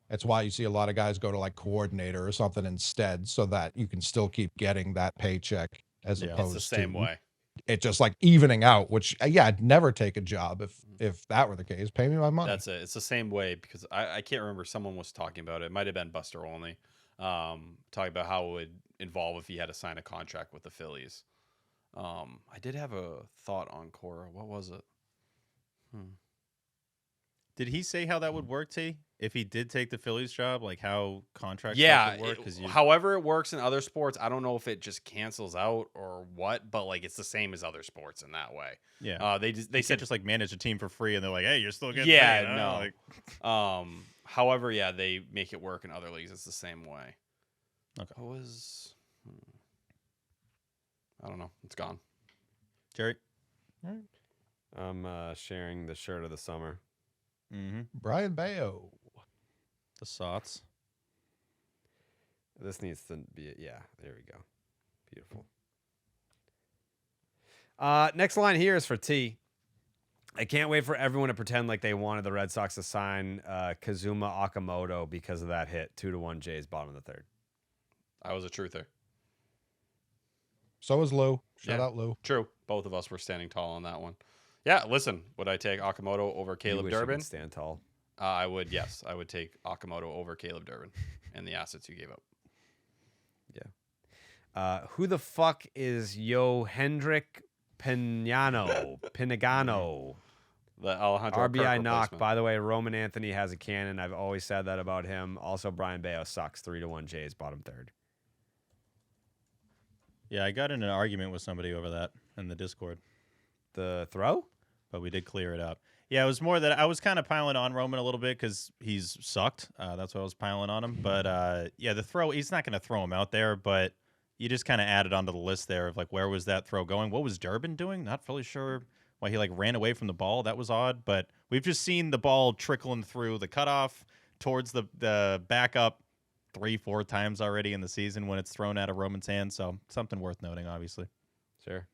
that's why you see a lot of guys go to like coordinator or something instead, so that you can still keep getting that paycheck as opposed it's the same to way. It just like evening out, which I'd never take a job if that were the case. Pay me my money. That's it. It's the same way because I can't remember, someone was talking about it. It might have been Buster Olney, talking about how it would involve if he had to sign a contract with the Phillies. I did have a thought on Cora. What was it? Did he say how that would work, T? If he did take the Phillies job, like how contracts Yeah, would work? however it works in other sports, I don't know if it just cancels out or what, but like it's the same as other sports in that way. Yeah, they said just like manage a team for free, and they're like, hey, you're still getting yeah, paid. no. Like, however, yeah, they make it work in other leagues. It's the same way. Okay. What was? I don't know. It's gone. Jerry, I'm sharing the shirt of the summer. Brian Bello. The Sox. This needs to be there we go. Beautiful. Next line here is for T. I can't wait for everyone to pretend like they wanted the Red Sox to sign Kazuma Okamoto because of that hit. 2-1 Jays, bottom of the third. I was a truther. So is Lou. Shout out Lou. True. Both of us were standing tall on that one. Yeah, listen, would I take Okamoto over Caleb Durbin? Stand tall. I would, yes. I would take Okamoto over Caleb Durbin and the assets you gave up. Yeah. Who the fuck is Hendrik Pinagano? The Alejandro RBI Kirk knock. replacement. By the way, Roman Anthony has a cannon. I've always said that about him. Also, Brian Bello sucks. 3-1 Jays, bottom third. Yeah, I got in an argument with somebody over that in the Discord. The throw? But we did clear it up. Yeah, it was more that I was kind of piling on Roman a little bit because he's sucked. That's why I was piling on him. But, yeah, the throw, he's not going to throw him out there, but you just kind of added onto the list there of, like, where was that throw going? What was Durbin doing? Not fully sure why he, like, ran away from the ball. That was odd. But we've just seen the ball trickling through the cutoff towards the backup 3-4 times already in the season when it's thrown out of Roman's hand. So something worth noting, obviously. Sure.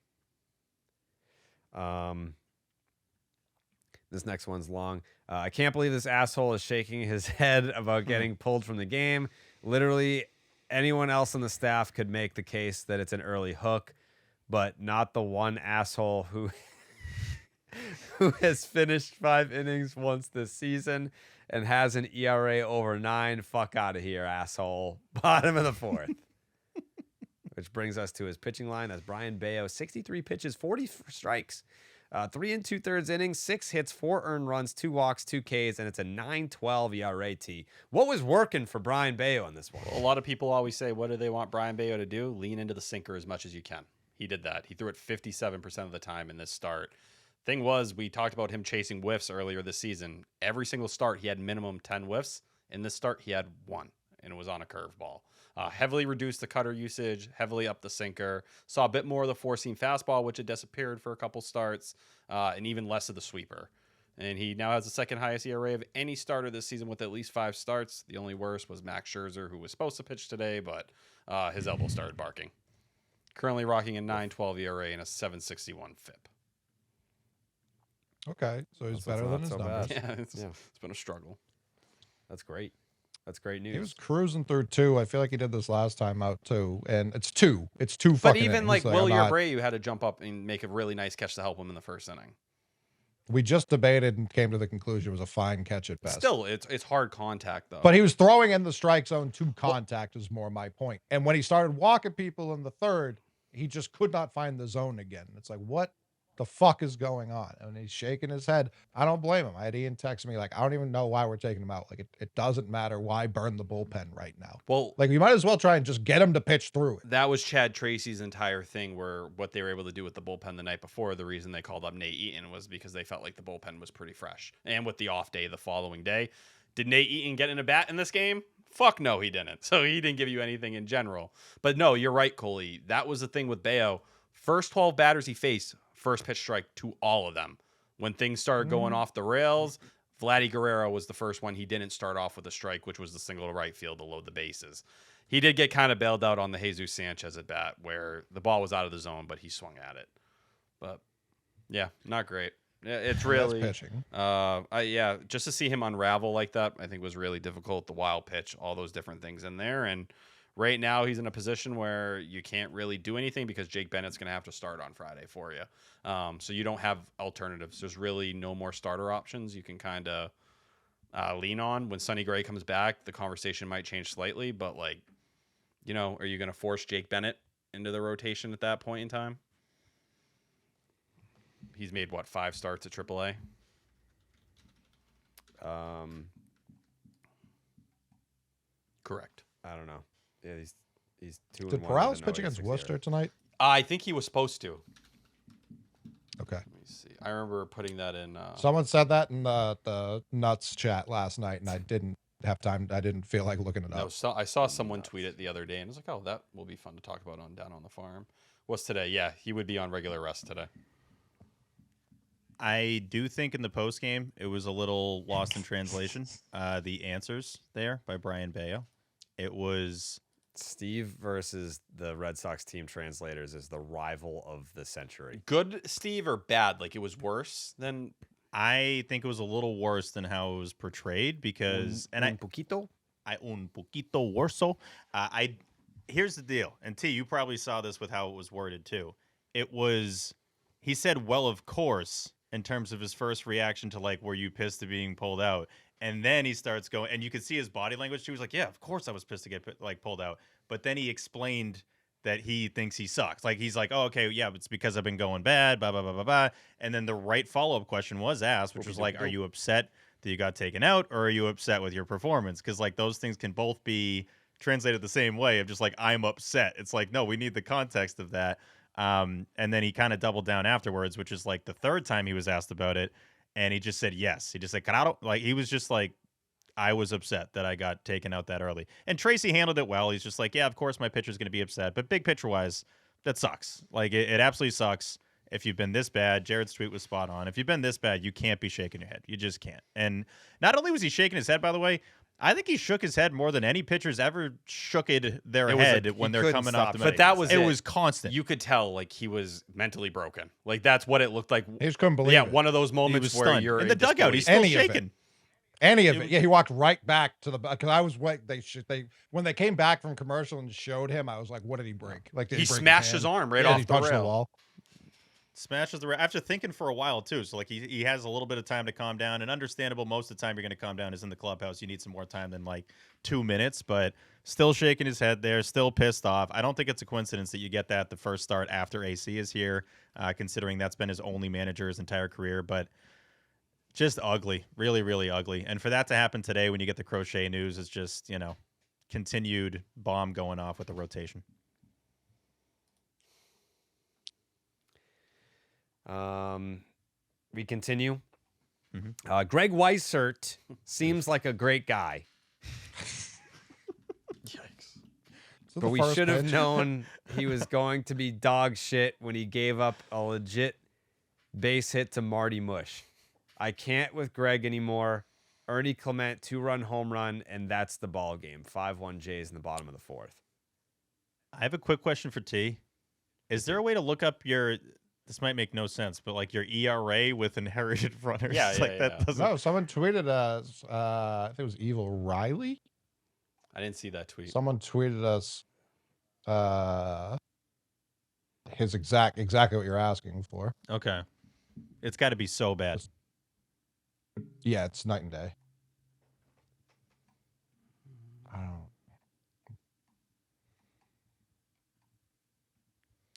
This next one's long. I can't believe this asshole is shaking his head about getting pulled from the game. Literally, anyone else on the staff could make the case that it's an early hook, but not the one asshole who has finished 5 innings once this season and has an ERA over 9. Fuck out of here, asshole. Bottom of the fourth. Which brings us to his pitching line. That's Brian Bello, 63 pitches, 40 strikes. 3 2/3 innings, 6 hits, 4 earned runs, 2 walks, 2 Ks, and it's a 9.12 ERA. T. What was working for Brian Bello in this one? A lot of people always say, what do they want Brian Bello to do? Lean into the sinker as much as you can. He did that. He threw it 57% of the time in this start. Thing was, we talked about him chasing whiffs earlier this season. Every single start, he had minimum 10 whiffs. In this start, he had 1, and it was on a curveball. Heavily reduced the cutter usage, heavily up the sinker. Saw a bit more of the four-seam fastball, which had disappeared for a couple starts, and even less of the sweeper. And he now has the second highest ERA of any starter this season with at least 5 starts. The only worst was Max Scherzer, who was supposed to pitch today, but his elbow started barking. Currently rocking a 9.12 ERA and a 7.61 FIP. Okay, so he's better than his numbers. Yeah, it's been a struggle. That's great. That's great news. He was cruising through 2. I feel like he did this last time out too, and it's 2. It's 2 But fucking even innings. like I'm Willie not- Abreu had to jump up and make a really nice catch to help him in the first inning. We just debated and came to the conclusion it was a fine catch at best. Still, it's hard contact though. But he was throwing in the strike zone to contact is more my point. And when he started walking people in the third, he just could not find the zone again. It's like, what the fuck is going on? And he's shaking his head. I don't blame him. I had Ian text me like, I don't even know why we're taking him out. Like, it doesn't matter. Why burn the bullpen right now? Well, like, we might as well try and just get him to pitch through it. That was Chad Tracy's entire thing, where what they were able to do with the bullpen the night before, the reason they called up Nate Eaton was because they felt like the bullpen was pretty fresh. And with the off day the following day, did Nate Eaton get in a bat in this game? Fuck no, he didn't. So he didn't give you anything in general. But no, you're right, Coley. That was the thing with Bello. First 12 batters he faced, first pitch strike to all of them. When things started going off the rails, Vladdy Guerrero was the first one. He didn't start off with a strike, which was the single to right field to load the bases. He did get kind of bailed out on the Jesus Sanchez at bat where the ball was out of the zone, but he swung at it. But yeah, not great. It's really pitching. Just to see him unravel like that, I think was really difficult. The wild pitch, all those different things in there. And right now he's in a position where you can't really do anything because Jake Bennett's going to have to start on Friday for you. So you don't have alternatives. There's really no more starter options you can kind of lean on. When Sonny Gray comes back, the conversation might change slightly, but are you going to force Jake Bennett into the rotation at that point in time? He's made 5 starts at AAA? Correct. I don't know. Yeah, he's 2-1. Did Perales pitch against Worcester tonight? I think he was supposed to. Okay. Let me see. I remember putting that in. Someone said that in the Nuts chat last night, and I didn't have time. I didn't feel like looking it up. No, so I saw someone tweet it the other day, and I was like, "Oh, that will be fun to talk about down on the farm." What's today? Yeah, he would be on regular rest today. I do think in the post game it was a little lost in translation. The answers there by Brian Bello. It was Steve versus the Red Sox team translators is the rival of the century. Good Steve or bad? Like it was worse than. I think it was a little worse than how it was portrayed because un poquito worse. Here's the deal, and T, you probably saw this with how it was worded too. He said, "Well, of course," in terms of his first reaction to were you pissed to being pulled out? And then he starts going, and you could see his body language too. He was like, "Yeah, of course I was pissed to get pulled out." But then he explained that he thinks he sucks. He's like, "Oh, okay, yeah, it's because I've been going bad, blah, blah, blah, blah, blah." And then the right follow-up question was asked, which was are you upset that you got taken out, or are you upset with your performance? Because those things can both be translated the same way of just I'm upset. It's no, we need the context of that. And then he kind of doubled down afterwards, which is the third time he was asked about it. And he just said yes. He just said, "Claro." He was just I was upset that I got taken out that early. And Tracy handled it well. He's just yeah, of course my pitcher's going to be upset. But big picture-wise, that sucks. It absolutely sucks. If you've been this bad, Jared's tweet was spot on. If you've been this bad, you can't be shaking your head. You just can't. And not only was he shaking his head, by the way, I think he shook his head more than any pitcher's ever shooked their head when they're coming off the mound. But that was it was constant. You could tell he was mentally broken. That's what it looked like. He just couldn't believe it. One of those moments where stunned. you're in the dugout. He's still shaking. Any of it. Yeah, he walked right back to the because I was when they came back from commercial and showed him, I was like, what did he break? Did he smashed his arm right off the rail. The wall. Smashes the rail after thinking for a while too. So he has a little bit of time to calm down, and understandable. Most of the time you're going to calm down is in the clubhouse. You need some more time than 2 minutes, but still shaking his head there, still pissed off. I don't think it's a coincidence that you get that the first start after AC is here, considering that's been his only manager his entire career. But just ugly, really, really ugly. And for that to happen today when you get the Crochet news is just, continued bomb going off with the rotation. We continue. Greg Weissert seems like a great guy. Yikes. But we should have known he was going to be dog shit when he gave up a legit base hit to Marty Mush. I can't with Greg anymore. Ernie Clement, 2-run home run, and that's the ball game. 5-1 Jays in the bottom of the 4th. I have a quick question for T. Is there a way to look up this might make no sense, but your ERA with inherited runners? That doesn't. No, someone tweeted us. I think it was Evil Riley. I didn't see that tweet. Someone tweeted us his exactly what you're asking for. Okay. It's got to be so bad. Yeah, it's night and day. I don't.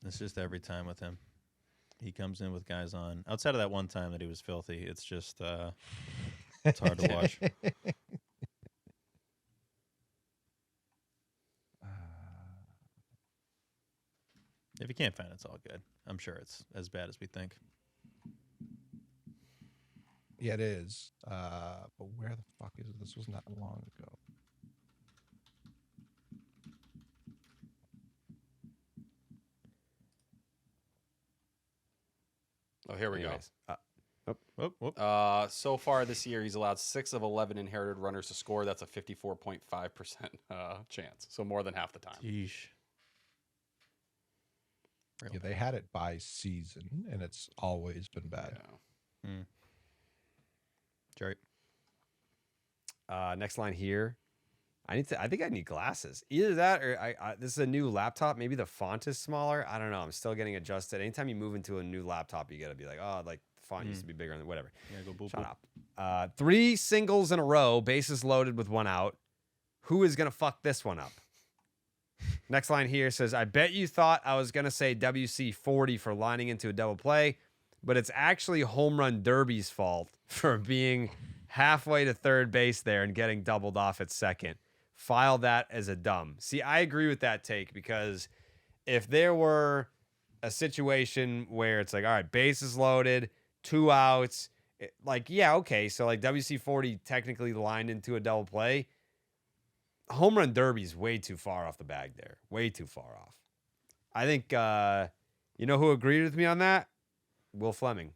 It's just every time with him. He comes in with guys on. Outside of that one time that he was filthy, it's just it's hard to watch. If you can't find it, it's all good. I'm sure it's as bad as we think. Yeah, it is. But where the fuck is it? This was not long ago. Oh, here we go. So far this year, he's allowed 6 of 11 inherited runners to score. That's a 54.5% chance. So more than half the time. Yeesh. Yeah, they had it by season, and it's always been bad. Yeah. Jerry. Next line here. I think I need glasses. Either that or this is a new laptop. Maybe the font is smaller. I don't know. I'm still getting adjusted. Anytime you move into a new laptop, you got to be like, oh, like the font used to be bigger and whatever. Yeah, go boop, Shut boop. up. 3 singles in a row, bases loaded with 1 out. Who is going to fuck this one up? Next line here says, I bet you thought I was going to say WC-40 for lining into a double play, but it's actually Home Run Derby's fault for being halfway to third base there and getting doubled off at second. File that as a dumb. See, I agree with that take because if there were a situation where it's like, all right, bases loaded, 2 outs, yeah, okay. So like WC-40 technically lined into a double play. Home Run Derby's way too far off the bag there. Way too far off. I think, you know who agreed with me on that? Will Fleming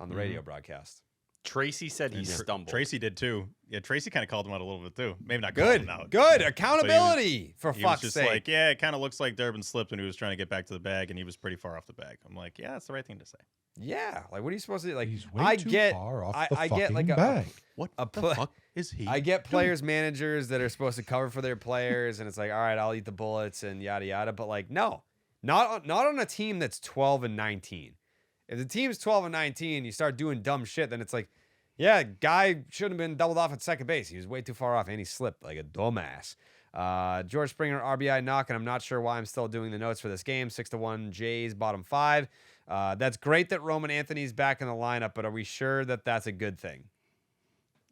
on the radio broadcast. Tracy said he stumbled. Tracy did too. Yeah, Tracy kind of called him out a little bit too. Maybe not called him out. Good. Accountability, for he was fuck's just sake. like, yeah, it kind of looks like Durbin slipped when he was trying to get back to the bag, and he was pretty far off the bag. I'm like, yeah, that's the right thing to say. Yeah, like what are you supposed to do? Like, He's way I too get, far off I the get like fucking bag. What a the fuck is he? I get players, managers that are supposed to cover for their players, and it's like, all right, I'll eat the bullets and yada yada. But like, no, not on a team that's 12-19. If the team's 12-19, you start doing dumb shit, then it's like, yeah, guy shouldn't have been doubled off at second base. He was way too far off, and he slipped like a dumbass. George Springer RBI knock, and I'm not sure why I'm still doing the notes for this game. 6-1 Jays, bottom 5. That's great that Roman Anthony's back in the lineup, but are we sure that that's a good thing?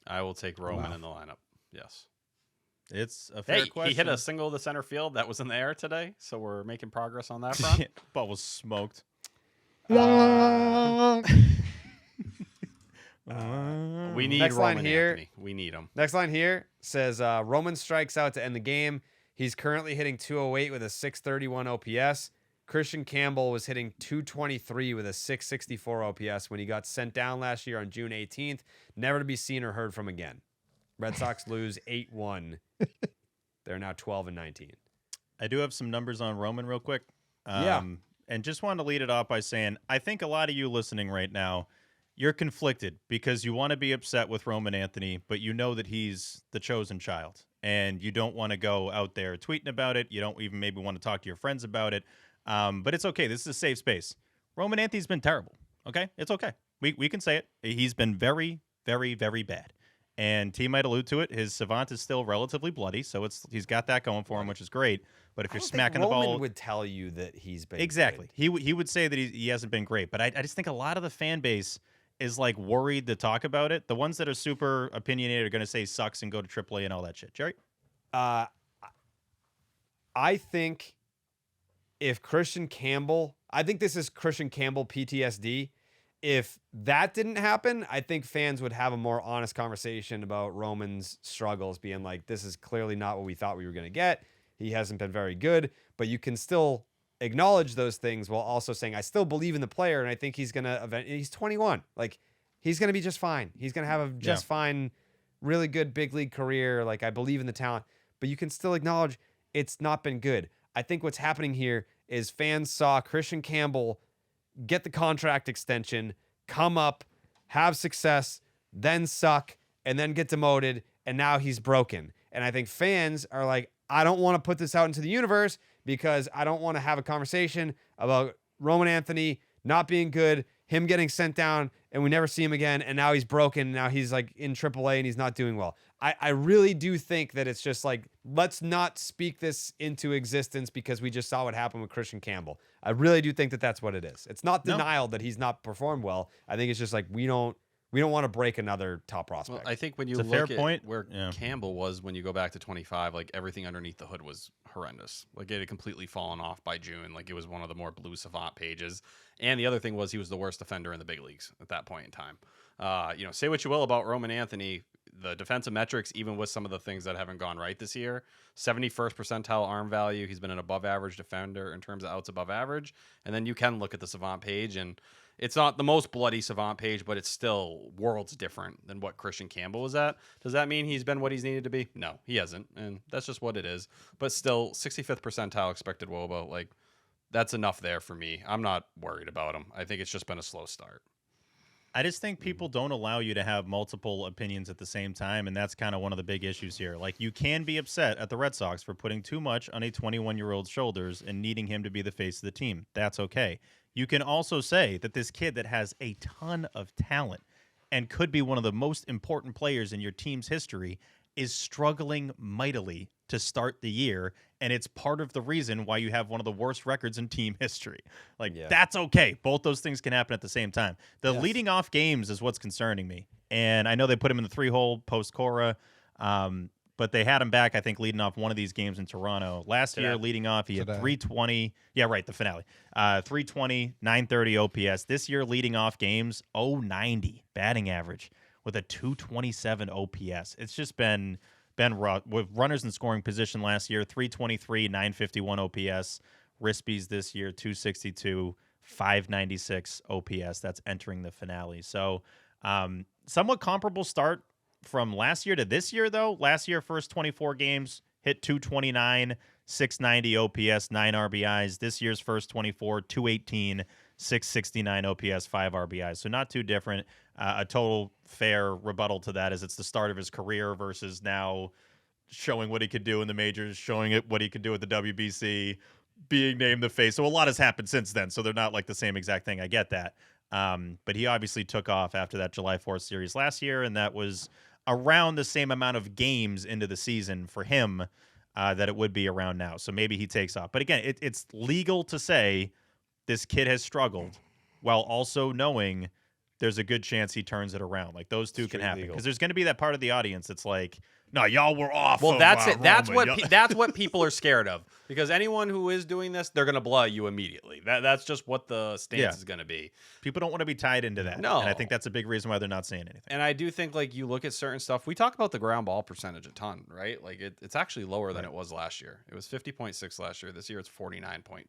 I will take Roman in the lineup. Yes. It's a fair question. He hit a single to center field that was in the air today, so we're making progress on that front. Ball was smoked. We need Next Roman line here. Anthony. We need him. Next line here says Roman strikes out to end the game. He's currently hitting 208 with a 631 OPS. Christian Campbell was hitting 223 with a 664 OPS when he got sent down last year on June 18th. Never to be seen or heard from again. Red Sox lose 8-1. They're now 12-19. I do have some numbers on Roman real quick. Yeah. And just wanted to lead it off by saying, I think a lot of you listening right now, you're conflicted because you want to be upset with Roman Anthony, but you know that he's the chosen child. And you don't want to go out there tweeting about it. You don't even maybe want to talk to your friends about it. But it's okay. This is a safe space. Roman Anthony's been terrible. Okay? It's okay. We can say it. He's been very, very, very bad. And T might allude to it. His savant is still relatively bloody, so he's got that going for him, which is great. But if you're smacking the ball, Roman would tell you that he's been exactly. good. He would say that he hasn't been great. But I just think a lot of the fan base is like worried to talk about it. The ones that are super opinionated are going to say sucks and go to AAA and all that shit. Jerry, I think if Christian Campbell, I think this is Christian Campbell PTSD. If that didn't happen, I think fans would have a more honest conversation about Roman's struggles, being like, this is clearly not what we thought we were going to get. He hasn't been very good, but you can still acknowledge those things while also saying, I still believe in the player, and I think he's going to he's 21. Like, he's going to be just fine. He's going to have a just fine, really good big league career. Like, I believe in the talent, but you can still acknowledge it's not been good. I think what's happening here is fans saw Christian Campbell get the contract extension, come up, have success, then suck, and then get demoted, and now he's broken. And I think fans are like, I don't want to put this out into the universe because I don't want to have a conversation about Roman Anthony not being good, him getting sent down, and we never see him again, and now he's broken, now he's like in AAA and he's not doing well. I really do think that it's just like, let's not speak this into existence because we just saw what happened with Christian Campbell. I really do think that that's what it is. It's not denial that he's not performed well. I think it's just like we don't want to break another top prospect. Well, I think when you It's a look fair at point. where Campbell was when you go back to 25, like everything underneath the hood was horrendous. Like it had completely fallen off by June. Like it was one of the more blue savant pages. And the other thing was he was the worst defender in the big leagues at that point in time. Say what you will about Roman Anthony, the defensive metrics, even with some of the things that haven't gone right this year, 71st percentile arm value. He's been an above average defender in terms of outs above average. And then you can look at the savant page and It's not the most bloody Savant page, but it's still worlds different than what Christian Campbell was at. Does that mean he's been what he's needed to be? No, he hasn't, and that's just what it is. But still, 65th percentile expected WOBA, like that's enough there for me. I'm not worried about him. I think it's just been a slow start. I just think people don't allow you to have multiple opinions at the same time, and that's kind of one of the big issues here. Like, you can be upset at the Red Sox for putting too much on a 21-year-old's shoulders and needing him to be the face of the team. That's okay. You can also say that this kid that has a ton of talent and could be one of the most important players in your team's history is struggling mightily to start the year, and it's part of the reason why you have one of the worst records in team history. Like, that's okay. Both those things can happen at the same time. The leading off games is what's concerning me, and I know they put him in the 3-hole post-Cora, but they had him back, I think, leading off one of these games in Toronto. Last year, leading off, he had 320. Yeah, right, the finale. 320, 930 OPS. This year, leading off games, 090 batting average with a 227 OPS. It's just been rough. With runners in scoring position last year, 323, 951 OPS. Rispy's this year, 262, 596 OPS. That's entering the finale. So somewhat comparable start from last year to this year, though. Last year, first 24 games, hit 229, 690 OPS, 9 RBIs. This year's first 24, 218, 669 OPS, 5 RBIs. So not too different. A total fair rebuttal to that is it's the start of his career versus now showing what he could do in the majors, showing it what he could do at the WBC, being named the face. So a lot has happened since then. So they're not like the same exact thing. I get that. But he obviously took off after that July 4th series last year, and that was around the same amount of games into the season for him that it would be around now. So maybe he takes off. But again, it's legal to say this kid has struggled while also knowing there's a good chance he turns it around. Like, those two can happen. Because there's going to be that part of the audience that's like, no, y'all were off. Well, that's it. That's Roman. that's what people are scared of. Because anyone who is doing this, they're going to blow you immediately. That's just what the stance is going to be. People don't want to be tied into that. No. And I think that's a big reason why they're not saying anything. And I do think, like, you look at certain stuff. We talk about the ground ball percentage a ton, right? Like, it's actually lower than it was last year. It was 50.6 last year. This year, it's 49.2.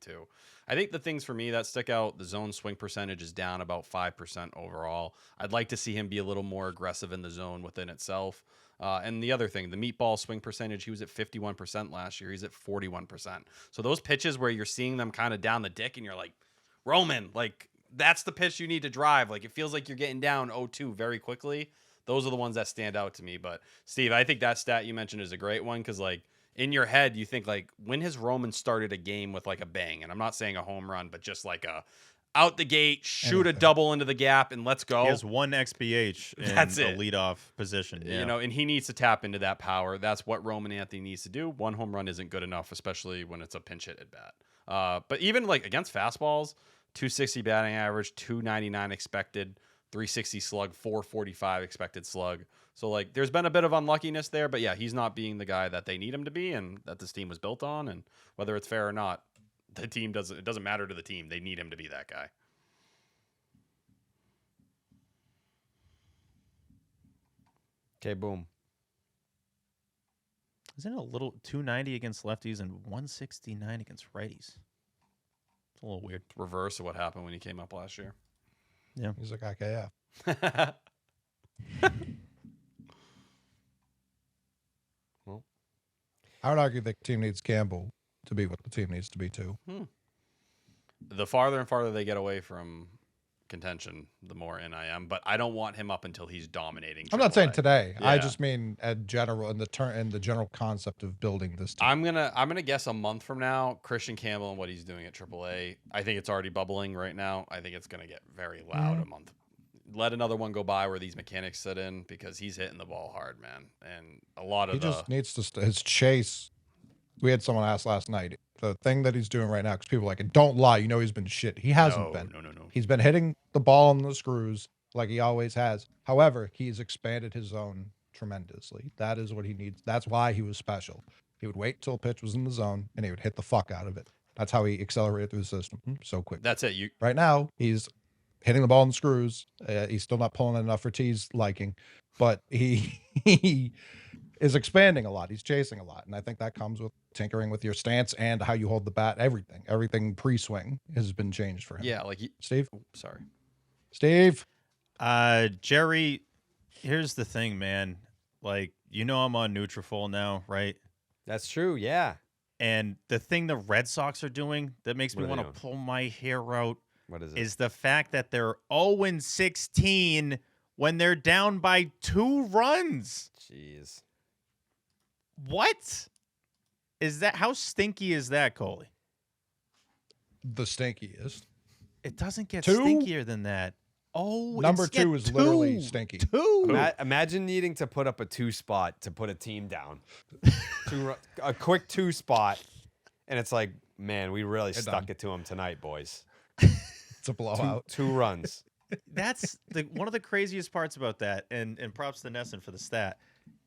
I think the things for me that stick out, the zone swing percentage is down about 5% overall. I'd like to see him be a little more aggressive in the zone within itself. And the other thing, the meatball swing percentage, he was at 51% last year. He's at 41%. So those pitches where you're seeing them kind of down the dick and you're like, Roman, like, that's the pitch you need to drive. Like, it feels like you're getting down 0-2 very quickly. Those are the ones that stand out to me. But, Steve, I think that stat you mentioned is a great one because, like, in your head, you think, like, when has Roman started a game with, like, a bang? And I'm not saying a home run, but just like a out the gate, shoot a double into the gap, and let's go. He has one XBH in a leadoff position. Yeah. You know, and he needs to tap into that power. That's what Roman Anthony needs to do. One home run isn't good enough, especially when it's a pinch hit at bat. But even, like, against fastballs, 260 batting average, 299 expected, 360 slug, 445 expected slug. So, like, there's been a bit of unluckiness there, but yeah, he's not being the guy that they need him to be and that this team was built on. And whether it's fair or not, the team it doesn't matter to the team. They need him to be that guy. Okay, boom. Isn't it a little 290 against lefties and 169 against righties? It's a little weird. Reverse of what happened when he came up last year. Yeah. He's like IKF. Well, I would argue the team needs Campbell to be what the team needs to be too. The farther and farther they get away from contention, the more in I am. But I don't want him up until he's dominating. I'm not saying today. Yeah. I just mean at general in the general concept of building this team. I'm gonna guess a month from now, Christian Campbell and what he's doing at AAA. I think it's already bubbling right now. I think it's gonna get very loud a month. Let another one go by where these mechanics sit in because he's hitting the ball hard, man. And a lot of he just needs to his chase. We had someone ask last night the thing that he's doing right now because people are like, don't lie, you know he's been shit. He hasn't been. No. He's been hitting the ball on the screws like he always has. However, he's expanded his zone tremendously. That is what he needs. That's why he was special. He would wait till a pitch was in the zone and he would hit the fuck out of it. That's how he accelerated through the system so quick. That's it. Right now, he's hitting the ball on the screws. He's still not pulling enough for T's liking, but he is expanding a lot. He's chasing a lot. And I think that comes with tinkering with your stance and how you hold the bat. Everything pre-swing has been changed for him. Yeah, like Steve? Sorry. Steve. Jerry, here's the thing, man. Like, I'm on Nutrafol now, right? That's true, yeah. And the thing the Red Sox are doing that makes me What are they want to doing? pull my hair out What is it? is the fact that they're 0-16 when they're down by 2 runs. Jeez. What? Is that how stinky is that, Coley? The stinkiest. It doesn't get 2? stinkier than that. Oh, Number it's 2 is literally stinky. 2. Imagine needing to put up a 2 spot to put a team down. A quick 2 spot, and it's like, man, we really They're stuck done. it to them tonight, boys. It's a blowout. 2 runs. That's one of the craziest parts about that, and props to Nesson for the stat,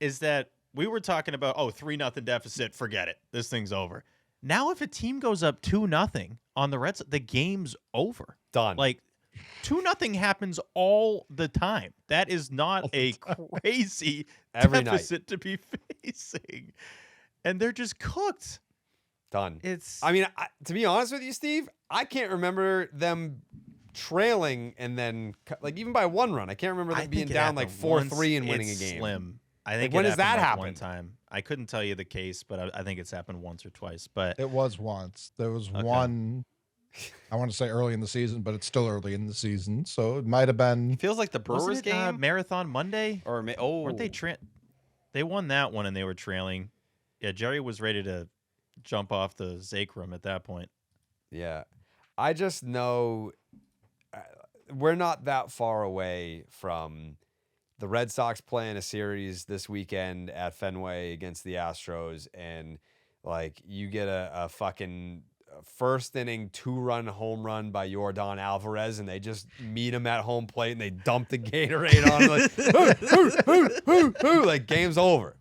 is that we were talking about, 3-0 deficit, forget it. This thing's over. Now if a team goes up 2-0 on the Reds, the game's over. Done. Like 2-0 happens all the time. That is not a crazy Every deficit to be facing. And they're just cooked. Done. It's I mean, to be honest with you, Steve, I can't remember them trailing and then, like, even by 1 run. I can't remember them being down like 4-3 and winning a game. Slim. I think when it does that happened, like, happen? one time. I couldn't tell you the case, but I think it's happened once or twice. But It was once. There was one, I want to say early in the season, but it's still early in the season. So it might have been. Feels like the Brewers wasn't it, game. Marathon Monday? Weren't they oh, They won that one and they were trailing. Yeah, Jerry was ready to jump off the Zacrum at that point. Yeah. I just know we're not that far away from the Red Sox playing a series this weekend at Fenway against the Astros, and like you get a fucking first inning 2-run home run by Yordan Alvarez, and they just meet him at home plate and they dump the Gatorade on him, like like game's over.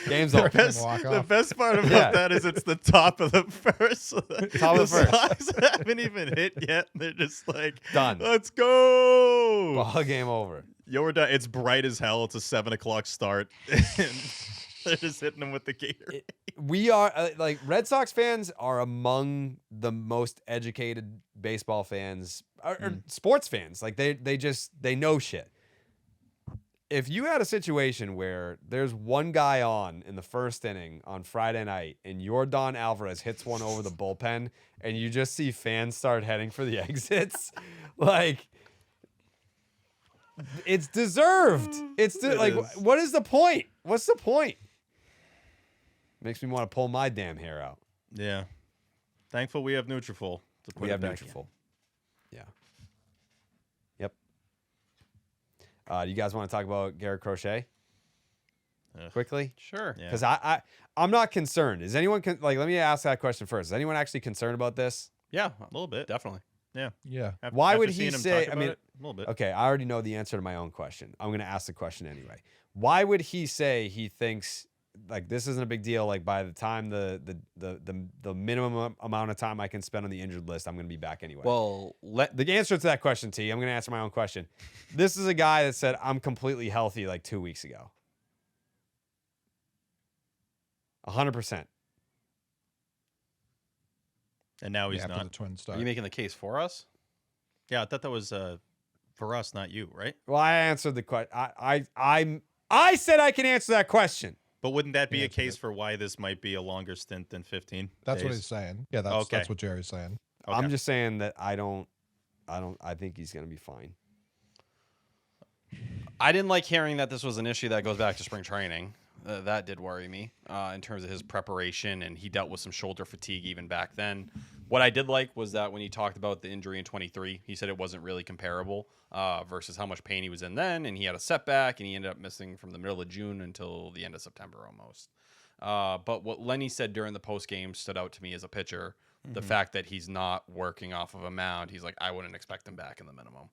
Game's over. The best part about that is it's the top of the first. Top of the first. Sox haven't even hit yet. They're just like, Done. Let's go. Ball game over. Yordan, it's bright as hell. It's a 7:00 start. And they're just hitting them with the Gatorade. We are like Red Sox fans are among the most educated baseball fans or sports fans. Like they know shit. If you had a situation where there's one guy on in the first inning on Friday night and Yordan Alvarez hits one over the bullpen and you just see fans start heading for the exits, like it's deserved. What is the point? What's the point? Makes me want to pull my damn hair out. Yeah. Thankful we have Nutrafol. We have Nutrafol. Yeah. Yep. Do you guys want to talk about Garrett Crochet quickly? sure. Because I'm not concerned. Is anyone let me ask that question first. Is anyone actually concerned about this? Yeah, A little bit. definitely. Yeah. Yeah. Why After would he seeing him say? talk I about mean, it, a little bit. okay, I already know the answer to my own question. I'm going to ask the question anyway. Why would he say he thinks like this isn't a big deal? Like by the time the minimum amount of time I can spend on the injured list, I'm going to be back anyway. Well, The answer to that question, T, I'm going to answer my own question. This is a guy that said I'm completely healthy like 2 weeks ago. 100%. And now he's after not. the Twins are start. you making the case for us? Yeah, I thought that was for us, not you, right? Well, I answered the question. I said I can answer that question. But wouldn't that be Yeah, a case for why this might be a longer stint than 15 That's what days? he's saying. Yeah, Okay. that's what Jerry's saying. Okay. I'm just saying that I think he's going to be fine. I didn't like hearing that this was an issue that goes back to spring training. That did worry me in terms of his preparation, and he dealt with some shoulder fatigue even back then. What I did like was that when he talked about the injury in 23, he said it wasn't really comparable versus how much pain he was in then, and he had a setback, and he ended up missing from the middle of June until the end of September almost. But what Lenny said during the post game stood out to me as a pitcher. The fact that he's not working off of a mound, he's like, I wouldn't expect him back in the minimum.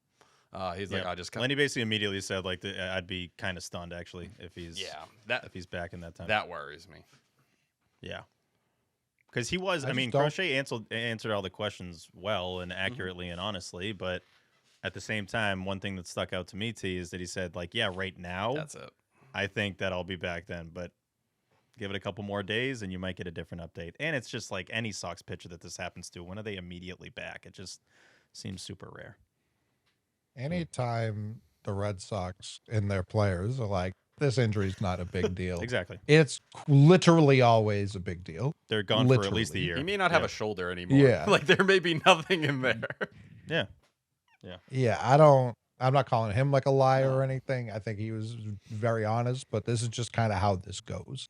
He's like, I just Lenny basically immediately said like I'd be kind of stunned actually if he's if he's back in that time. That worries me. Yeah. Because he was, I mean, Crochet answered all the questions well and accurately and honestly, but at the same time, one thing that stuck out to me, T, is that he said, like, yeah, right now, that's it. I think that I'll be back then, but give it a couple more days and you might get a different update. And it's just like any Sox pitcher that this happens to, when are they immediately back? It just seems super rare. Anytime the Red Sox and their players are like, this injury is not a big deal. Exactly. It's literally always a big deal. They're gone for at least a Literally. year. He may not have Yeah. a shoulder anymore. Yeah. Like there may be nothing in there. Yeah. Yeah, I'm not calling him like a liar or anything. I think he was very honest, but this is just kind of how this goes.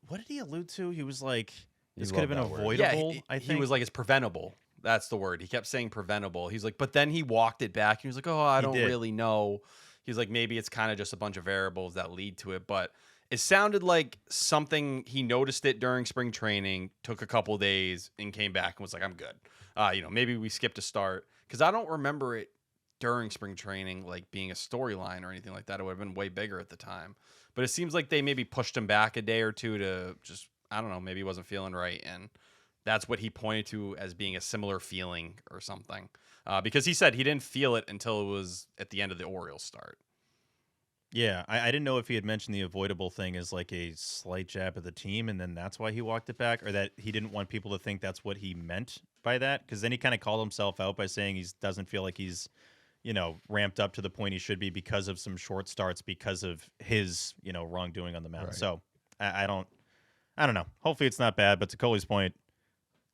What did he allude to? He was like, this You could have been love that word. avoidable. Yeah, I he think was like, it's preventable. That's the word. He kept saying preventable. He's like, but then he walked it back. He was like, oh, I don't did. really know. He's like, maybe it's kind of just a bunch of variables that lead to it. But it sounded like something he noticed it during spring training, took a couple days, and came back and was like, I'm good. Maybe we skipped a start. Because I don't remember it during spring training, like being a storyline or anything like that. It would have been way bigger at the time. But it seems like they maybe pushed him back a day or two to just, I don't know, maybe he wasn't feeling right. And that's what he pointed to as being a similar feeling or something. Because he said he didn't feel it until it was at the end of the Orioles start. Yeah, I didn't know if he had mentioned the avoidable thing as like a slight jab at the team, and then that's why he walked it back, or that he didn't want people to think that's what he meant by that. Because then he kind of called himself out by saying he doesn't feel like he's, ramped up to the point he should be because of some short starts, because of his, wrongdoing on the mound. Right. So I don't know. Hopefully it's not bad, but to Coley's point,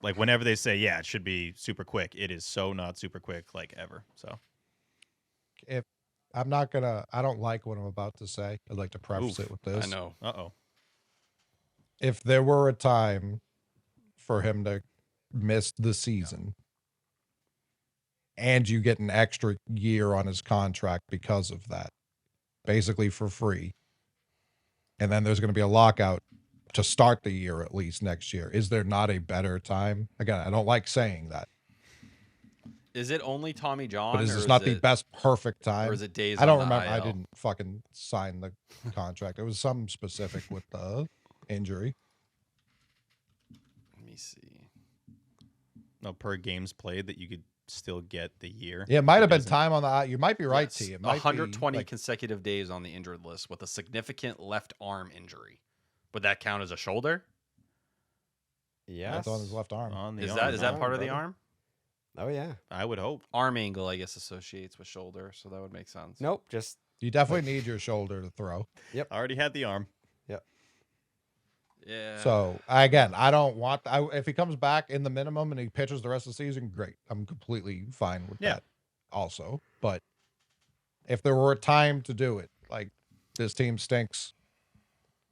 like whenever they say, yeah, it should be super quick, it is so not super quick, like ever. So If I don't like what I'm about to say. I'd like to preface it with this. I know. Uh-oh. If there were a time for him to miss the season and you get an extra year on his contract because of that, basically for free, and then there's going to be a lockout to start the year at least next year, is there not a better time? Again, I don't like saying that, Is it only Tommy John? but is or this not the it- best perfect time? Or is it days I don't on the remember. I IL? didn't fucking sign the contract. It was something specific with the injury. Let me see. No, per games played that you could still get the year. Yeah, it might have been doesn't- time on the. You might be right, Yes, T. It might 120 be like, consecutive days on the injured list with a significant left arm injury. Would that count as a shoulder? Yes. that's on his left arm. On the Is arm. that part of the brother. arm? Oh yeah. I would hope. Arm angle, I guess, associates with shoulder, so that would make sense. Nope. Just You definitely need your shoulder to throw. I already had the arm. Yeah. So I don't want. If he comes back in the minimum and he pitches the rest of the season, great. I'm completely fine with Yeah. that. Also, but if there were a time to do it, like this team stinks,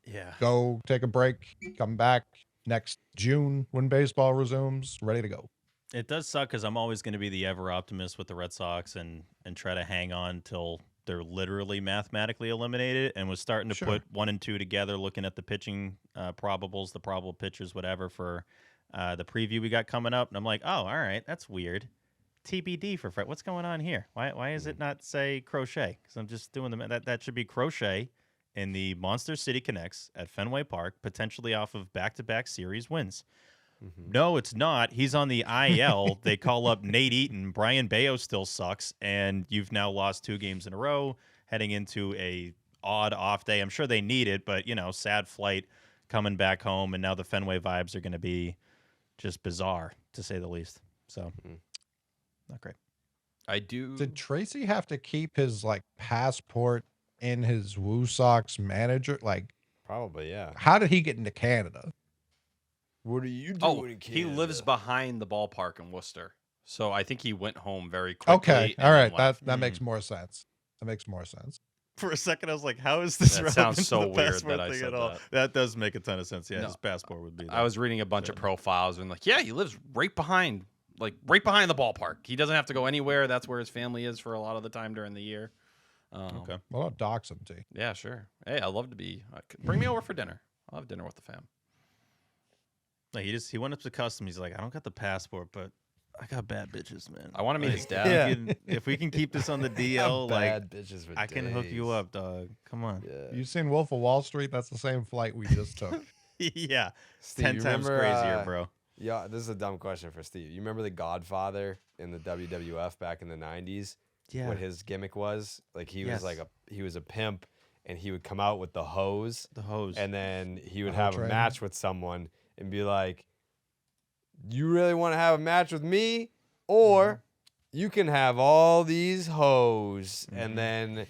Yeah. go take a break, come back next June when baseball resumes, ready to go. It does suck because I'm always going to be the ever optimist with the Red Sox and try to hang on till they're literally mathematically eliminated, and was starting to Sure. put 1 and 2 together, looking at the pitching probables, the probable pitchers, whatever, for the preview we got coming up. And I'm like, oh, all right, that's weird. TBD for Fred. What's going on here? Why is it not say Crochet? Because I'm just doing that should be Crochet in the Monster City Connects at Fenway Park, potentially off of back-to-back series wins. No, it's not. He's on the IL. They call up Nate Eaton. Brian Bello still sucks, and you've now lost 2 games in a row, heading into a odd off day. I'm sure they need it, but sad flight coming back home, and now the Fenway vibes are going to be just bizarre, to say the least. So, not great. I do. Did Tracy have to keep his passport in his Woo Sox manager? probably yeah. How did he get into Canada? What are you doing? Oh, in he lives Canada? behind the ballpark in Worcester, so I think he went home very quickly. Okay, and all then right, left. that makes more sense. That makes more sense. For a second, I was like, how is this That relevant sounds to so the weird passport that I thing said at all? that. That does make a ton of sense. Yeah, No. his passport would be there. I was reading a bunch of profiles and yeah, he lives right behind the ballpark. He doesn't have to go anywhere. That's where his family is for a lot of the time during the year. Okay. Well, I'll dox him, T. Yeah, sure. Hey, I'd love to be. Bring me over for dinner. I'll have dinner with the fam. Like he went up to custom. He's like, I don't got the passport, but I got bad bitches, man. I want to meet his dad. Yeah. If we can keep this on the DL, like Bad bitches for I can hook you days. up, dog. Come on. Yeah. You seen Wolf of Wall Street? That's the same flight we just took. Yeah. Steve, 10 you times remember, crazier, bro. Yeah, this is a dumb question for Steve. You remember the Godfather in the WWF back in the 90s? Yeah. What his gimmick was? Like he Yes. was a pimp, and he would come out with the hose, and then he would The hoe have a train. match with someone and be like, "You really want to have a match with me, or you can have all these hoes, and then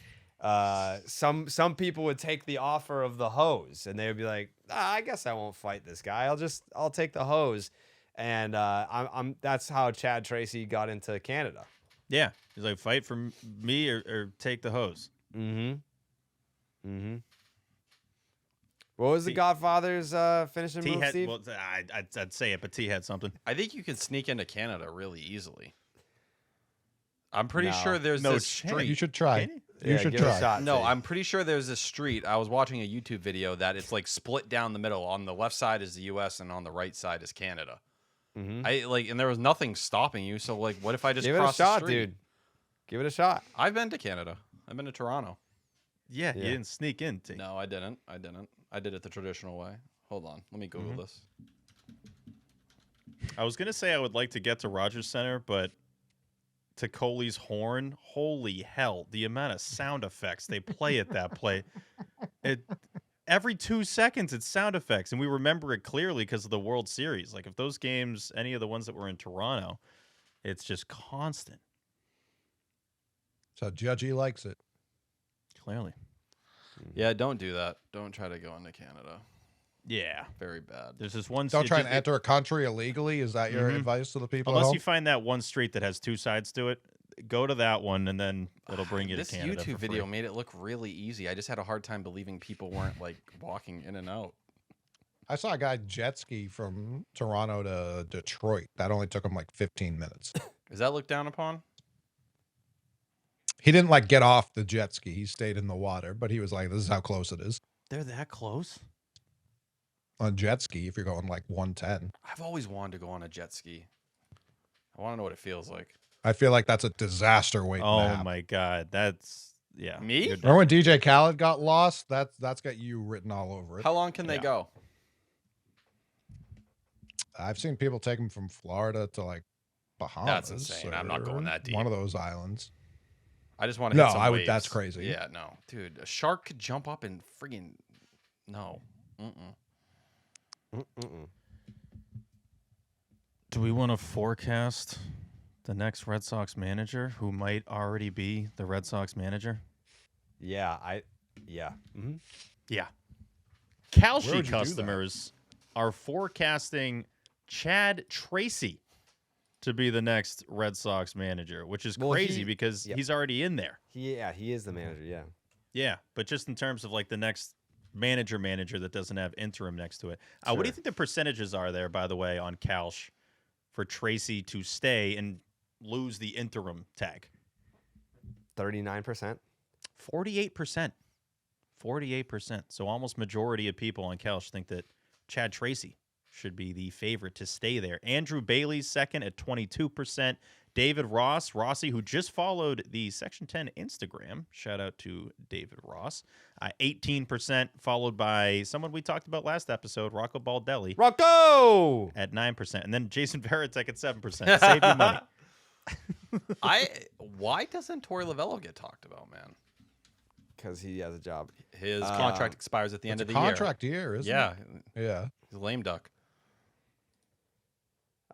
some people would take the offer of the hose, and they would be like, I guess I won't fight this guy. I'll take the hose, and that's how Chad Tracy got into Canada. Yeah, he's like, fight for me or take the hose. What was the Godfather's finishing move, Steve? Well, I'd say it, but T had something. I think you can sneak into Canada really easily. I'm pretty No. sure there's No this chance. street. You should try. Can You should give it a try. shot, No, T. I'm pretty sure there's a street. I was watching a YouTube video that it's like split down the middle. On the left side is the U.S. and on the right side is Canada. And there was nothing stopping you. So like, what if I just Give it a cross shot, the street? dude. Give it a shot. I've been to Canada. I've been to Toronto. Yeah, you didn't sneak in, T. No, I didn't. I did it the traditional way. Hold on, let me Google this. I was gonna say I would like to get to Rogers Center, but to Coley's horn, holy hell, the amount of sound effects they play at that play. Every 2 seconds it's sound effects, and we remember it clearly because of the World Series. Like if those games, any of the ones that were in Toronto, it's just constant. So Judgy likes it. Clearly. Yeah, don't do that. Don't try to go into Canada. Yeah. Very bad. There's this one. Don't try and enter a country illegally. Is that your advice to the people? Unless at home? you find that one street that has two sides to it, go to that one, and then it'll bring you to This Canada. YouTube for video free. made it look really easy. I just had a hard time believing people weren't like walking in and out. I saw a guy jet ski from Toronto to Detroit. That only took him like 15 minutes. Is that looked down upon? He didn't like get off the jet ski. He stayed in the water, but he was like, this is how close it is. They're that close? On jet ski, if you're going like 110. I've always wanted to go on a jet ski. I want to know what it feels like. I feel like that's a disaster waiting to Oh happen. my god, that's yeah. Me? You're Remember when DJ Khaled got lost? That's got you written all over it. How long can they Yeah. go? I've seen people take them from Florida to like Bahamas. insane. I'm not going or that deep. One of those islands. I just want to No, hit some I would- waves. that's crazy. Yeah, no. Dude, a shark could jump up and friggin' no. Do we want to forecast the next Red Sox manager who might already be the Red Sox manager? Yeah. Yeah. Yeah. Where Kalshi would you do that? customers are forecasting Chad Tracy to be the next Red Sox manager, which is Well, crazy because yep. he's already in there. He is the manager. Yeah. Yeah, but just in terms of like the next manager that doesn't have interim next to it. What do you Sure. think the percentages are there, by the way, on Kalsh for Tracy to stay and lose the interim tag? 39%. 48%. 48%. So almost majority of people on Kalsh think that Chad Tracy should be the favorite to stay there. Andrew Bailey's second at 22%. David Rossi, who just followed the Section 10 Instagram. Shout out to David Ross. 18%, followed by someone we talked about last episode, Rocco Baldelli. Rocco! At 9%. And then Jason Varitek at 7%. Save your money. Why doesn't Torey Lovello get talked about, man? Because he has a job. His contract expires at the end of the year. Contract year, isn't Yeah. it? Yeah. He's a lame duck.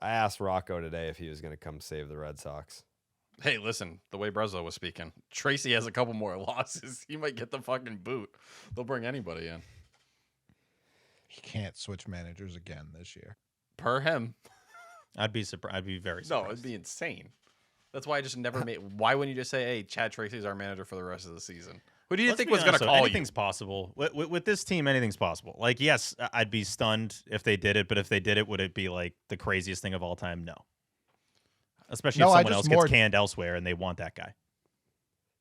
I asked Rocco today if he was going to come save the Red Sox. Hey, listen, the way Breslow was speaking, Tracy has a couple more losses. He might get the fucking boot. They'll bring anybody in. He can't switch managers again this year. Per him. I'd be surprised. I'd be very surprised. No, it'd be insane. That's why I just never made. Why wouldn't you just say, "Hey, Chad Tracy's our manager for the rest of the season"? Who do you Let's think be was going to honest, though, call anything's you? possible. With this team, anything's possible. Like, yes, I'd be stunned if they did it, but if they did it, would it be like the craziest thing of all time? No. Especially No, if I someone just else more- gets canned elsewhere and they want that guy.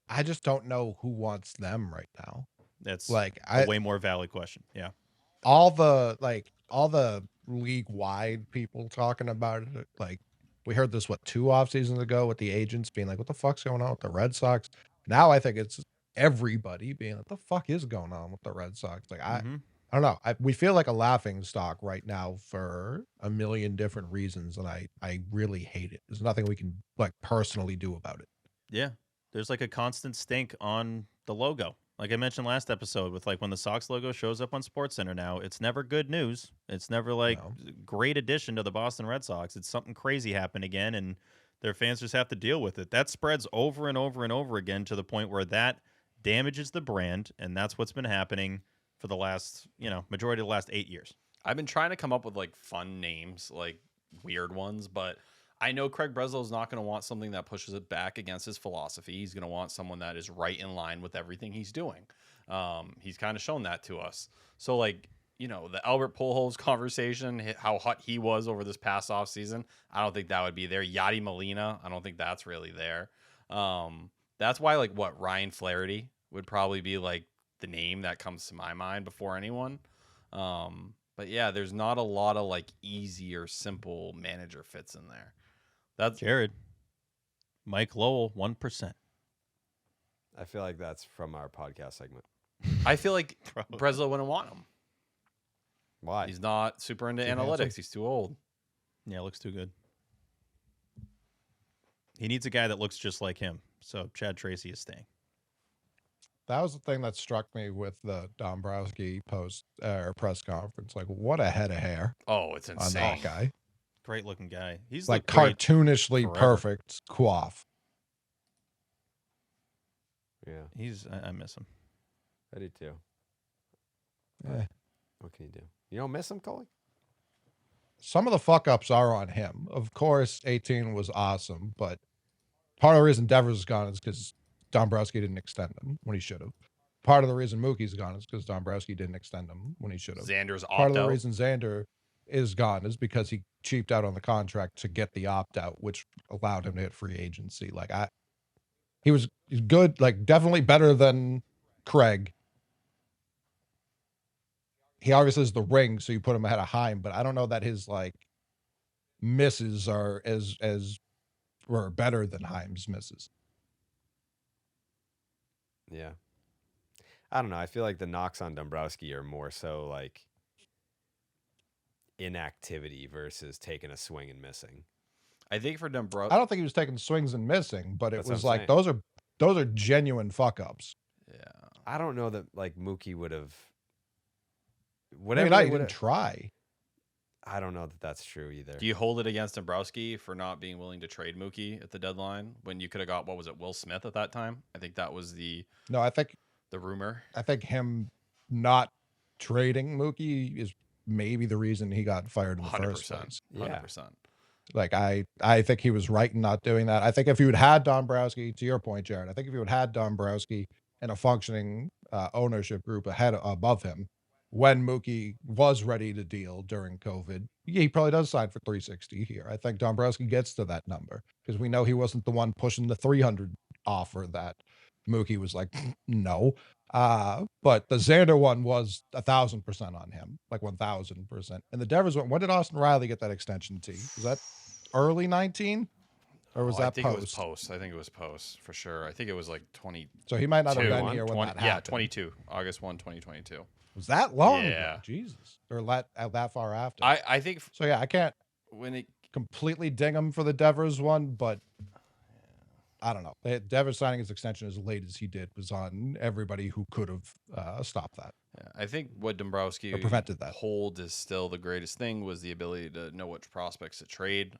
I just don't know who wants them right now. That's Like, a way more valid question. Yeah. all the league wide people talking about it. Like, we heard this 2 off seasons ago with the agents being like, "What the fuck's going on with the Red Sox?" Now I think it's everybody being like, "What the fuck is going on with the Red Sox?" Like, I don't know. We feel like a laughing stock right now for a million different reasons, and I really hate it. There's nothing we can like personally do about it. Yeah. There's like a constant stink on the logo. Like I mentioned last episode with like when the Sox logo shows up on SportsCenter now, it's never good news. It's never like great addition to the Boston Red Sox. It's something crazy happened again, and Their fans just have to deal with it. That spreads over and over and over again to the point where that damages the brand, and that's what's been happening for the last, majority of the last 8 years. I've been trying to come up with like fun names, like weird ones, but I know Craig Breslow is not going to want something that pushes it back against his philosophy. He's going to want someone that is right in line with everything he's doing. He's kind of shown that to us. So like, the Albert Pujols conversation, how hot he was over this past offseason, I don't think that would be there. Yadi Molina, I don't think that's really there. That's why like Ryan Flaherty would probably be like the name that comes to my mind before anyone. But yeah, there's not a lot of like easy or simple manager fits in there. That's Jared. Mike Lowell, 1%. I feel like that's from our podcast segment. I feel like Breslow wouldn't want him. Why? He's not super into analytics. Handsome. He's too old. Yeah, looks too good. He needs a guy that looks just like him. So Chad Tracy is staying. That was the thing that struck me with the Dombrowski press conference. Like, what a head of hair Oh, it's on insane. that guy. Great looking guy. He's Like looked great cartoonishly forever. perfect coif. Yeah, I miss him. I do too. Eh. What can you do? You don't miss him, Coley? Some of the fuck ups are on him. Of course, 18 was awesome, but part of the reason Devers is gone is because Dombrowski didn't extend him when he should have. Part of the reason Mookie's gone is because Dombrowski didn't extend him when he should have. Xander's Part of the opt-out. reason Xander is gone is because he cheaped out on the contract to get the opt out, which allowed him to hit free agency. He's good, like definitely better than Craig. He obviously is the ring, so you put him ahead of Heim, but I don't know that his like misses are as or better than Heim's misses. Yeah. I don't know. I feel like the knocks on Dombrowski are more so like inactivity versus taking a swing and missing. I think for I Dombrowski, don't think he was taking swings and missing, but it That's what was I'm like saying. those are genuine fuck ups. yeah. I don't know that like Mookie would have. Maybe Whatever not, they he didn't would've- try. I don't know that that's true either. Do you hold it against Dombrowski for not being willing to trade Mookie at the deadline when you could have got, what was it, Will Smith at that time? I think that was the No, I think rumor. him not trading Mookie is maybe the reason he got fired in the first 100%. place. 100%. Like I think he was right in not doing that. I think if you had had Dombrowski, to your point, Jared, I think if you had had Dombrowski and a functioning ownership group above him, when Mookie was ready to deal during COVID, he probably does sign for 360 here. I think Dombrowski gets to that number because we know he wasn't the one pushing the 300 offer that Mookie was like, no. But the Xander one was 1,000% on him, like 1,000%. And the Devers one, when did Austin Riley get that extension to? Was that early 19? Or was I that think post? it was post. I think it was post for sure. I think it was like 20. So he might not have been 20 here when that happened. Yeah, 22. August 1, 2022. Was that long Yeah. ago? Jesus. Or that far after. I think So yeah, I can't when it completely ding him for the Devers one, but I don't know. Devers signing his extension as late as he did was on everybody who could have stopped that. Yeah, I think what Dombrowski Or prevented that. hold is still the greatest thing was the ability to know which prospects to trade.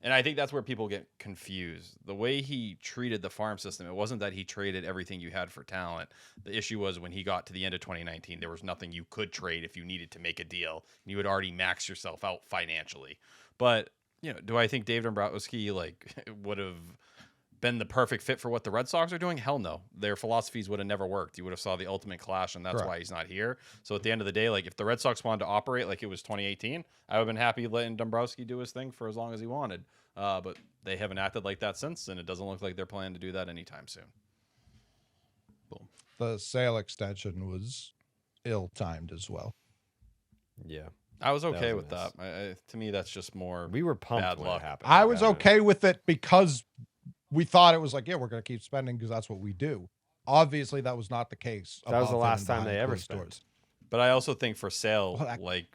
And I think that's where people get confused. The way he treated the farm system, it wasn't that he traded everything you had for talent. The issue was when he got to the end of 2019, there was nothing you could trade if you needed to make a deal. You had already maxed yourself out financially. But, do I think Dave Dombrowski would have been the perfect fit for what the Red Sox are doing? Hell no. Their philosophies would have never worked. You would have saw the ultimate clash, and that's Correct. why he's not here. So at the end of the day, if the Red Sox wanted to operate like it was 2018, I would have been happy letting Dombrowski do his thing for as long as he wanted. But they haven't acted like that since, and it doesn't look like they're planning to do that anytime soon. Boom. The sale extension was ill-timed as well. Yeah. I was okay was with a that. To me, that's just more We were pumped bad when luck. it happened. I was Yeah. okay with it because we thought it was like, yeah, we're going to keep spending because that's what we do. Obviously, that was not the case. That was the above last and time they behind ever closed spent. doors. But I also think for Sale, Well, that-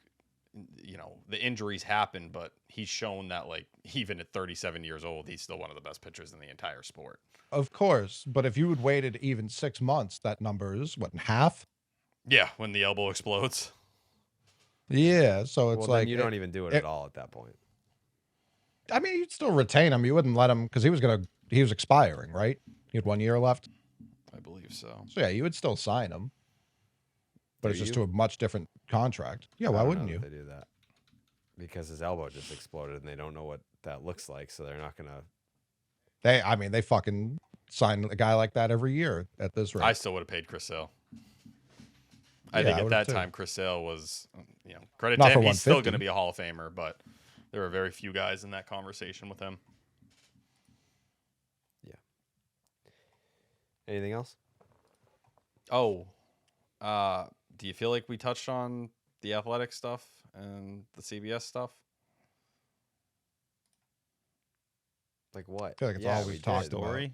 the injuries happen, but he's shown that even at 37 years old, he's still one of the best pitchers in the entire sport. Of course, but if you had waited even 6 months, that number is what, in half? Yeah, when the elbow explodes. Yeah, so it's Well, like then you don't even do it at all at that point. I mean, you'd still retain him. You wouldn't let him because he was expiring, right? He had 1 year left. I believe so. So yeah, you would still sign him, but it's just to a much different contract. Yeah, why wouldn't you? They do that because his elbow just exploded and they don't know what that looks like, so they're not gonna. They fucking sign a guy like that every year at this rate. I still would have paid Chris Sale. I think at that time, Chris Sale was, credit to him. He's still going to be a Hall of Famer, but there were very few guys in that conversation with him. Yeah. Anything else? Oh, do you feel like we touched on the athletic stuff and the CBS stuff? Like what? I feel like it's all we've talked about.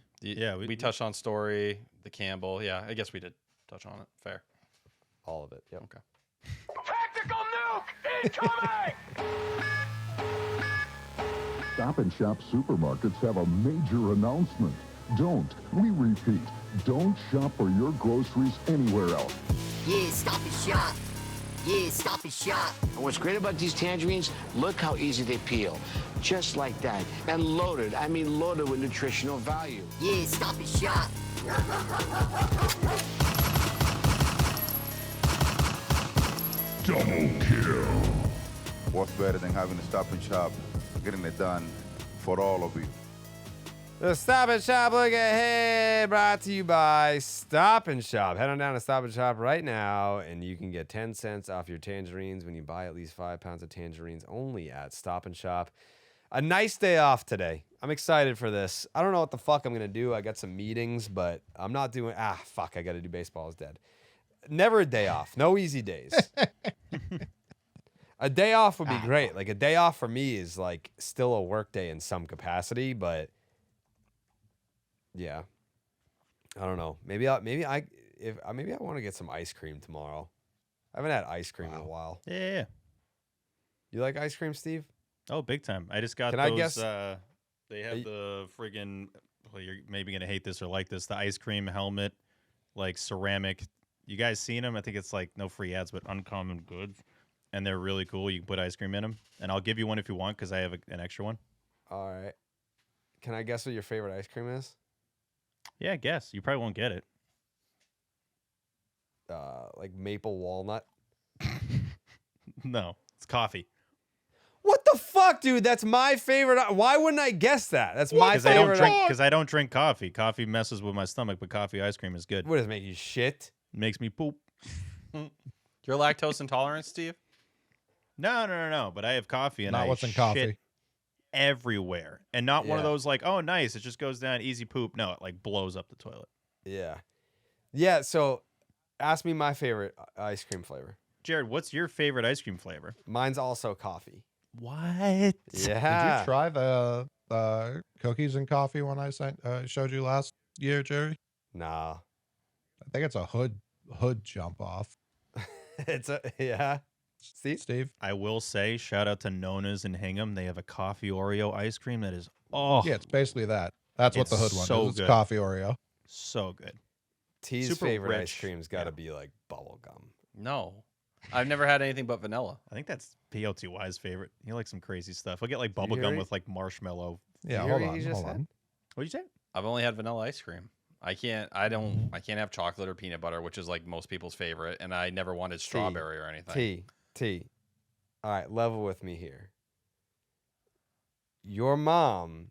We touched on Story, the Campbell. Yeah, I guess we did touch on it. Fair. All of it. Yep. Okay. Tactical nuke incoming! Stop and Shop supermarkets have a major announcement. We repeat, don't shop for your groceries anywhere else. Yeah, Stop and Shop. Yeah, Stop and Shop. And what's great about these tangerines, look how easy they peel. Just like that. And loaded, loaded with nutritional value. Yeah, Stop and Shop. Double kill. What's better than having to Stop and Shop, getting it done for all of you? The Stop and Shop look ahead, brought to you by Stop and Shop. Head on down to Stop and Shop right now, and you can get 10 cents off your tangerines when you buy at least 5 pounds of tangerines only at Stop and Shop. A nice day off today. I'm excited for this. I don't know what the fuck I'm going to do. I got some meetings, but I'm not doing... I got to do Baseball is Dead. Never a day off. No easy days. A day off would be great. Like, a day off for me is, like, still a work day in some capacity, but... Yeah, I don't know. Maybe I want to get some ice cream tomorrow. I haven't had ice cream in a while. Yeah. You like ice cream, Steve? Oh, big time. I just got Can those. I guess? They have the friggin'. Well, you're maybe gonna hate this or like this. The ice cream helmet, like ceramic. You guys seen them? I think it's like no free ads, but Uncommon Goods, and they're really cool. You can put ice cream in them, and I'll give you one if you want because I have an extra one. All right. Can I guess what your favorite ice cream is? Yeah, I guess. You probably won't get it. Like maple walnut? No, it's coffee. What the fuck, dude? That's my favorite. Why wouldn't I guess that? That's my favorite. Because I don't drink coffee. Coffee messes with my stomach, but coffee ice cream is good. What does it make you shit? Makes me poop. You're lactose intolerant, Steve? No. But I have coffee and Not I what's in shit coffee. everywhere, and not one of those like, oh, nice, it just goes down, easy poop. No, it like blows up the toilet. Yeah. So, ask me my favorite ice cream flavor. Jared, what's your favorite ice cream flavor? Mine's also coffee. What? Yeah. Did you try the cookies and coffee one I showed you last year, Jerry? Nah. I think it's a hood jump off. Yeah. Steve? I will say, shout out to Nona's in Hingham. They have a coffee Oreo ice cream that is, yeah, it's basically that. That's what the hood one is. It's good. Coffee Oreo. So good. T's Super favorite rich. ice cream's got to be like bubble gum. No. I've never had anything but vanilla. I think that's POTY's favorite. He likes some crazy stuff. He'll get like bubble gum with like marshmallow. Yeah, hold on. What'd you say? I've only had vanilla ice cream. I can't have chocolate or peanut butter, which is like most people's favorite, and I never wanted strawberry or anything. T. All right, level with me here. Your mom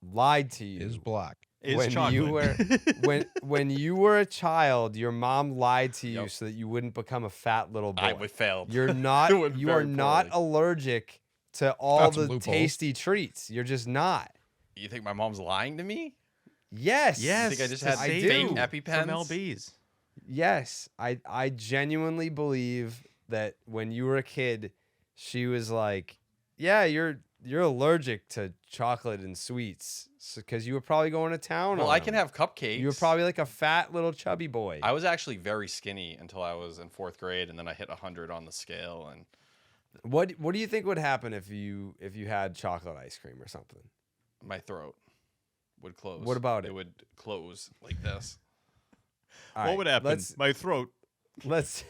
lied to you. Is black. Is when you were chocolate. when you were a child, your mom lied to you so that you wouldn't become a fat little boy. I would fail. You're not. You are not allergic to all the loopholes. tasty treats. You're just not. You think my mom's lying to me? Yes. You think I just had fake EpiPens? From LB's. Yes, I genuinely believe that when you were a kid, she was like, "Yeah, you're allergic to chocolate and sweets because you were probably going to town." Well, on I can them. have cupcakes. You were probably like a fat little chubby boy. I was actually very skinny until I was in 4th grade, and then I hit 100 on the scale. And What do you think would happen if you had chocolate ice cream or something? my throat would close. What about it? It would close like this. All What right, would happen? My throat. Let's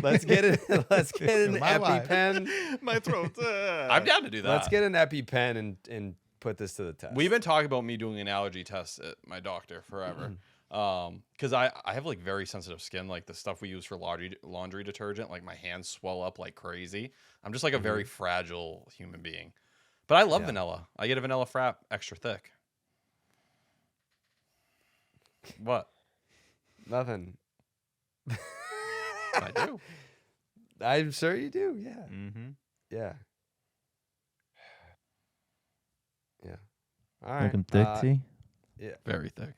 Let's get it. Let's get an My wife. EpiPen. My throat. I'm down to do that. Let's get an EpiPen and put this to the test. We've been talking about me doing an allergy test at my doctor forever. Because I have like very sensitive skin, like the stuff we use for laundry detergent, like my hands swell up like crazy. I'm just like a very fragile human being. But I love vanilla. I get a vanilla frap extra thick. What? Nothing. I do. I'm sure you do. Yeah. Mm-hmm. Yeah. Yeah. All right. Make him thick, T? Yeah. Very thick.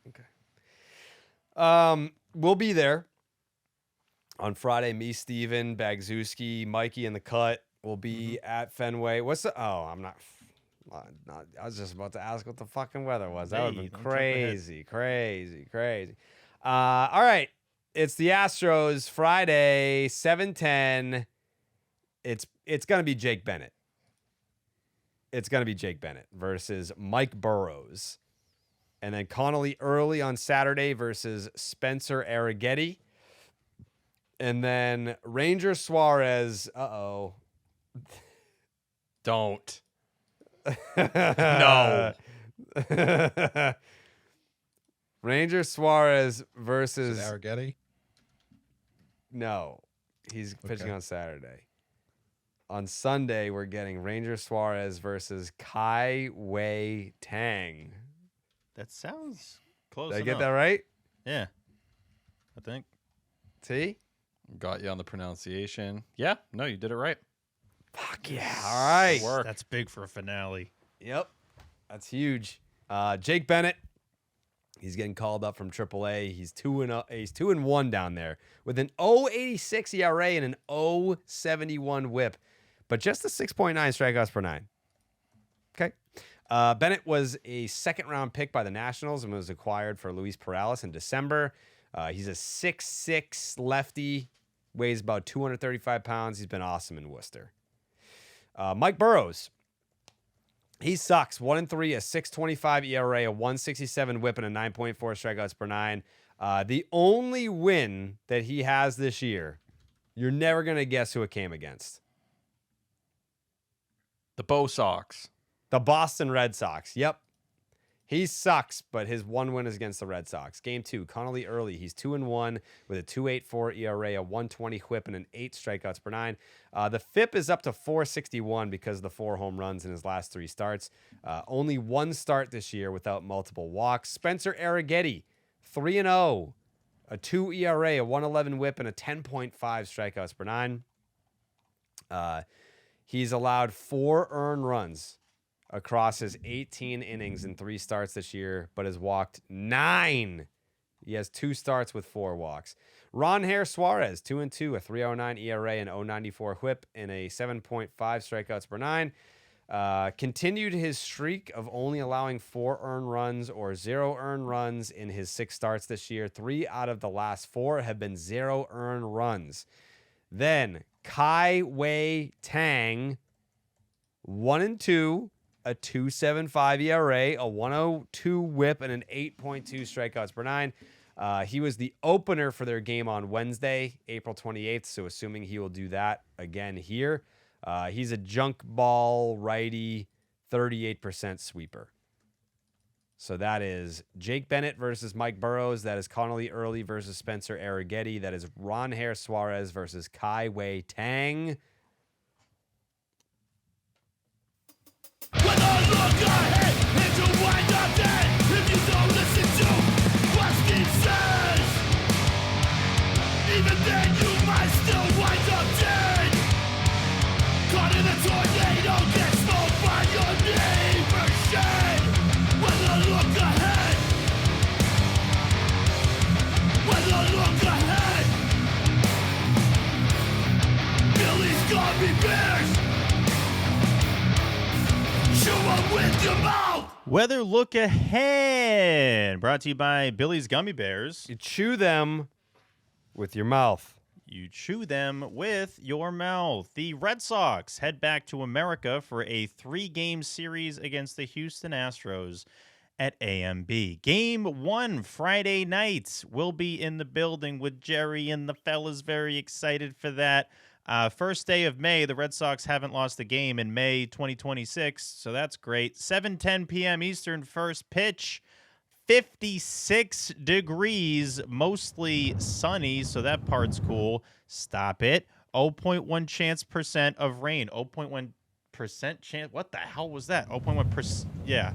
Okay. We'll be there on Friday. Me, Steven, Bagzewski, Mikey in the cut. We'll be at Fenway. What's the? Oh, I'm not. I was just about to ask what the fucking weather was. That would have been crazy. All right. It's the Astros Friday, 7:10. It's gonna be Jake Bennett. It's gonna be Jake Bennett versus Mike Burrows. And then Connolly early on Saturday versus Spencer Arrighetti. And then Ranger Suarez. Don't. No. Ranger Suarez versus Arrighetti. No, he's pitching on Saturday. On Sunday, we're getting Ranger Suarez versus Kai Wei Tang. That sounds close. Did I get that right? Yeah, I think. See? Got you on the pronunciation. Yeah, no, you did it right. Fuck yeah. All right. That's big for a finale. Yep. That's huge. Jake Bennett. He's getting called up from AAA. He's 2-1 down there with an 0.86 ERA and an 0.71 WHIP, but just a 6.9 strikeouts per nine. Okay. Bennett was a second-round pick by the Nationals and was acquired for Luis Perales in December. He's a 6'6 lefty, weighs about 235 pounds. He's been awesome in Worcester. Mike Burrows. He sucks. 1-3, a 6.25 ERA, a 1.67 WHIP, and a 9.4 strikeouts per nine. The only win that he has this year, you're never going to guess who it came against. The Bo Sox. The Boston Red Sox. Yep. He sucks, but his one win is against the Red Sox. Game 2, Connolly early. He's 2-1 with a 2.84 ERA, a 1.20 WHIP, and an 8 strikeouts per nine. The FIP is up to 4.61 because of the 4 home runs in his last 3 starts. Only 1 start this year without multiple walks. Spencer Arrighetti, 3-0, a 2 ERA, a 1.11 WHIP, and a 10.5 strikeouts per nine. He's allowed 4 earned runs across his 18 innings in 3 starts this year, but has walked 9. He has 2 starts with 4 walks. Ron Hare Suarez, 2-2, a 3.09 ERA and 0.94 WHIP and a 7.5 strikeouts per nine. Continued his streak of only allowing 4 earned runs or 0 earned runs in his 6 starts this year. 3 out of the last 4 have been 0 earned runs. Then Kai Wei Tang, 1-2. A 2.75 ERA, a 1.02 WHIP, and an 8.2 strikeouts per nine. He was the opener for their game on Wednesday, April 28th, so assuming he will do that again here. He's a junk ball righty, 38% sweeper. So that is Jake Bennett versus Mike Burrows. That is Connolly Early versus Spencer Arrighetti. That is Ron Hare Suarez versus Kai Wei Tang. When I look ahead and you wind up dead, if you don't listen to what Steve says, even then you might still wind up dead. Caught in a tornado, get smoked by your neighbor's shed. When I look ahead, when I look ahead, Billy's gummy bears. With your mouth. Weather look ahead, brought to you by Billy's Gummy Bears. You chew them with your mouth. You chew them with your mouth. The Red Sox head back to America for a 3-game series against the Houston Astros at AMB. Game 1 Friday nights. We'll be in the building with Jerry and the fellas. Very excited for that. First day of May, the Red Sox haven't lost a game in May 2026, so that's great. 7:10 p.m. Eastern, first pitch. 56 degrees, mostly sunny, so that part's cool. Stop it. 0.1 chance percent of rain. 0.1% chance. What the hell was that? 0.1%. Yeah.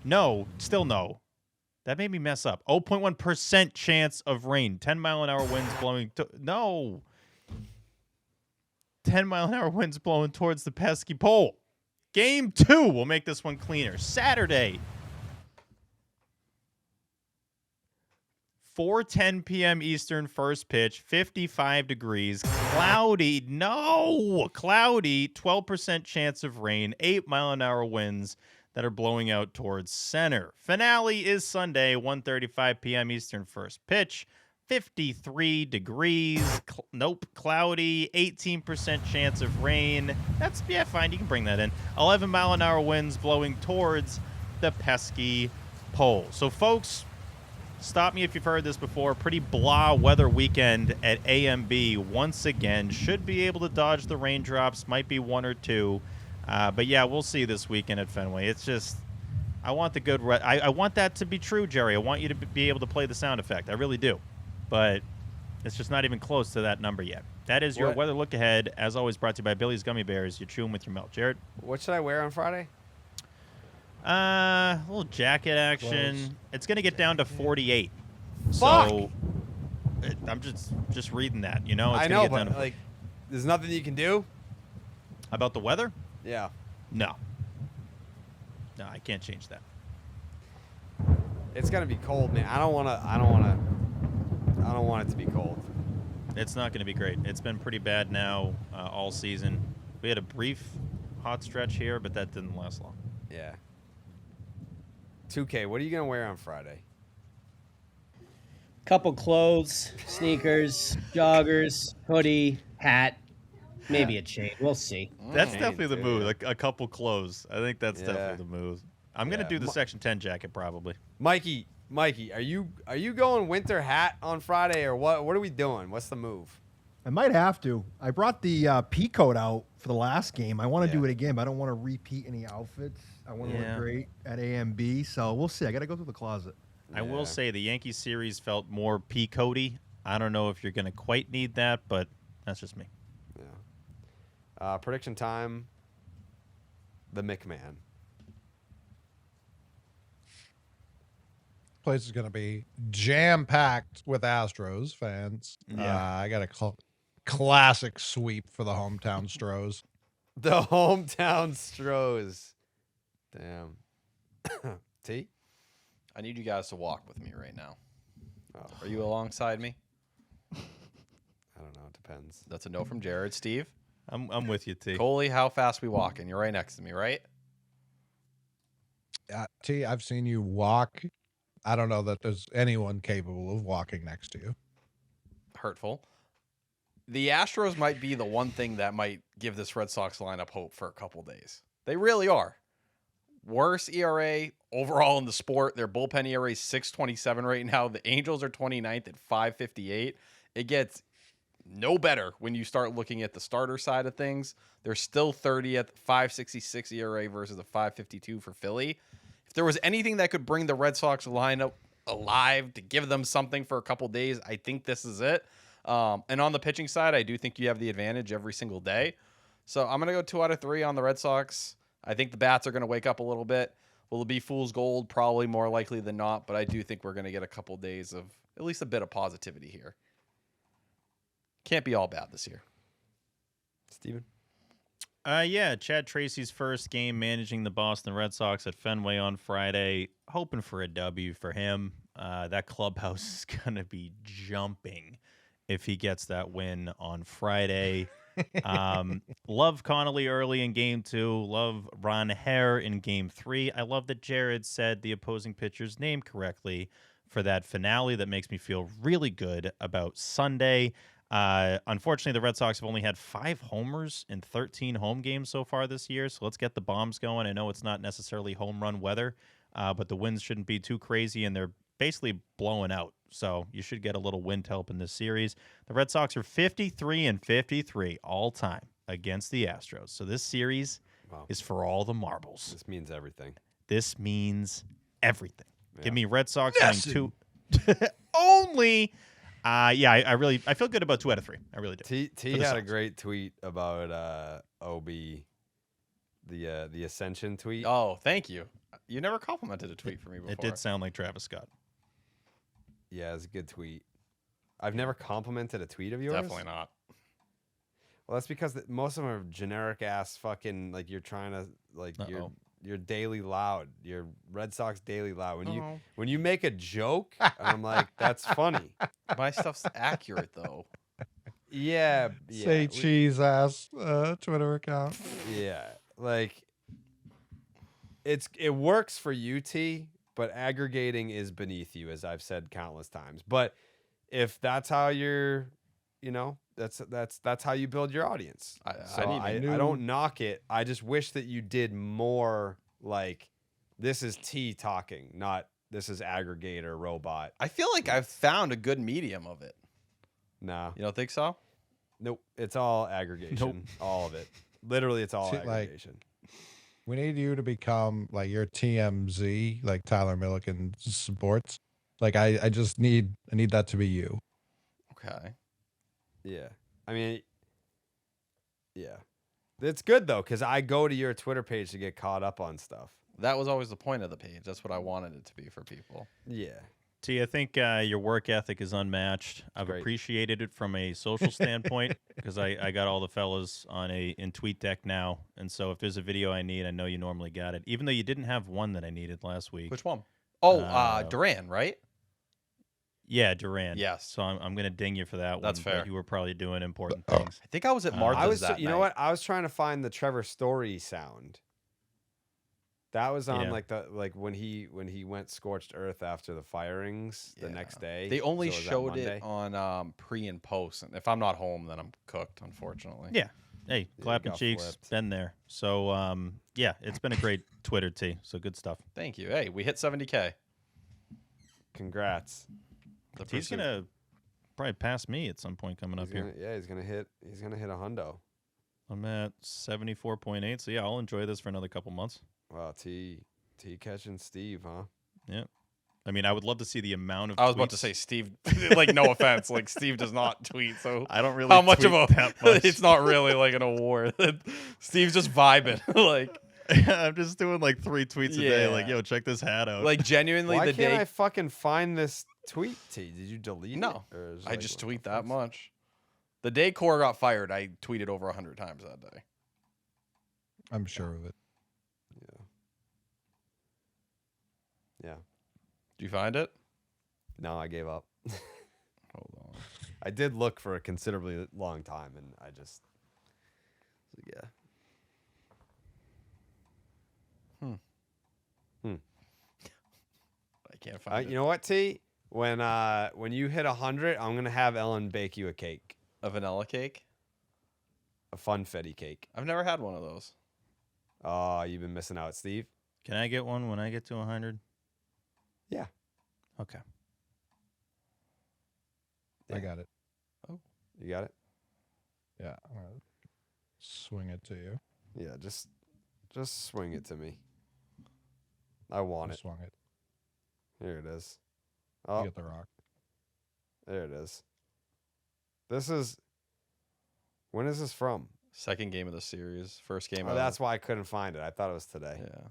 No, still no. That made me mess up. 0.1% chance of rain. 10-mile-an-hour winds blowing. No. 10-mile-an-hour winds blowing towards the pesky pole. Game 2. We'll make this one cleaner. Saturday. 4:10 p.m. Eastern, first pitch, 55 degrees, cloudy, cloudy, 12% chance of rain, 8-mile-an-hour winds that are blowing out towards center. Finale is Sunday, 1:35 p.m. Eastern, first pitch, 53 degrees, cloudy, 18% chance of rain. That's, yeah, fine, you can bring that in. 11-mile-an-hour winds blowing towards the pesky pole. So, folks, stop me if you've heard this before. Pretty blah weather weekend at AMB once again. Should be able to dodge the raindrops. Might be one or two. But, yeah, we'll see this weekend at Fenway. It's just, I want the good I want that to be true, Jerry. I want you to be able to play the sound effect. I really do. But it's just not even close to that number yet. That is your weather look ahead. As always, brought to you by Billy's Gummy Bears. You chew them with your milk. Jared? What should I wear on Friday? A little jacket action. Close. It's going to get down to 48. Fuck! So I'm just reading that, you know? It's I know, but, like, there's nothing you can do? About the weather? Yeah. No, I can't change that. It's going to be cold, man. I don't want it to be cold. It's not going to be great. It's been pretty bad now all season. We had a brief hot stretch here, but that didn't last long. Yeah. 2K, what are you going to wear on Friday? Couple clothes, sneakers, joggers, hoodie, hat, maybe a chain. We'll see. That's definitely the move. Like a couple clothes. I think that's definitely the move. I'm going to do the Section 10 jacket probably. Mikey, are you going winter hat on Friday or what? What are we doing? What's the move? I might have to. I brought the pea coat out for the last game. I want to do it again, but I don't want to repeat any outfits. I want to look great at AMB, so we'll see. I got to go through the closet. I will say the Yankee series felt more pea coaty. I don't know if you're going to quite need that, but that's just me. Yeah. Prediction time. The McMahon. Place is going to be jam-packed with Astros fans. Yeah. I got a classic sweep for the hometown Stros. The hometown Stros. Damn. T? I need you guys to walk with me right now. Oh. Are you alongside me? I don't know. It depends. That's a no from Jared. Steve? I'm with you, T. Coley, how fast we walking? You're right next to me, right? T, I've seen you walk. I don't know that there's anyone capable of walking next to you. Hurtful. The Astros might be the one thing that might give this Red Sox lineup hope for a couple days. They really are. Worst ERA overall in the sport. Their bullpen ERA is 6.27 right now. The Angels are 29th at 5.58. It gets no better when you start looking at the starter side of things. They're still 30th, 5.66 ERA versus a 5.52 for Philly. If there was anything that could bring the Red Sox lineup alive to give them something for a couple days, I think this is it. And on the pitching side, I do think you have the advantage every single day. So I'm going to go 2 out of 3 on the Red Sox. I think the bats are going to wake up a little bit. Will it be fool's gold? Probably more likely than not, but I do think we're going to get a couple days of at least a bit of positivity here. Can't be all bad this year. Steven? Yeah, Chad Tracy's first game managing the Boston Red Sox at Fenway on Friday. Hoping for a W for him. That clubhouse is going to be jumping if he gets that win on Friday. Love Connolly early in game 2. Love Ron Hare in game 3. I love that Jared said the opposing pitcher's name correctly for that finale. That makes me feel really good about Sunday. Unfortunately, the Red Sox have only had 5 homers in 13 home games so far this year, so let's get the bombs going. I know it's not necessarily home run weather but the winds shouldn't be too crazy, and they're basically blowing out. So you should get a little wind help in this series. The Red Sox are 53-53 all time against the Astros. So this series is for all the marbles. This means everything. This means everything. Yeah. Give me Red Sox winning 2 only. I feel good about 2 out of 3. I really do. T had a great tweet about OB, the Ascension tweet. Oh, thank you. You never complimented a tweet for me before. It did sound like Travis Scott. Yeah, it's a good tweet. I've never complimented a tweet of yours. Definitely not. Well, that's because most of them are generic ass fucking, like, you're trying to, like, you're Daily Loud. You're Red Sox Daily Loud. When you make a joke, I'm like, that's funny. My stuff's accurate though. Yeah. Say cheese ass Twitter account. Yeah. Like, it works for UT, but aggregating is beneath you, as I've said countless times. But if that's how you're, that's how you build your audience. I don't knock it. I just wish that you did more like, this is T talking, not this is aggregator robot. I feel like I've found a good medium of it. No. You don't think so? Nope. It's all aggregation. Nope. All of it. Literally, it's all aggregation. We need you to become like your TMZ, like Tyler Milliken sports. Like I need that to be you. Okay. Yeah. I mean, yeah. It's good though, because I go to your Twitter page to get caught up on stuff. That was always the point of the page. That's what I wanted it to be for people. Yeah. T, I think your work ethic is unmatched. I've appreciated it from a social standpoint because I got all the fellas in TweetDeck now. And so if there's a video I need, I know you normally got it. Even though you didn't have one that I needed last week. Which one? Oh, Duran, right? Yeah, Duran. Yes. So I'm going to ding you for that one. That's fair. But you were probably doing important things. I think I was at Martha's that You know what? I was trying to find the Trevor Story sound. That was on when he went scorched earth after the firings the next day. They only showed it on pre and post. And if I'm not home, then I'm cooked, unfortunately. Yeah. Hey, clapping cheeks, flipped. been there. So yeah, it's been a great Twitter, T. So good stuff. Thank you. Hey, we hit 70K. Congrats. He's gonna probably pass me at some point coming up here. Yeah, he's gonna hit a hundo. I'm at 74.8. So yeah, I'll enjoy this for another couple months. Wow, T catching Steve, huh? Yeah. I mean, I would love to see the amount of I was tweets. about to say Steve, like, no offense, like, Steve does not tweet, so I don't really how much tweet of a that much. It's not really like an award. Steve's just vibing. Like, I'm just doing like 3 tweets a day, like, yo, check this hat out. like, genuinely, Why the can't day I fucking find this tweet, T? Did you delete it? No, Or is it I like, just what tweet the that fuck's- much. The day Cora got fired, I tweeted over 100 times that day. I'm sure of it. Yeah. Did you find it? No, I gave up. Hold on. I did look for a considerably long time, and I just, yeah. I can't find it. You know what, T? When you hit 100, I'm gonna have Ellen bake you a cake, A vanilla cake? a funfetti cake. I've never had one of those. Oh, you've been missing out, Steve. Can I get one when I get to 100? Yeah. Okay. I got it. Oh, you got it. Yeah, I'm gonna swing it to you. Yeah, just swing it to me. I want I it. swung it. Here it is. You Oh, get the rock. there it is. When is this from? Second game of the series. First game Oh, of that's why I couldn't find it. I thought it was today. Yeah.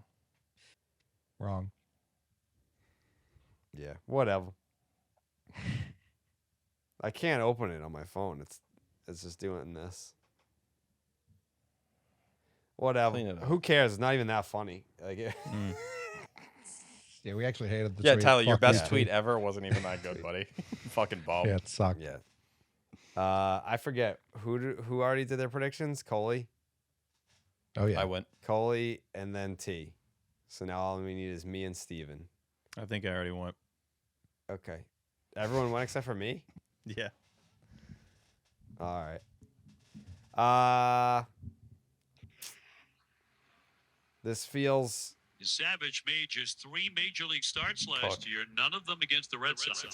Wrong. Yeah, whatever. I can't open it on my phone. It's just doing this. Whatever. Clean it up. Who cares? It's not even that funny. Like, Yeah, we actually hated the Yeah, tweet. Tyler, your Fuck best you. tweet ever wasn't even that good, buddy. Fucking Bob. Yeah, it sucked. yeah. I forget who already did their predictions. Coley, Oh yeah. I went. Coley, and then T. So now all we need is me and Steven. I think I already went. Okay. Everyone went except for me. Yeah. All right. This feels Savage made just 3 major league starts last year, none of them against the Red Sox.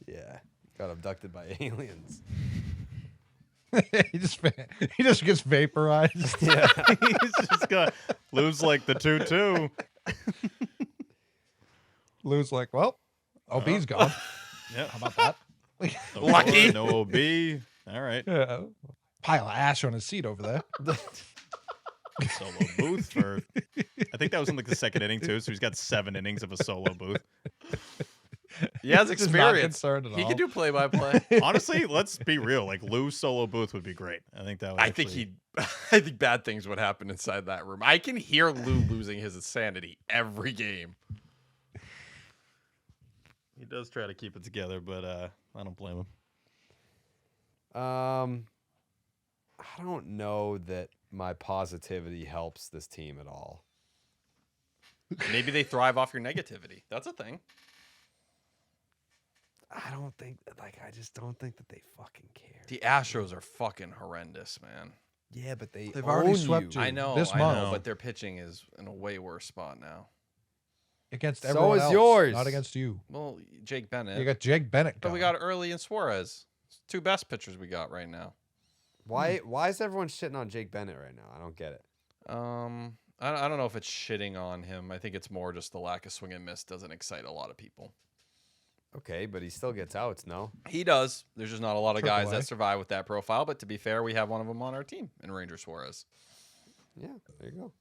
Yeah, got abducted by aliens. he just gets vaporized. Yeah, He's just got Lou's like the 2-2. Lou's like, well, OB's gone. Yeah, how about that? Lucky. No OB. All right. Yeah. Pile of ash on his seat over there. Solo booth for, I think that was in like the second inning too. So he's got 7 innings of a solo booth. He has Just not experience. concerned at He all. can do play-by-play. Honestly, let's be real. Like Lou's solo booth would be great. I think that would. I think bad things would happen inside that room. I can hear Lou losing his sanity every game. He does try to keep it together, but I don't blame him. I don't know that my positivity helps this team at all. Maybe they thrive off your negativity. That's a thing. I don't think, I just don't think that they fucking care. The Astros are fucking horrendous, man. Yeah, but they've already swept you I know, this I month. know, but their pitching is in a way worse spot now. Against So everyone is else, yours. not against you. Well, Jake Bennett. You got Jake Bennett. But we going. got Early and Suarez. It's 2 best pitchers we got right now. Why is everyone shitting on Jake Bennett right now? I don't get it. I don't know if it's shitting on him. I think it's more just the lack of swing and miss doesn't excite a lot of people. Okay, but he still gets outs, no? He does. There's just not a lot of guys AAA. that survive with that profile. But to be fair, we have one of them on our team in Ranger Suarez. Yeah, there you go.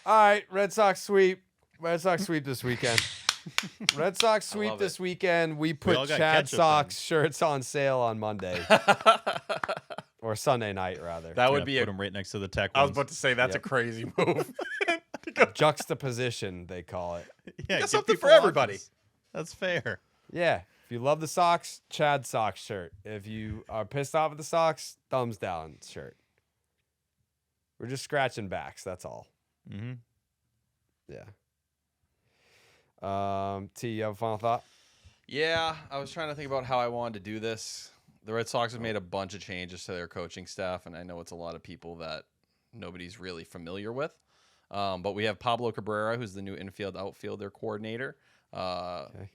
All right, Red Sox sweep. Red Sox sweep this weekend. Red Sox sweep love this it. weekend. We all put got Chad ketchup Sox shirts on sale on Monday. Or Sunday night, rather. That would be put him right next to the tech. I was ones. about to say that's Yep. a crazy move. Juxtaposition, they call it. Yeah, Got give something for people everybody. options. That's fair. Yeah. If you love the Sox, Chad Sox shirt. If you are pissed off at the Sox, thumbs down shirt. We're just scratching backs. That's all. Mm-hmm. Yeah. T, you have a final thought? Yeah, I was trying to think about how I wanted to do this. The Red Sox have made a bunch of changes to their coaching staff, and I know it's a lot of people that nobody's really familiar with. But we have Pablo Cabrera, who's the new infield outfielder coordinator. Okay.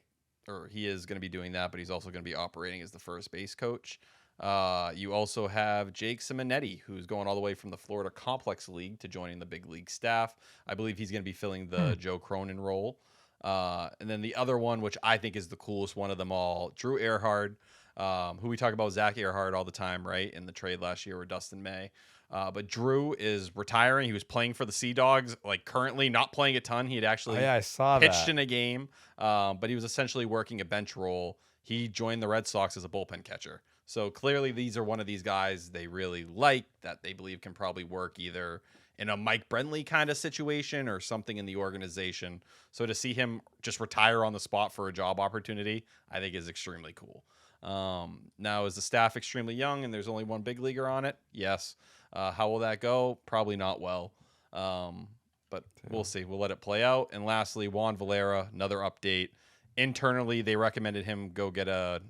Or he is going to be doing that, but he's also going to be operating as the first base coach. You also have Jake Simonetti, who's going all the way from the Florida Complex League to joining the big league staff. I believe he's going to be filling the Joe Cronin role. And then the other one, which I think is the coolest one of them all, Drew Earhart, who we talk about Zach Earhart all the time, right? In the trade last year with Dustin May. But Drew is retiring. He was playing for the Sea Dogs, like currently not playing a ton. He had actually I saw pitched that. in a game, but he was essentially working a bench role. He joined the Red Sox as a bullpen catcher. So clearly these are one of these guys they really like that they believe can probably work either in a Mike Brentley kind of situation or something in the organization. So to see him just retire on the spot for a job opportunity, I think is extremely cool. Now, is the staff extremely young and there's only one big leaguer on it? Yes. How will that go? Probably not well. But we'll see. We'll let it play out. And lastly, Juan Valera, another update. Internally, they recommended him go get a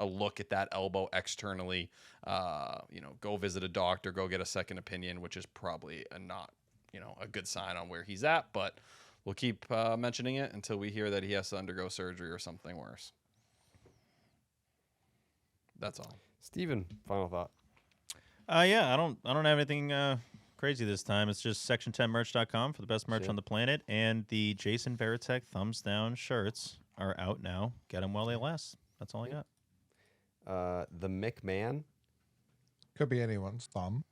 look at that elbow externally. Go visit a doctor, go get a second opinion, which is probably a good sign on where he's at. But we'll keep mentioning it until we hear that he has to undergo surgery or something worse. That's all. Steven, final thought. Yeah, I don't have anything crazy this time. It's just section10merch.com for the best merch on the planet, and the Jason Veritek thumbs down shirts are out now. Get them while they last. That's all I got. The McMahon. Could be anyone's thumb.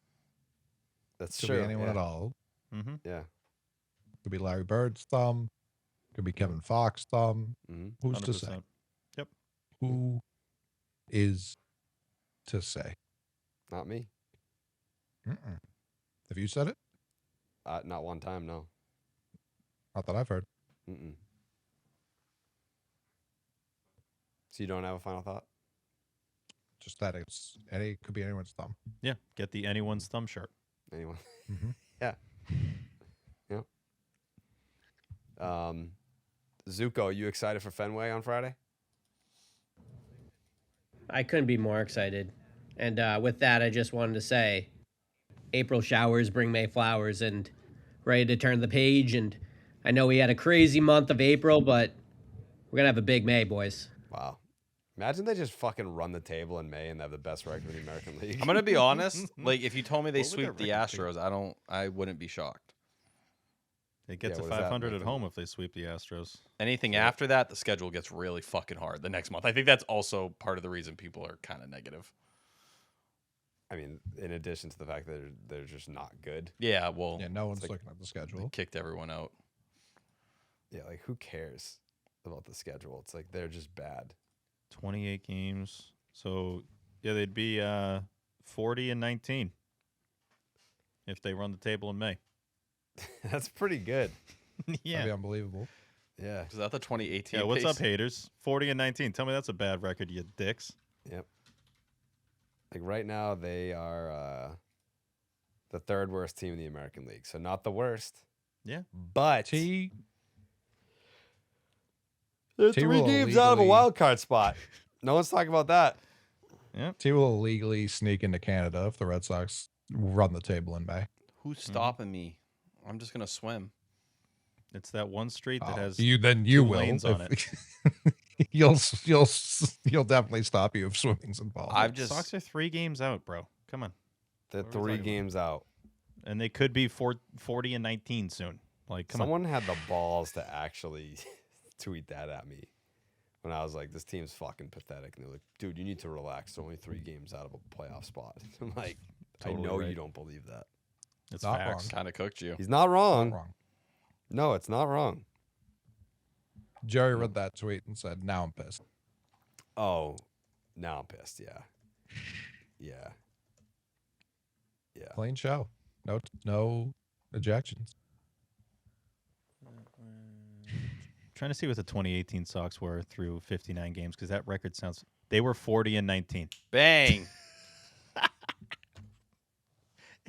That's Could true. be anyone at all. Mm-hmm. Yeah. Could be Larry Bird's thumb. Could be Kevin Fox's thumb. Mm-hmm. Who's to say? 100%. Yep. Who is to say? Not me. Mm-mm. Have you said it? Not one time, no. Not that I've heard. Mm-mm. So you don't have a final thought? Just that could be anyone's thumb. Yeah, get the anyone's thumb shirt. Anyone? Mm-hmm. Yeah. Zuko, you excited for Fenway on Friday? I couldn't be more excited. And with that, I just wanted to say, April showers bring May flowers, and ready to turn the page. And I know we had a crazy month of April, but we're gonna have a big May, boys. Wow. Imagine they just fucking run the table in May and they have the best record in the American League. I'm gonna be honest. Like, if you told me they What would sweep their the record be? Astros, I wouldn't be shocked. They get Yeah, to what does that 500 make at them? home if they sweep the Astros. Anything after that, the schedule gets really fucking hard the next month. I think that's also part of the reason people are kind of negative. I mean, in addition to the fact that they're just not good. Yeah, well, Yeah, no one's like- looking at the they schedule. kicked everyone out. Yeah, like who cares about the schedule? It's like they're just bad. 28 games. So, yeah, they'd be 40-19 if they run the table in May. That's pretty good. That'd be unbelievable. Yeah. Is that the 2018? Yeah, what's pace? up, haters? 40-19. Tell me that's a bad record, you dicks. Yep. Like right now, they are the third worst team in the American League. So not the worst. Yeah. But T they're T 3 will games out of a legally- wild card spot. No one's talking about that. T will legally sneak into Canada if the Red Sox run the table in May. Who's stopping me? I'm just gonna swim. It's that one street that has you two will lanes on it. you'll definitely stop you if swimming's involved. Sox are 3 games out, bro. Come on. They're What are we 3 talking games out. And they could be 40-19 soon. Like, come Someone had the balls to actually tweet that at me when I was like, this team's fucking pathetic. And they're like, dude, you need to relax. They're only 3 games out of a playoff spot. I'm like, Totally I know right. you don't believe that. It's Not facts. Kind of cooked you. He's not wrong. Wrong. No, it's not wrong. Jerry read that tweet and said, "Now I'm pissed." Oh, now I'm pissed. Yeah. Yeah. Yeah. Clean show. No ejections. Trying to see what the 2018 Sox were through 59 games because that record sounds. They were 40-19. Bang.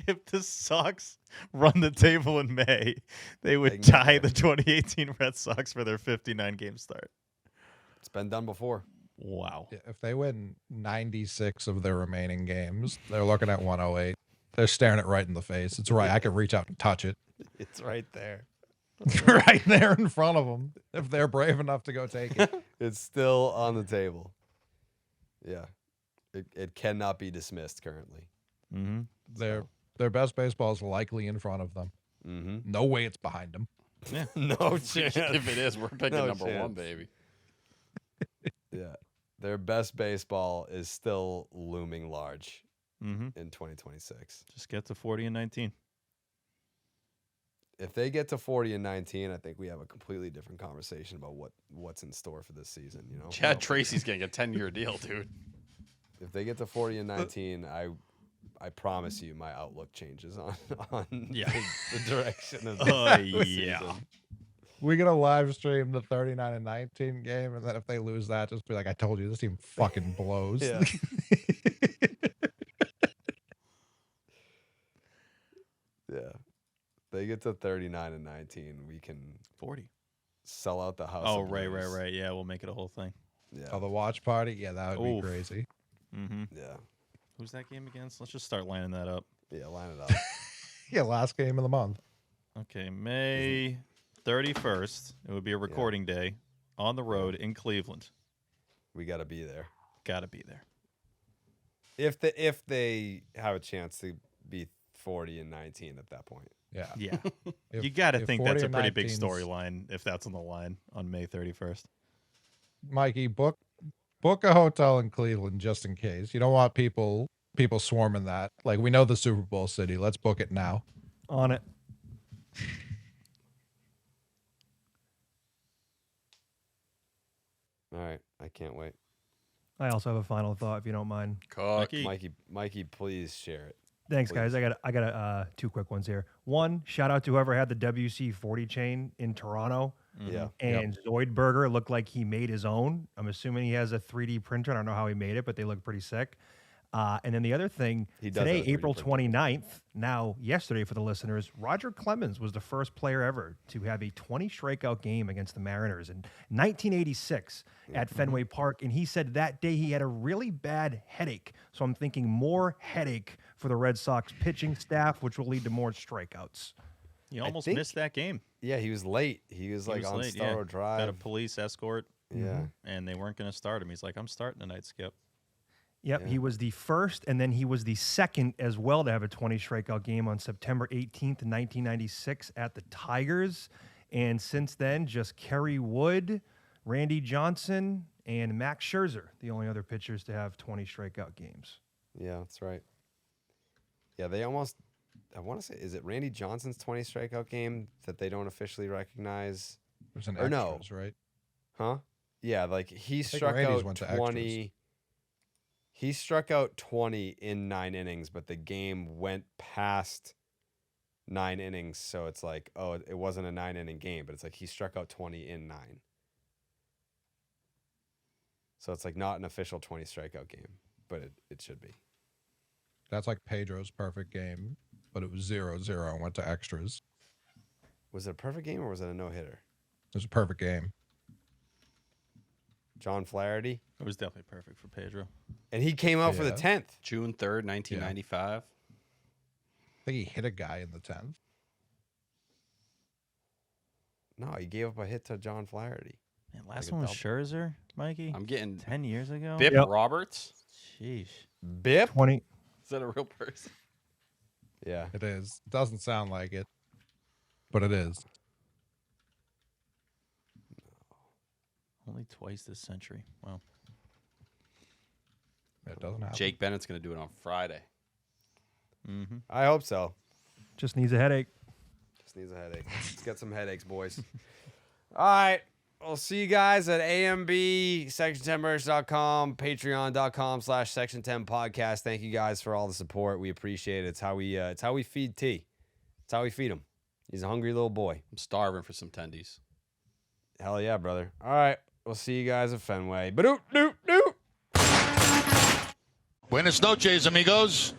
If the Sox run the table in May, they would They can get tie there. the 2018 Red Sox for their 59-game start. It's been done before. Wow. Yeah, if they win 96 of their remaining games, they're looking at 108. They're staring it right in the face. It's right. I can reach out and touch it. It's right there. Right there in front of them if they're brave enough to go take it. It's still on the table. Yeah. It cannot be dismissed currently. Mm-hmm. Their best baseball is likely in front of them. Mm-hmm. No way it's behind them. Yeah. No chance. If it is, we're picking No number 1, chance. baby. Yeah. Their best baseball is still looming large Mm-hmm. in 2026. Just get to 40-19. If they get to 40-19, I think we have a completely different conversation about what's in store for this season. You know, Chad Tracy's getting a 10-year deal, dude. if they get to 40-19, I promise you, my outlook changes on Yeah. the direction of Oh, the yeah. season. We're gonna live stream the 39-19 game, and then if they lose that, just be like, "I told you, this team fucking blows." Yeah. Yeah. They get to 39-19, we can 40. sell out the house. Oh, of right. Blues. Yeah, we'll make it a whole thing. Yeah. Oh, the watch party, yeah, that would Oof. be crazy. Mm-hmm. Yeah. Who's that game against? Let's just start lining that up. Yeah, line it up. Yeah, last game of the month. Okay, May 31st. It would be a recording day on the road in Cleveland. We got to be there. Got to be there. If they have a chance to be 40-19 at that point. Yeah. Yeah. If- You got to if think that's a 40 pretty and big 19's storyline if that's on the line on May 31st. Mikey, book a hotel in Cleveland just in case. You don't want people swarming that. Like, we know the Super Bowl city. Let's book it now. On it. All right. I can't wait. I also have a final thought, if you don't mind. Mikey, please share it. Thanks, Please. guys. I got 2 quick ones here. One, shout out to whoever had the WC-40 chain in Toronto. Yeah. And Zoidberger looked like he made his own. I'm assuming he has a 3D printer. I don't know how he made it, but they look pretty sick. And then the other thing, He does today, have a pretty April quick 29th, now yesterday for the listeners, Roger Clemens was the first player ever to have a 20 strikeout game against the Mariners in 1986 at Fenway Park. And he said that day he had a really bad headache. So I'm thinking more headache for the Red Sox pitching staff, which will lead to more strikeouts. You almost missed that game. Yeah, he was late. He was on Starro Drive. Got a police escort. Yeah. And they weren't going to start him. He's like, I'm starting tonight, Skip. Yep, he was the first, and then he was the second as well to have a 20 strikeout game on September 18th, 1996 at the Tigers. And since then, just Kerry Wood, Randy Johnson, and Max Scherzer, the only other pitchers to have 20 strikeout games. Yeah, that's right. Yeah, they almost, I want to say, is it Randy Johnson's 20 strikeout game that they don't officially recognize? There's an or no. extras, right? Huh? Yeah, like he think struck Randy's out went to 20. He struck out 20 in 9 innings, but the game went past 9 innings. So it's like, oh, it wasn't a 9-inning game, but it's like he struck out 20 in 9. So it's like not an official 20 strikeout game, but it should be. That's like Pedro's perfect game, but it was 0-0 and went to extras. Was it a perfect game or was it a no-hitter? It was a perfect game. John Flaherty? It was definitely perfect for Pedro. And he came out for the 10th. June 3rd, 1995. I think he hit a guy in the 10th. No, he gave up a hit to John Flaherty. Man, last one was Scherzer, Mikey. I'm getting 10 years ago. Bip Roberts. Sheesh. Bip? 20. Is that a real person? Yeah. It is. It doesn't sound like it, but it is. Only twice this century. Wow. It doesn't happen. Jake Bennett's going to do it on Friday. Mm-hmm. I hope so. Just needs a headache. Just needs a headache. Let's get some headaches, boys. All right. We'll see you guys at AMB, section10merch.com, patreon.com/section10 podcast. Thank you guys for all the support. We appreciate it. It's how we feed T. It's how we feed him. He's a hungry little boy. I'm starving for some tendies. Hell yeah, brother. All right. We'll see you guys at Fenway. Ba-doop, doop, doop. Buenas noches, amigos.